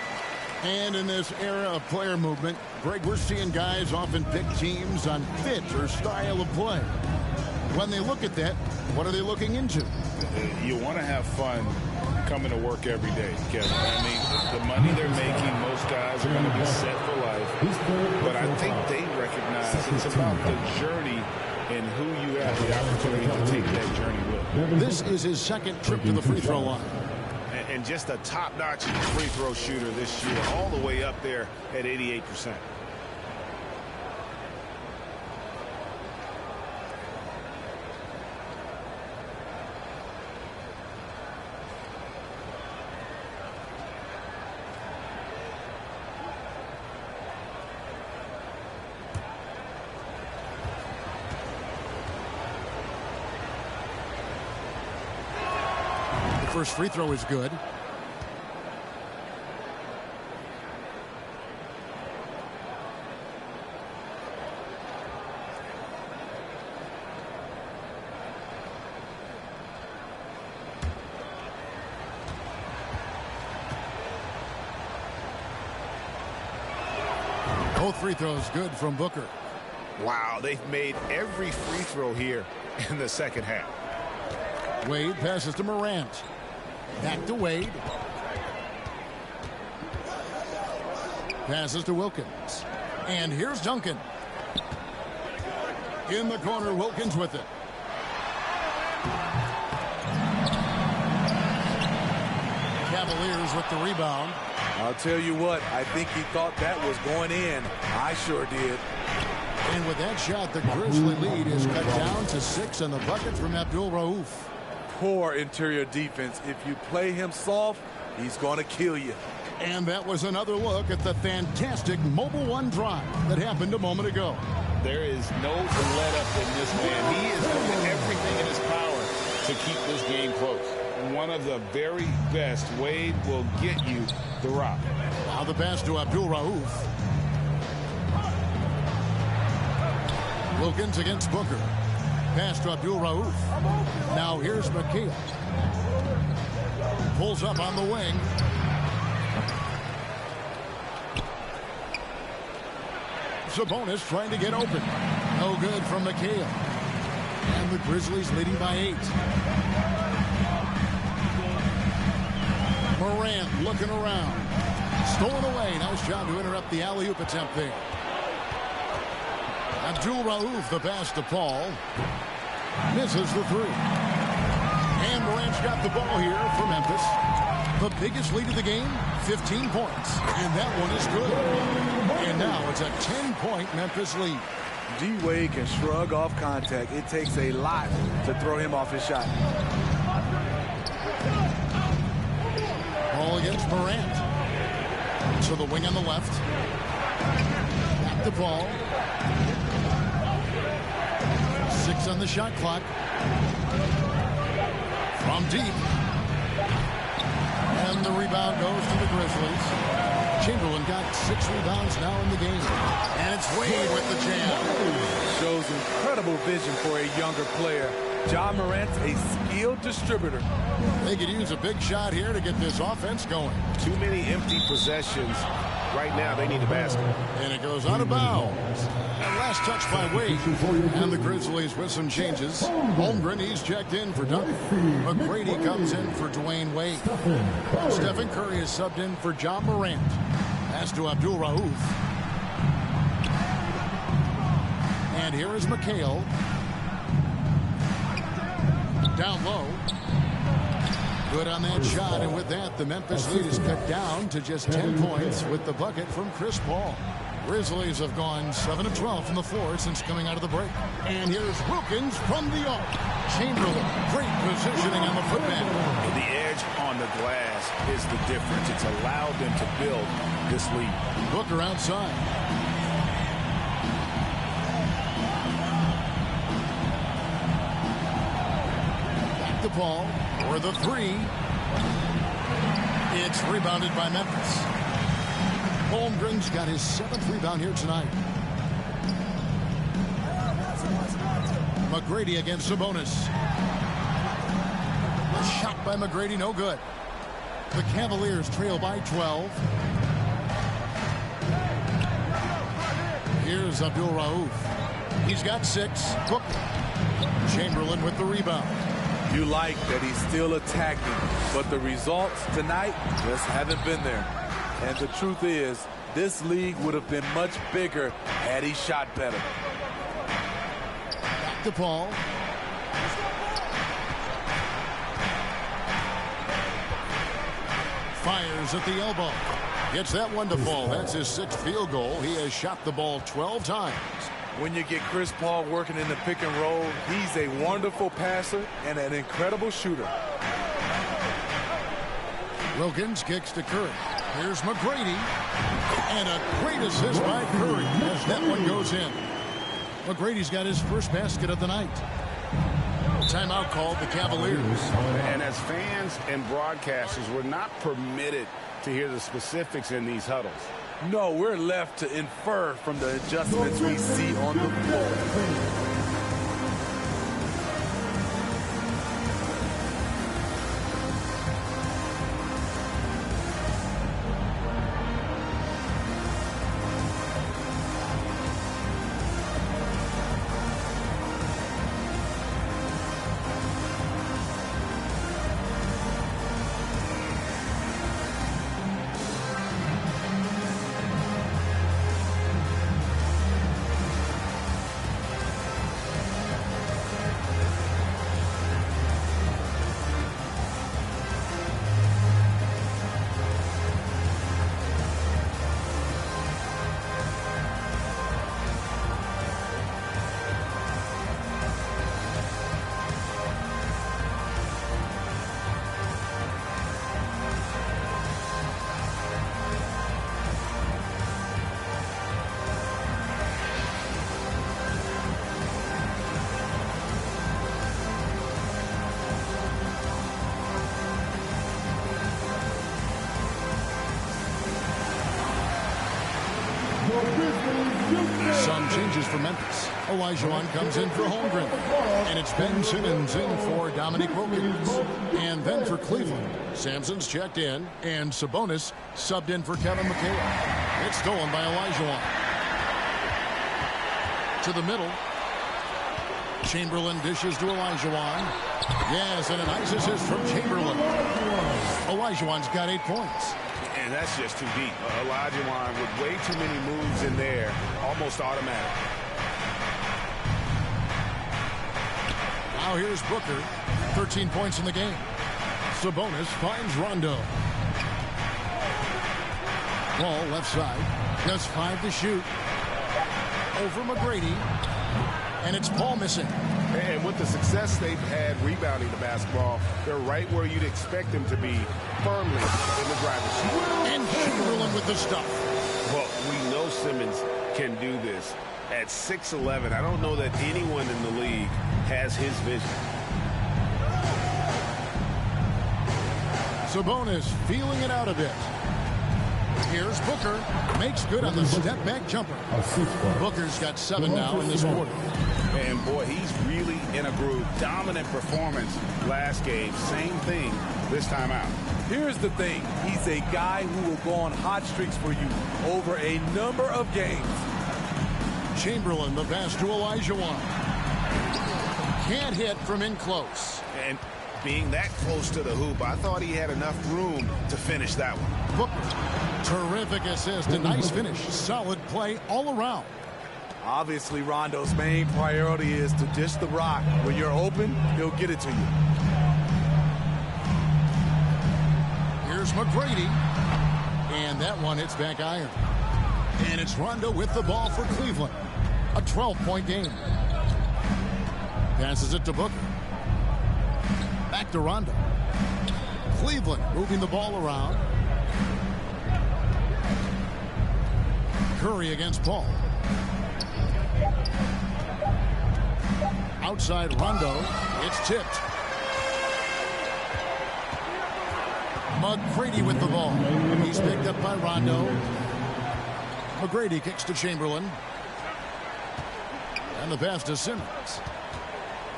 And in this era of player movement, Greg, we're seeing guys often pick teams on fit or style of play. When they look at that, what are they looking into? You want to have fun coming to work every day, Kevin. I mean, the money they're making, most guys are going to be set for life. But I think they recognize it's about the journey and who you have the opportunity to take that journey with. This is his second trip to the free throw line. And just a top-notch free throw shooter this year, all the way up there at 88%. First free throw is good. Both free throws good from Booker. Wow, they've made every free throw here in the second half. Wade passes to Morant. Back to Wade. Passes to Wilkins. And here's Duncan. In the corner, Wilkins with it. Cavaliers with the rebound. I'll tell you what, I think he thought that was going in. I sure did. And with that shot, the Grizzly lead is cut down to 6 on the bucket from Abdul Rauf. Poor interior defense. If you play him soft, he's going to kill you. And that was another look at the fantastic Mobile One drive that happened a moment ago. There is no let up in this man. He is doing everything in his power to keep this game close. One of the very best. Wade will get you the rock. Now the pass to Abdul Rauf. Wilkins against Booker. Pass to Abdul Rauf. Now here's McHale. Pulls up on the wing. Sabonis trying to get open. No good from McHale. And the Grizzlies leading by 8. Morant looking around. Stolen away. Nice job to interrupt the alley-oop attempt there. Abdul Rauf, the pass to Paul. Misses the 3. And Morant's got the ball here for Memphis. The biggest lead of the game, 15 points. And that one is good. And now it's a 10-point Memphis lead. D-Wade can shrug off contact. It takes a lot to throw him off his shot. Ball against Morant. To the wing on the left. Back to Paul. 6 on the shot clock. From deep. And the rebound goes to the Grizzlies. Chamberlain got 6 rebounds now in the game. And it's Wade with the jam. Shows incredible vision for a younger player. Ja Morant's a skilled distributor. They could use a big shot here to get this offense going. Too many empty possessions Right now, they need a basket. And it goes out of bounds. And last touch by Wade. And the Grizzlies with some changes. Holmgren, he's checked in for Duncan. McGrady comes in for Dwayne Wade. Stephen Curry is subbed in for John Morant. Pass to Abdul Rauf. And here is McHale. Down low. Good on that shot, and with that, the Memphis lead is cut down to just 10 points with the bucket from Chris Paul. Grizzlies have gone 7 of 12 from the floor since coming out of the break. And here's Wilkins from the arc. Chamberlain, great positioning on the footman. The edge on the glass is the difference. It's allowed them to build this lead. Booker outside. The ball for the three. It's rebounded by Memphis. Holmgren's got his 7th rebound here tonight. McGrady against Sabonis. A shot by McGrady, no good. The Cavaliers trail by 12. Here's Abdul Rauf. He's got 6. Booker. Chamberlain with the rebound. You like that he's still attacking, but the results tonight just haven't been there. And the truth is, this league would have been much bigger had he shot better. Back to Paul. Fires at the elbow. Gets that one to fall. That's his 6th field goal. He has shot the ball 12 times. When you get Chris Paul working in the pick and roll, he's a wonderful passer and an incredible shooter. Wilkins kicks to Curry. Here's McGrady. And a great assist by Curry as that one goes in. McGrady's got his first basket of the night. Timeout called the Cavaliers. And as fans and broadcasters, we're not permitted to hear the specifics in these huddles. No, we're left to infer from the adjustments we see on the floor. Some changes for Memphis. Olajuwon comes in for Holmgren. And it's Ben Simmons in for Dominique Wilkins. And then for Cleveland, Sampson's checked in. And Sabonis subbed in for Kevin McHale. It's stolen by Olajuwon. To the middle. Chamberlain dishes to Olajuwon. Yes, and a nice assist from Chamberlain. Olajuwon's got 8 points. And that's just too deep. Olajuwon with way too many moves in there, almost automatic. Now here's Booker, 13 points in the game. Sabonis finds Rondo. Ball left side, does 5 to shoot. Over McGrady, and it's Paul missing. And with the success they've had rebounding the basketball, they're right where you'd expect them to be, firmly in the driver's seat. And Chamberlain with the stuff. Well, we know Simmons can do this. At 6'11", I don't know that anyone in the league has his vision. Sabonis feeling it out a bit. Here's Booker. Makes good on the step-back jumper. Booker's got 7 now in this quarter. And boy, he's really in a groove. Dominant performance last game. Same thing this time out. Here's the thing. He's a guy who will go on hot streaks for you over a number of games. Chamberlain, the pass to Olajuwon. Can't hit from in close. And being that close to the hoop, I thought he had enough room to finish that one. Booker, terrific assist, a nice finish. Solid play all around. Obviously, Rondo's main priority is to dish the rock. When you're open, he'll get it to you. Here's McGrady. And that one hits back iron. And it's Rondo with the ball for Cleveland. A 12-point game. Passes it to Booker. Back to Rondo. Cleveland moving the ball around. Curry against Paul. Outside Rondo. It's tipped. McGrady with the ball. He's picked up by Rondo. McGrady kicks to Chamberlain. And the pass to Simmons.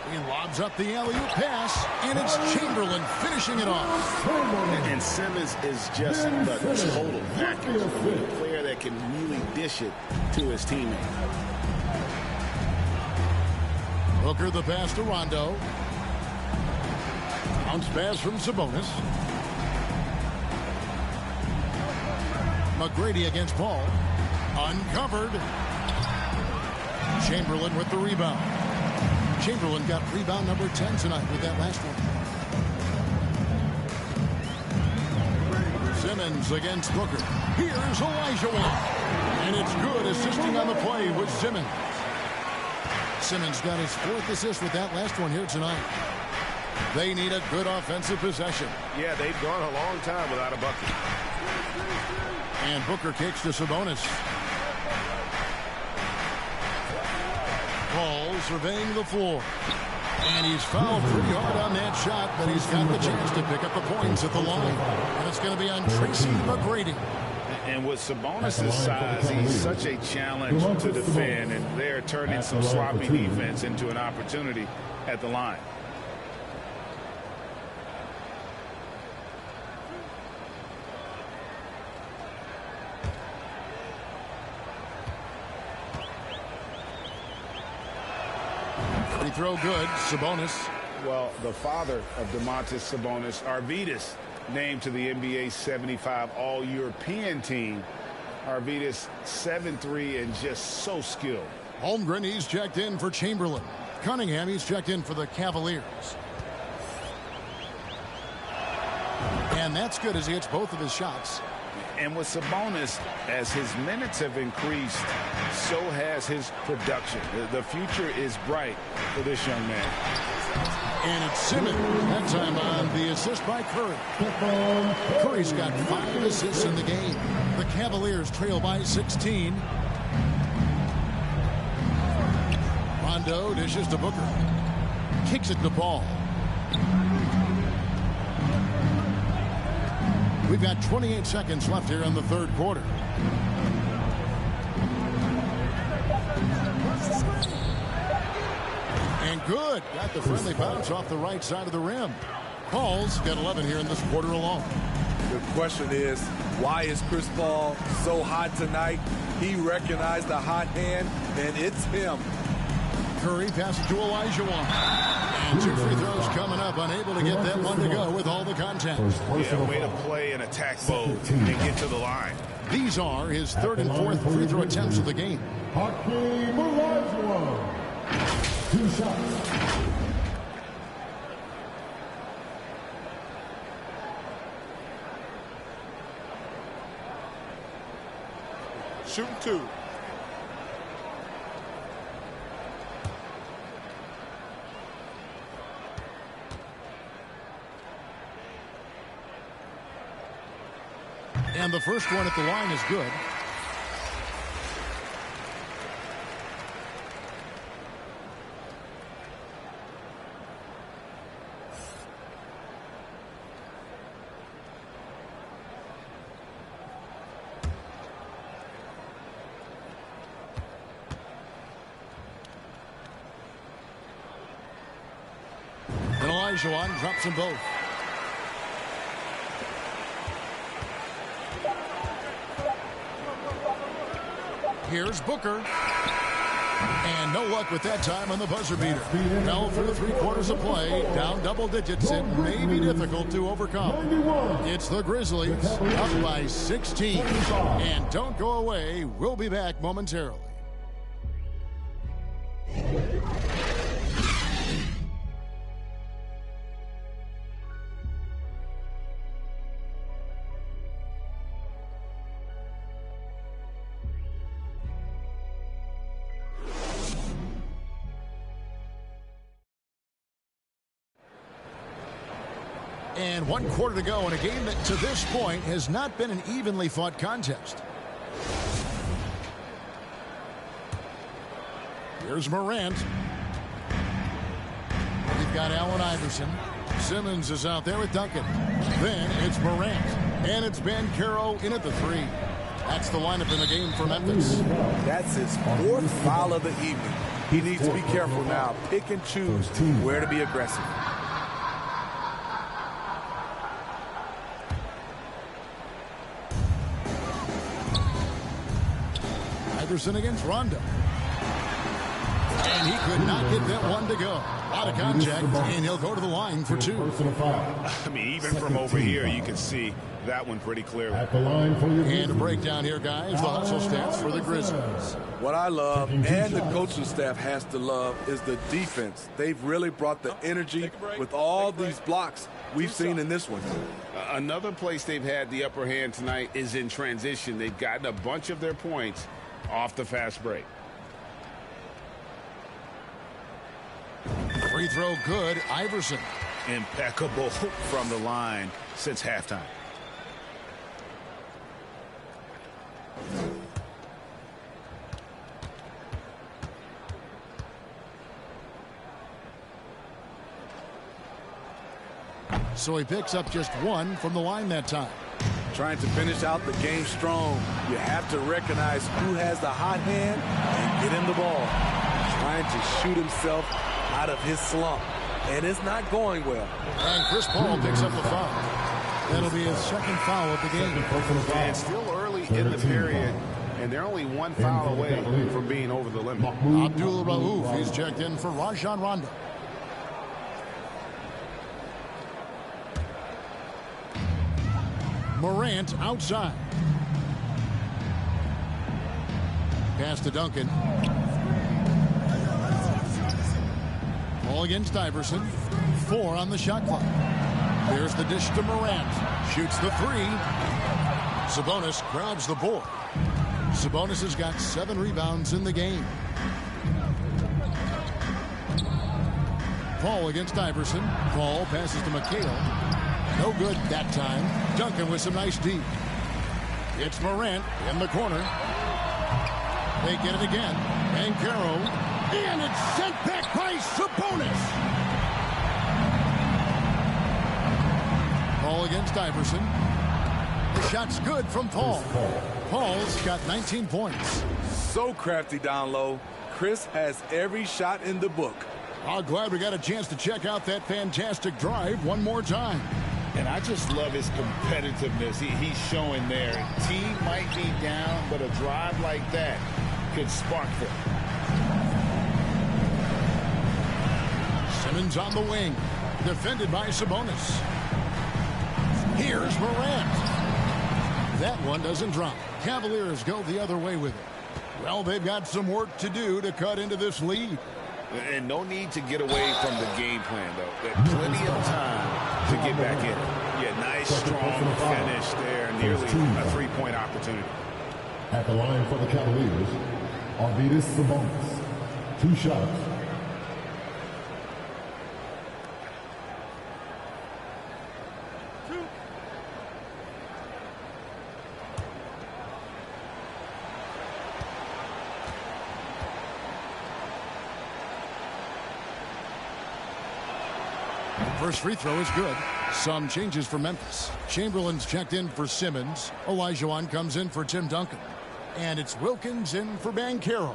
He lobs up the alley-oop pass, and it's Chamberlain finishing it off. And Simmons is just the total package. A player that can really dish it to his teammate. Booker the pass to Rondo. Bounce pass from Sabonis. McGrady against Paul. Uncovered. Chamberlain with the rebound. Chamberlain got rebound number 10 tonight with that last one. Simmons against Booker. Here's Olajuwon. And it's good, assisting on the play with Simmons. Simmons got his 4th assist with that last one here tonight. They need a good offensive possession. Yeah, they've gone a long time without a bucket. And Booker kicks to Sabonis. Paul surveying the floor. And he's fouled pretty hard on that shot, but he's got the chance to pick up the points at the line. And it's going to be on Tracy McGrady. And with Sabonis' size, he's such a challenge to defend, and they're turning some sloppy defense into an opportunity at the line. Free throw good. Sabonis. Well, the father of Domantas Sabonis, Arvydas, named to the NBA 75 All-European team. Arvydas 7'3" and just so skilled. Holmgren, he's checked in for Chamberlain. Cunningham, he's checked in for the Cavaliers. And that's good as he hits both of his shots. And with Sabonis, as his minutes have increased, so has his production. The future is bright for this young man. And it's Simmons, that time on the assist by Curry. Curry's got 5 assists in the game. The Cavaliers trail by 16. Rondo dishes to Booker. Kicks it to Paul. We've got 28 seconds left here in the third quarter. And good. Got the friendly bounce off the right side of the rim. Paul's got 11 here in this quarter alone. The question is, why is Chris Paul so hot tonight? He recognized the hot hand, and it's him. Curry passes to Olajuwon. And 2 free throws coming up. Unable to get that one to go with all the contact. Yeah, way to play and attack mode and get to the line. These are his 3rd and 4th free throw attempts of the game. Hakeem Olajuwon. 2 shots. Shooting 2. And the first one at the line is good. Olajuwon drops them both. Here's Booker. And no luck with that time on the buzzer beater. Fell through 3/4 of play, down double digits. It may be difficult to overcome. It's the Grizzlies up by 16. And don't go away. We'll be back momentarily. And 1/4 to go in a game that to this point has not been an evenly fought contest. Here's Morant. We've got Allen Iverson. Simmons is out there with Duncan. Then it's Morant. And it's Banchero in at the 3. That's the lineup in the game for Memphis. That's his 4th foul of the evening. He needs to be careful now. Pick and choose where to be aggressive. Iverson against Rondo. And he could not get that one to go. Out of contact, and he'll go to the line for 2. I mean, even from over here, you can see that one pretty clearly. And a breakdown here, guys. The hustle stats for the Grizzlies. What I love, and the coaching staff has to love, is the defense. They've really brought the energy with all these blocks we've seen in this one. Another place they've had the upper hand tonight is in transition. They've gotten a bunch of their points off the fast break. Free throw good. Iverson. Impeccable from the line since halftime. So he picks up just 1 from the line that time. Trying to finish out the game strong. You have to recognize who has the hot hand and get him the ball. Trying to shoot himself out of his slump. And it's not going well. And Chris Paul picks up the foul. That'll be his 2nd foul of the game. And it's still early in the period, and they're only 1 foul away from being over the limit. Abdul Rauf, he's checked in for Rajon Rondo. Morant outside. Pass to Duncan. Ball against Iverson. 4 on the shot clock. There's the dish to Morant. Shoots the 3. Sabonis grabs the board. Sabonis has got 7 rebounds in the game. Paul against Iverson. Paul passes to McHale. No good that time. Duncan with some nice deep. It's Morant in the corner. They get it again. Banchero. And it's sent back by Sabonis. Paul against Iverson. The shot's good from Paul. Paul's got 19 points. So crafty down low. Chris has every shot in the book. I'm glad we got a chance to check out that fantastic drive one more time. And I just love his competitiveness he's showing there. Team might be down, but a drive like that could spark them. Simmons on the wing. Defended by Sabonis. Here's Morant. That one doesn't drop. Cavaliers go the other way with it. Well, they've got some work to do to cut into this lead. And no need to get away from the game plan, though. There's plenty of time to get back in it. Yeah, nice, strong finish there. Nearly a 3-point opportunity. At the line for the Cavaliers, Arvydas Sabonis. 2 shots. First free throw is good. Some changes for Memphis. Chamberlain's checked in for Simmons. Olajuwon comes in for Tim Duncan. And it's Wilkins in for Banchero.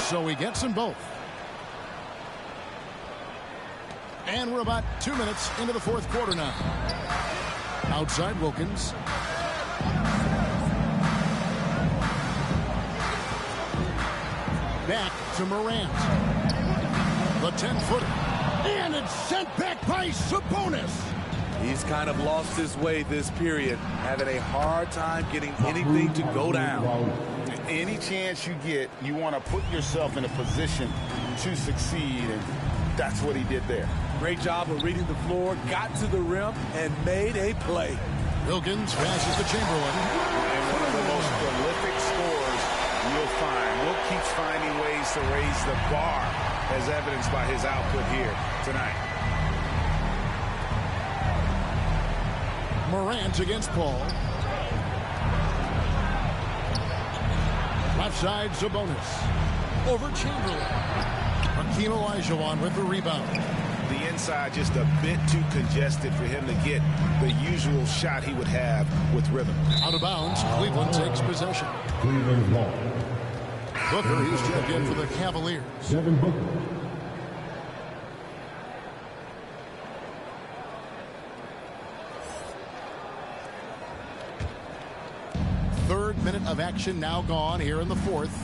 So he gets them both. And we're about 2 minutes into the fourth quarter now. Outside Wilkins. Back to Morant. The 10-footer. And it's sent back by Sabonis. He's kind of lost his way this period, having a hard time getting anything to go down. Any chance you get, you want to put yourself in a position to succeed, and that's what he did there. Great job of reading the floor, got to the rim, and made a play. Wilkins passes to Chamberlain. And one of the most prolific scorers you'll find. Will keeps finding ways to raise the bar, as evidenced by his output here tonight. Morant against Paul. Left side, Sabonis. Over Chamberlain. Hakeem Olajuwon with the rebound. The inside just a bit too congested for him to get the usual shot he would have with rhythm. Out of bounds, Cleveland takes possession. Cleveland ball. Booker, he's checked in for the Cavaliers. Devin Booker. Third minute of action now gone here in the fourth.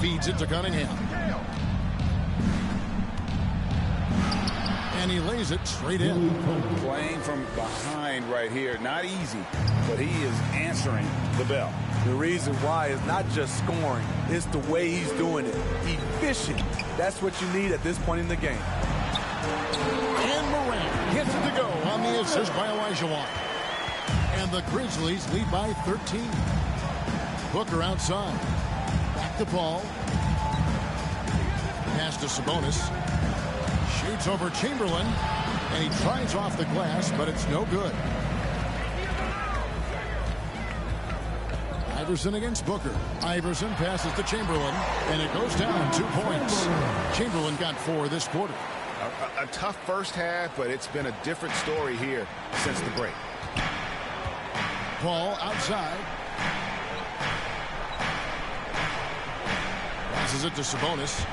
Feeds it to Cunningham. And he lays it straight in. Playing from behind right here. Not easy, but he is answering the bell. The reason why is not just scoring, it's the way he's doing it. Efficient. That's what you need at this point in the game. And Morant gets it to go on the assist by Olajuwon. And the Grizzlies lead by 13. Booker outside. Back to Paul. Pass to Sabonis. Shoots over Chamberlain. And he tries off the glass, but it's no good. Iverson against Booker. Iverson passes to Chamberlain. And it goes down 2 points. Chamberlain got 4 this quarter. A tough first half, but it's been a different story here since the break. Paul outside. Passes it to Sabonis.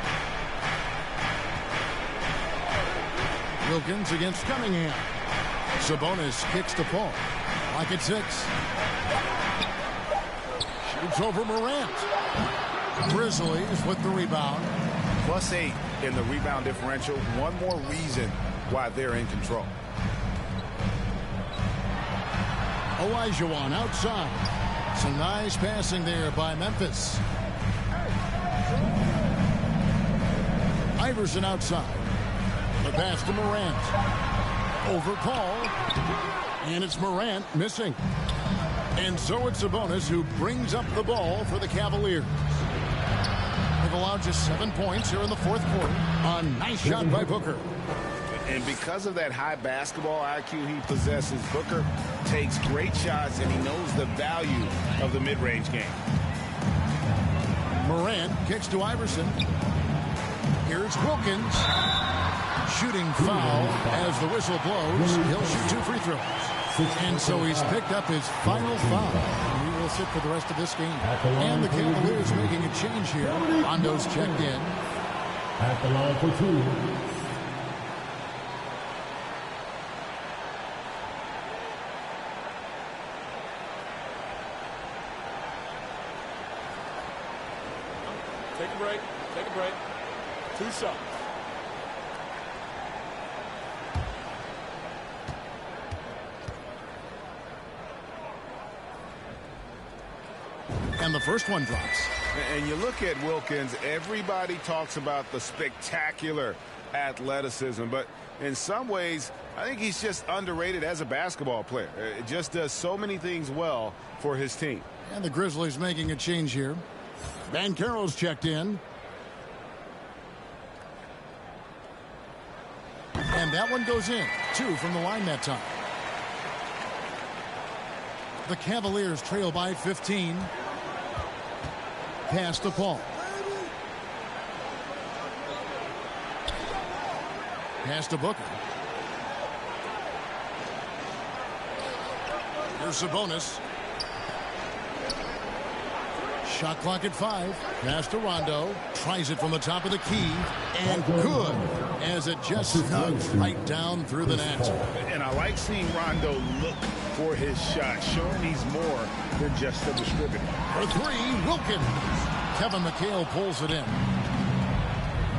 Wilkins against Cunningham. Sabonis kicks to Paul. Like it's 6. Shoots over Morant. Grizzlies with the rebound. +8 in the rebound differential. One more reason why they're in control. Olajuwon outside. Some nice passing there by Memphis. Iverson outside. The pass to Morant. Over Paul. And it's Morant missing. And so it's Sabonis who brings up the ball for the Cavaliers. They've allowed just 7 points here in the fourth quarter. A nice shot by Booker. And because of that high basketball IQ he possesses, Booker takes great shots, and he knows the value of the mid-range game. Morant kicks to Iverson. Here's Wilkins. Shooting foul as the whistle blows. He'll shoot 2 free throws. And so he's picked up his final foul. And he will sit for the rest of this game. And the Cavaliers making a change here. Rondo's checked in. At the line for 2. Take a break. Take a break. 2 shots. And the first one drops. And you look at Wilkins, everybody talks about the spectacular athleticism, but in some ways, I think he's just underrated as a basketball player. It just does so many things well for his team. And the Grizzlies making a change here. Banchero's checked in. And that one goes in. 2 from the line that time. The Cavaliers trail by 15. Pass to Paul. Pass to Booker. Here's Sabonis. Shot clock at 5. Pass to Rondo. Tries it from the top of the key. And good, as it just snugs right down through the net. And I like seeing Rondo look for his shot, showing he's more than just a distributor. For 3, Wilkins. Kevin McHale pulls it in.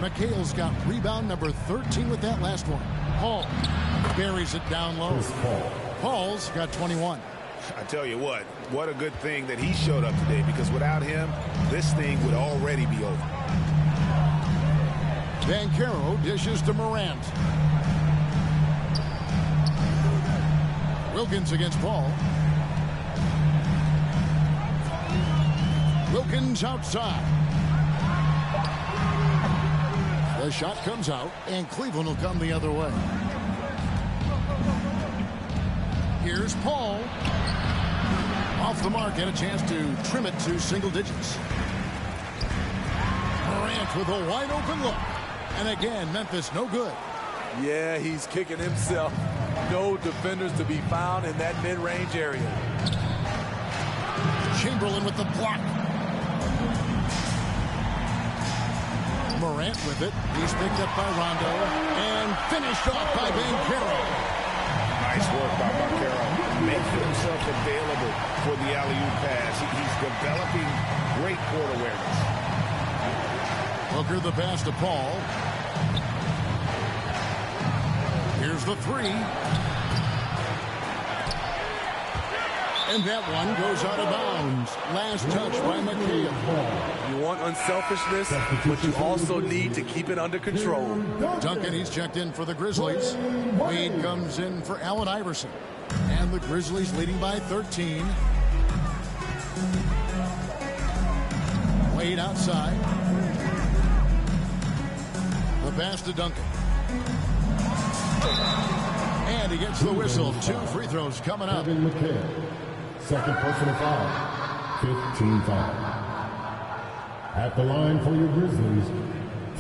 McHale's got rebound number 13 with that last one. Paul buries it down low. Paul's got 21. I tell you what a good thing that he showed up today, because without him, this thing would already be over. Banchero dishes to Morant. Wilkins against Paul. Wilkins outside. The shot comes out, and Cleveland will come the other way. Here's Paul. Off the mark, and a chance to trim it to single digits. Morant with a wide open look. And again, Memphis no good. Yeah, he's kicking himself. No defenders to be found in that mid-range area. Chamberlain with the block. Morant with it. He's picked up by Rondo and finished off by Banchero. Nice work by Banchero, making himself available for the alley-oop pass. He's developing great court awareness. Booker the pass to Paul. Here's the 3. And that one goes out of bounds. Last touch by McHale. You want unselfishness, but you also need to keep it under control. Duncan, he's checked in for the Grizzlies. Wade comes in for Allen Iverson. And the Grizzlies leading by 13. Wade outside. The pass to Duncan. And he gets the whistle. 2 free throws coming up. Kevin McHale. Second personal foul. 15 foul. At the line for your Grizzlies,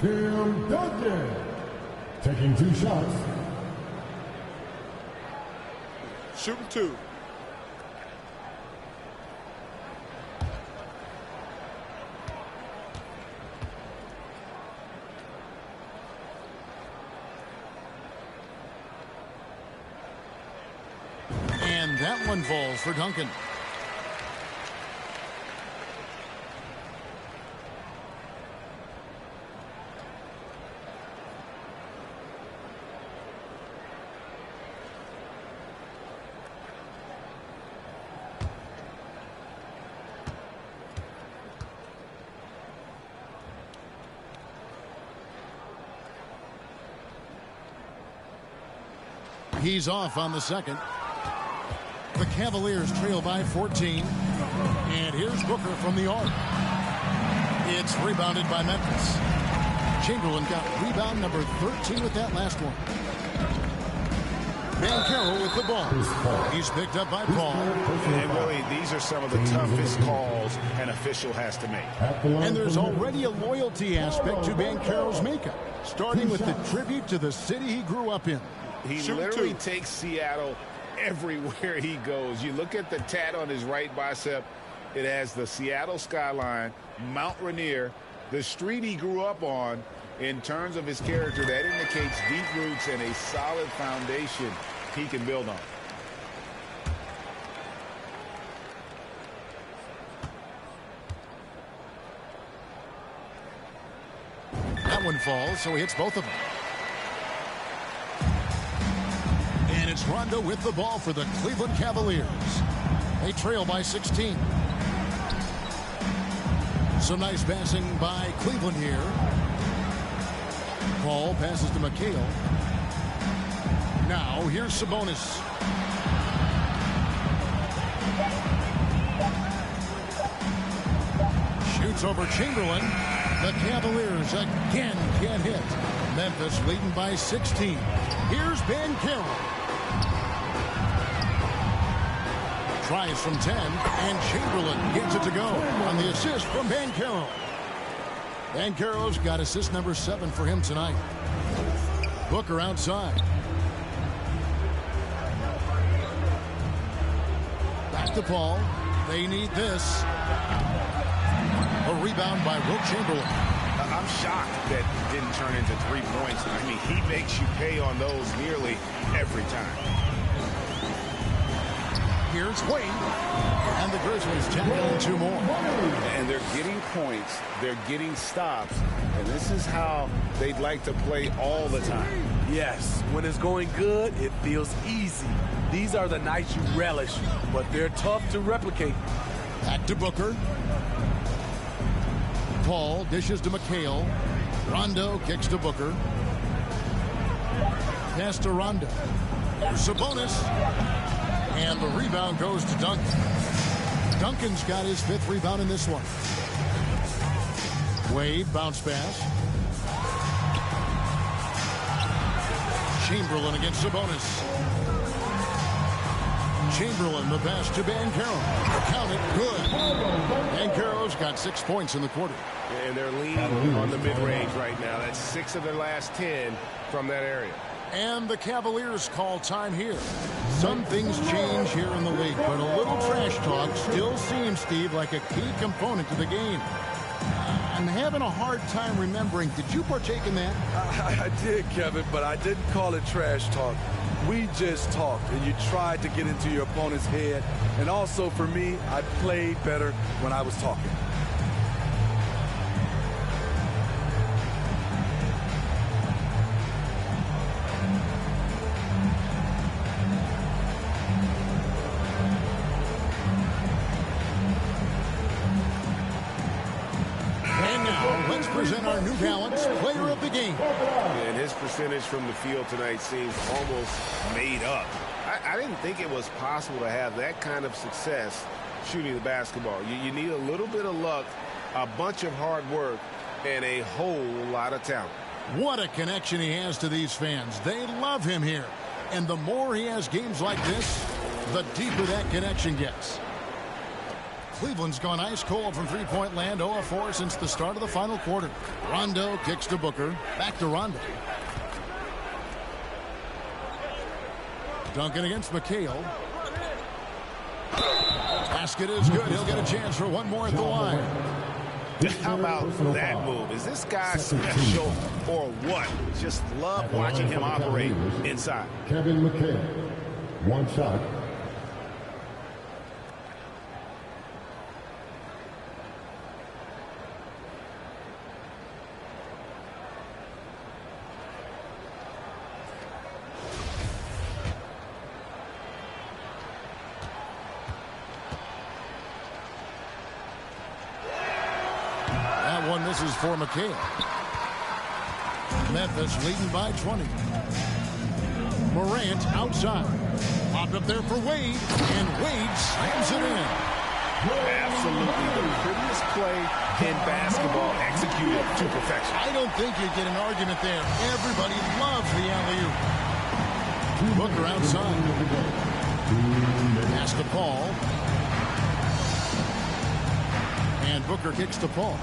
Tim Duncan. Taking 2 shots. Shooting 2. And that one falls for Duncan. He's off on the second. The Cavaliers trail by 14. And here's Booker from the arc. It's rebounded by Memphis. Chamberlain got rebound number 13 with that last one. Banchero with the ball. He's picked up by Paul. And really, these are some of the toughest calls an official has to make. And there's already a loyalty aspect to Banchero's makeup, starting with the tribute to the city he grew up in. He literally takes Seattle everywhere he goes. You look at the tat on his right bicep. It has the Seattle skyline, Mount Rainier, the street he grew up on. In terms of his character, that indicates deep roots and a solid foundation he can build on. That one falls, so he hits both of them. And it's Rondo with the ball for the Cleveland Cavaliers. They trail by 16. Some nice passing by Cleveland here. Paul passes to McHale. Now here's Sabonis. Shoots over Chamberlain. The Cavaliers again can't hit. Memphis leading by 16. Here's Banchero. Tries from 10, and Chamberlain gets it to go on the assist from Banchero. Banchero's got assist number 7 for him tonight. Booker outside. Back to Paul. They need this. A rebound by Wilt Chamberlain. I'm shocked that didn't turn into 3 points. I mean, he makes you pay on those nearly every time. Here's Wade. And the Grizzlies tackling 2 more. And they're getting points. They're getting stops. And this is how they'd like to play all the time. Yes, when it's going good, it feels easy. These are the nights you relish, but they're tough to replicate. Back to Booker. Paul dishes to McHale. Rondo kicks to Booker. Pass to Rondo. Sabonis. And the rebound goes to Duncan. Duncan's got his 5th rebound in this one. Wade, bounce pass. Chamberlain against Sabonis. Chamberlain, the pass to Banchero. Count it, good. Banchero's got 6 points in the quarter. And they're leaning on the mid-range right now. That's 6 of their last 10 from that area. And the Cavaliers call time here. Some things change here in the league, but a little trash talk still seems, Steve, like a key component to the game. I'm having a hard time remembering. Did you partake in that? I did, Kevin, but I didn't call it trash talk. We just talked, and you tried to get into your opponent's head. And also, for me, I played better when I was talking. Present our new talents, player of the game. And his percentage from the field tonight seems almost made up. I didn't think it was possible to have that kind of success shooting the basketball. You need a little bit of luck, a bunch of hard work, and a whole lot of talent. What a connection he has to these fans. They love him here. And the more he has games like this, the deeper that connection gets. Cleveland's gone ice cold from three-point land, 0 of 4 since the start of the final quarter. Rondo kicks to Booker. Back to Rondo. Duncan against McHale. Basket is good. He'll get a chance for one more at the line. How about that move? Is this guy special or what? Just love watching him operate inside. Kevin McHale, 1 shot. This is for McHale. Memphis leading by 20. Morant outside. Popped up there for Wade. And Wade slams it in. Absolutely the prettiest play in basketball executed to perfection. I don't think you get an argument there. Everybody loves the alley-oop. Booker outside. Pass to Paul. And Booker kicks to Paul.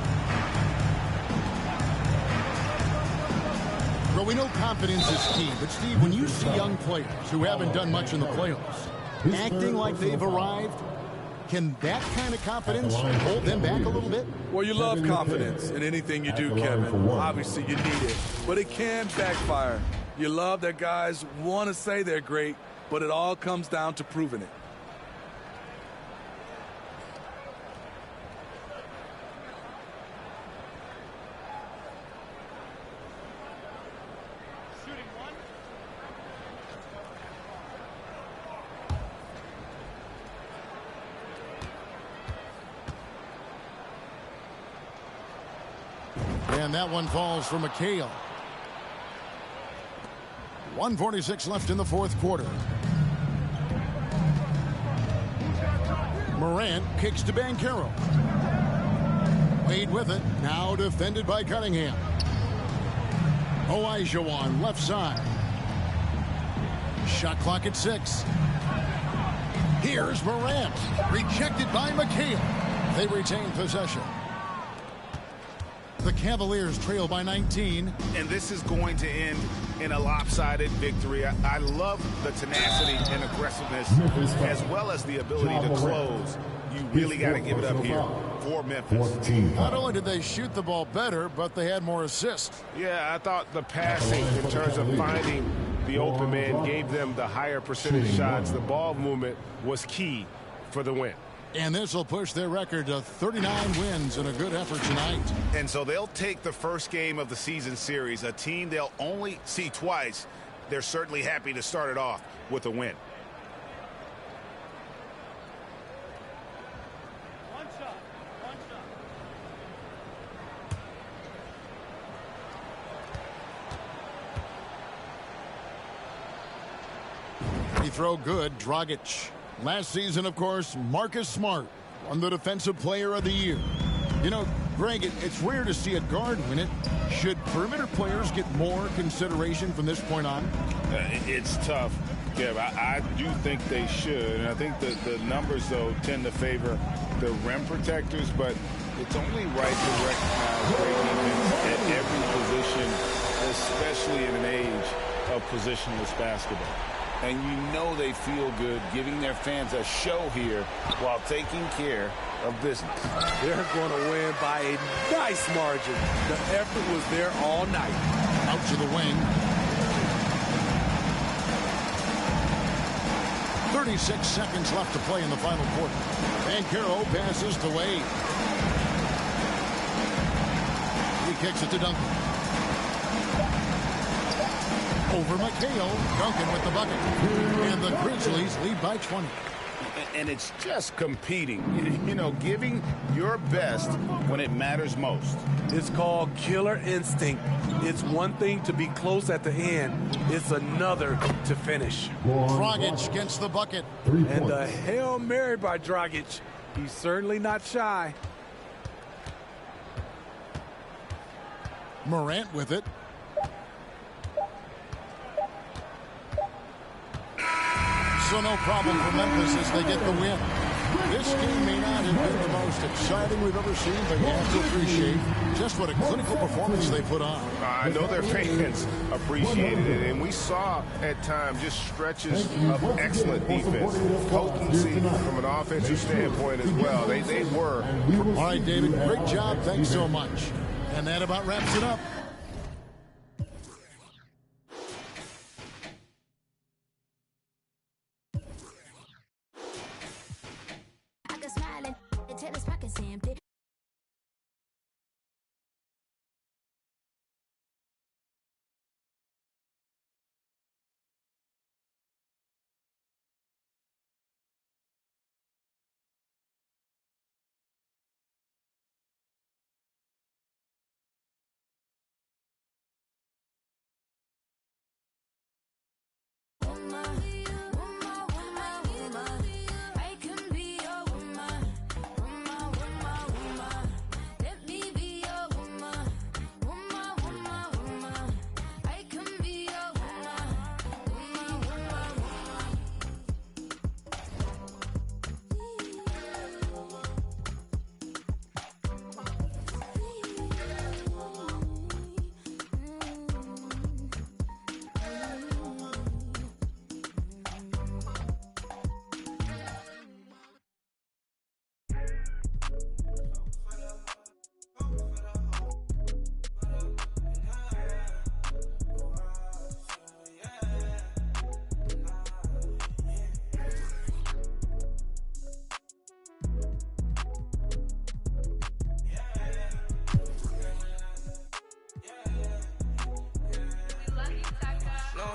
Well, we know confidence is key, but Steve, when you see young players who haven't done much in the playoffs acting like they've arrived, can that kind of confidence hold them back a little bit? Well, you love confidence in anything you do, Kevin. Obviously, you need it, but it can backfire. You love that guys want to say they're great, but it all comes down to proving it. And that one falls for McHale. 1:46 left in the fourth quarter. Morant kicks to Banchero. Wade with it. Now defended by Cunningham. Olajuwon left side. Shot clock at 6. Here's Morant. Rejected by McHale. They retain possession. The Cavaliers trail by 19. And this is going to end in a lopsided victory. I love the tenacity and aggressiveness as well as the ability to close. You really got to give it up here for Memphis. 14. Not only did they shoot the ball better, but they had more assists. Yeah, I thought the passing in terms of finding the open man gave them the higher percentage shots. The ball movement was key for the win. And this will push their record to 39 wins in a good effort tonight. And so they'll take the first game of the season series, a team they'll only see twice. They're certainly happy to start it off with a win. He throw good, Dragic. Last season, of course, Marcus Smart won the Defensive Player of the Year. You know, Greg, it's rare to see a guard win it. Should perimeter players get more consideration from this point on? It's tough, Kev. I do think they should. And I think the numbers, though, tend to favor the rim protectors. But it's only right to recognize great defense at every position, especially in an age of positionless basketball. And you know they feel good giving their fans a show here while taking care of business. They're going to win by a nice margin. The effort was there all night. Out to the wing. 36 seconds left to play in the final quarter. Banchero passes to Wade. He kicks it to Duncan. Over McHale, Duncan with the bucket. And the Grizzlies lead by 20. And it's just competing, you know, giving your best when it matters most. It's called killer instinct. It's one thing to be close at the end. It's another to finish. Dragic gets the bucket. And the Hail Mary by Dragic. He's certainly not shy. Morant with it. So no problem for Memphis as they get the win. This game may not have been the most exciting we've ever seen, but you have to appreciate just what a clinical performance they put on. I know their fans appreciated it, and we saw at times just stretches of excellent defense, potency from an offensive standpoint as well. They were. All right, David, great job. Thanks so much. And that about wraps it up.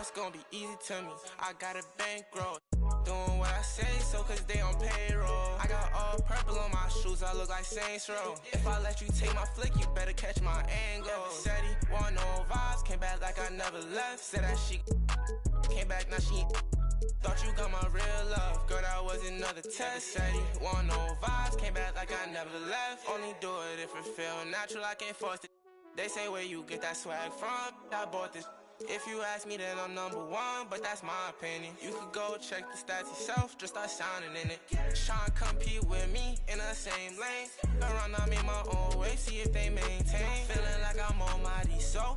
It's gonna be easy to me. I got a bankroll. Doing what I say, so cause they on payroll. I got all purple on my shoes, I look like Saints Row. If I let you take my flick, you better catch my angle. Said he want no vibes, came back like I never left. Said that she came back, now she thought you got my real love. Girl, that was another test. Said he want no vibes, came back like I never left. Only do it if it feel natural, I can't force it. They say where you get that swag from, I bought this. If you ask me, then I'm number one, but that's my opinion. You could go check the stats yourself, just start sounding in it. Tryna compete with me in the same lane. Around, I'm in my own way, see if they maintain. Feeling like I'm almighty, so.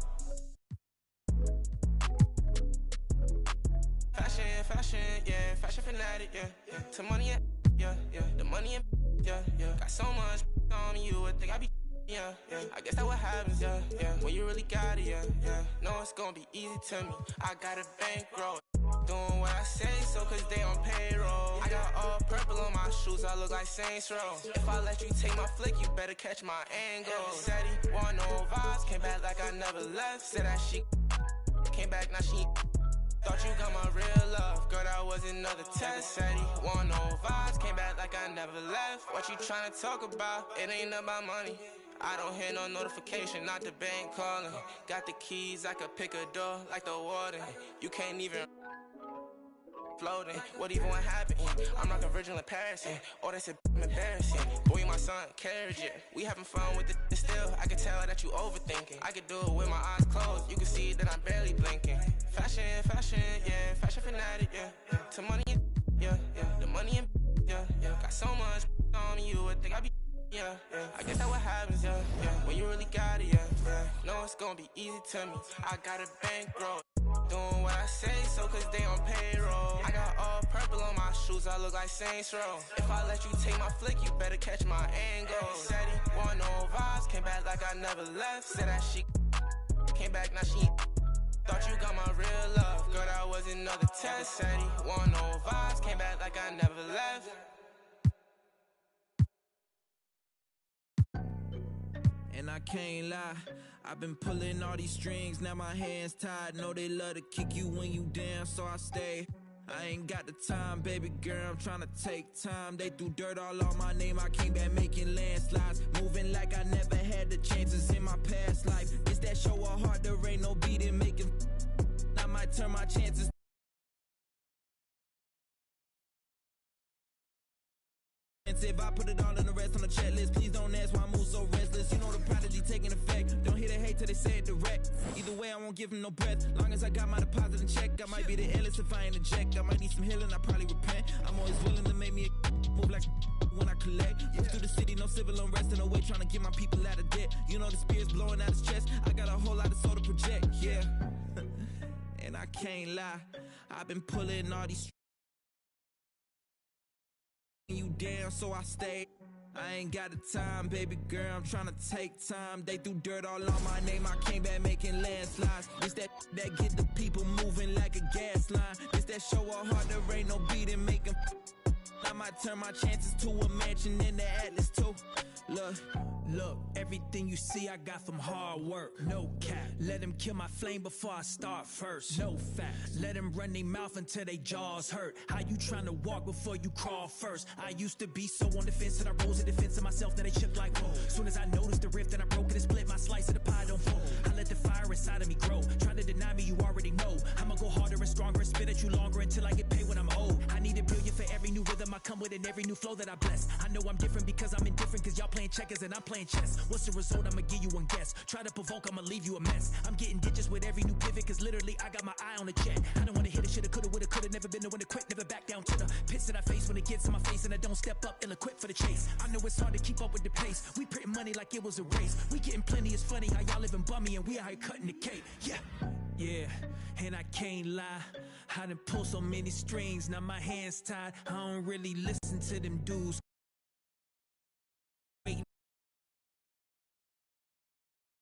Fashion, yeah, fashion fanatic, yeah. To money, yeah. The money, yeah. Got so much on me, you would think I be, yeah. I guess that what happens, yeah. When you really got it, yeah. No, it's gonna be easy to me. I got a bankroll. Doing what I say, so cause they on payroll. I got all purple on my shoes, I look like Saints Row. If I let you take my flick, you better catch my angle. Said he want no vibes, came back like I never left. Said that she came back, now she thought you got my real love. Girl, that was another test. Said he want no vibes, came back like I never left. What you tryna talk about? It ain't about money. I don't hear no notification, not the bank calling. Got the keys, I could pick a door like the warden. You can't even floating. What even what happened? I'm like a virgin in Paris. Oh, that's embarrassing. Boy, you my son, carriage it. We having fun with it still. I can tell that you overthinking. I could do it with my eyes closed. You can see that I'm barely blinking. Fashion, yeah. Fashion fanatic, yeah. To money, yeah. The money, yeah. Got so much on me, you would think I be. Yeah. I guess that's what happens, yeah. When you really got it, yeah. No, it's gonna be easy to me. I got a bankroll. Doing what I say, so cause they on payroll. I got all purple on my shoes, I look like Saints Row. If I let you take my flick, you better catch my angle. Said he want no vibes, came back like I never left. Said that she came back, now she thought you got my real love. Girl, that was another test. Said he want no vibes, came back like I never left. And I can't lie, I've been pulling all these strings, now my hands tied. Know they love to kick you when you down, so I stay. I ain't got the time, baby girl, I'm tryna take time. They threw dirt all on my name, I came back making landslides. Moving like I never had the chances in my past life. It's that show of heart, there ain't no beating, making. I might turn my chances. If I put it all in the rest on the checklist, please don't ask why I move so restless. You know the prodigy taking effect. Don't hear the hate till they say it direct. Either way, I won't give them no breath. Long as I got my deposit in check, I might be the illest if I ain't eject. I might need some healing, I probably repent. I'm always willing to make me a move like when I collect. Move through the city, no civil unrest in the way, trying to get my people out of debt. You know the spirit's blowing out his chest. I got a whole lot of soul to project, yeah. And I can't lie, I've been pulling all these you down, so I stay. I ain't got the time, baby girl, I'm tryna take time. They threw dirt all on my name, I came back making landslides. It's that get the people moving like a gas line. It's that show of heart, there ain't no beating, making. I might turn my chances to a mansion in the Atlas too. Look, everything you see I got from hard work. No cap, let them kill my flame before I start first. No facts, let them run their mouth until they jaws hurt. How you trying to walk before you crawl first? I used to be so on the fence that I rose in defense of myself that I shook like whoa. Soon as I noticed the rift and I broke it and split, my slice of the pie don't fold. I let the fire inside of me grow. Trying to deny me, you already know. I'ma go harder and stronger and spit at you longer until I get paid when I'm old. I need $1 billion for every new rhythm I come with and every new flow that I bless. I know I'm different because I'm indifferent, cause y'all playing checkers and I'm playing chess. What's the result? I'ma give you one guess. Try to provoke, I'ma leave you a mess. I'm getting ditches with every new pivot, cause literally I got my eye on the jet. I don't wanna hit it, shoulda, coulda, woulda, coulda. Never been the one to quit, never back down to the pits that I face when it gets in my face and I don't step up, ill-equipped for the chase. I know it's hard to keep up with the pace. We printing money like it was a race. We getting plenty, it's funny how y'all living bummy and we out here cutting the cake. Yeah, and I can't lie, I done pulled so many strings, now my hands tied. I don't really listen to them dudes.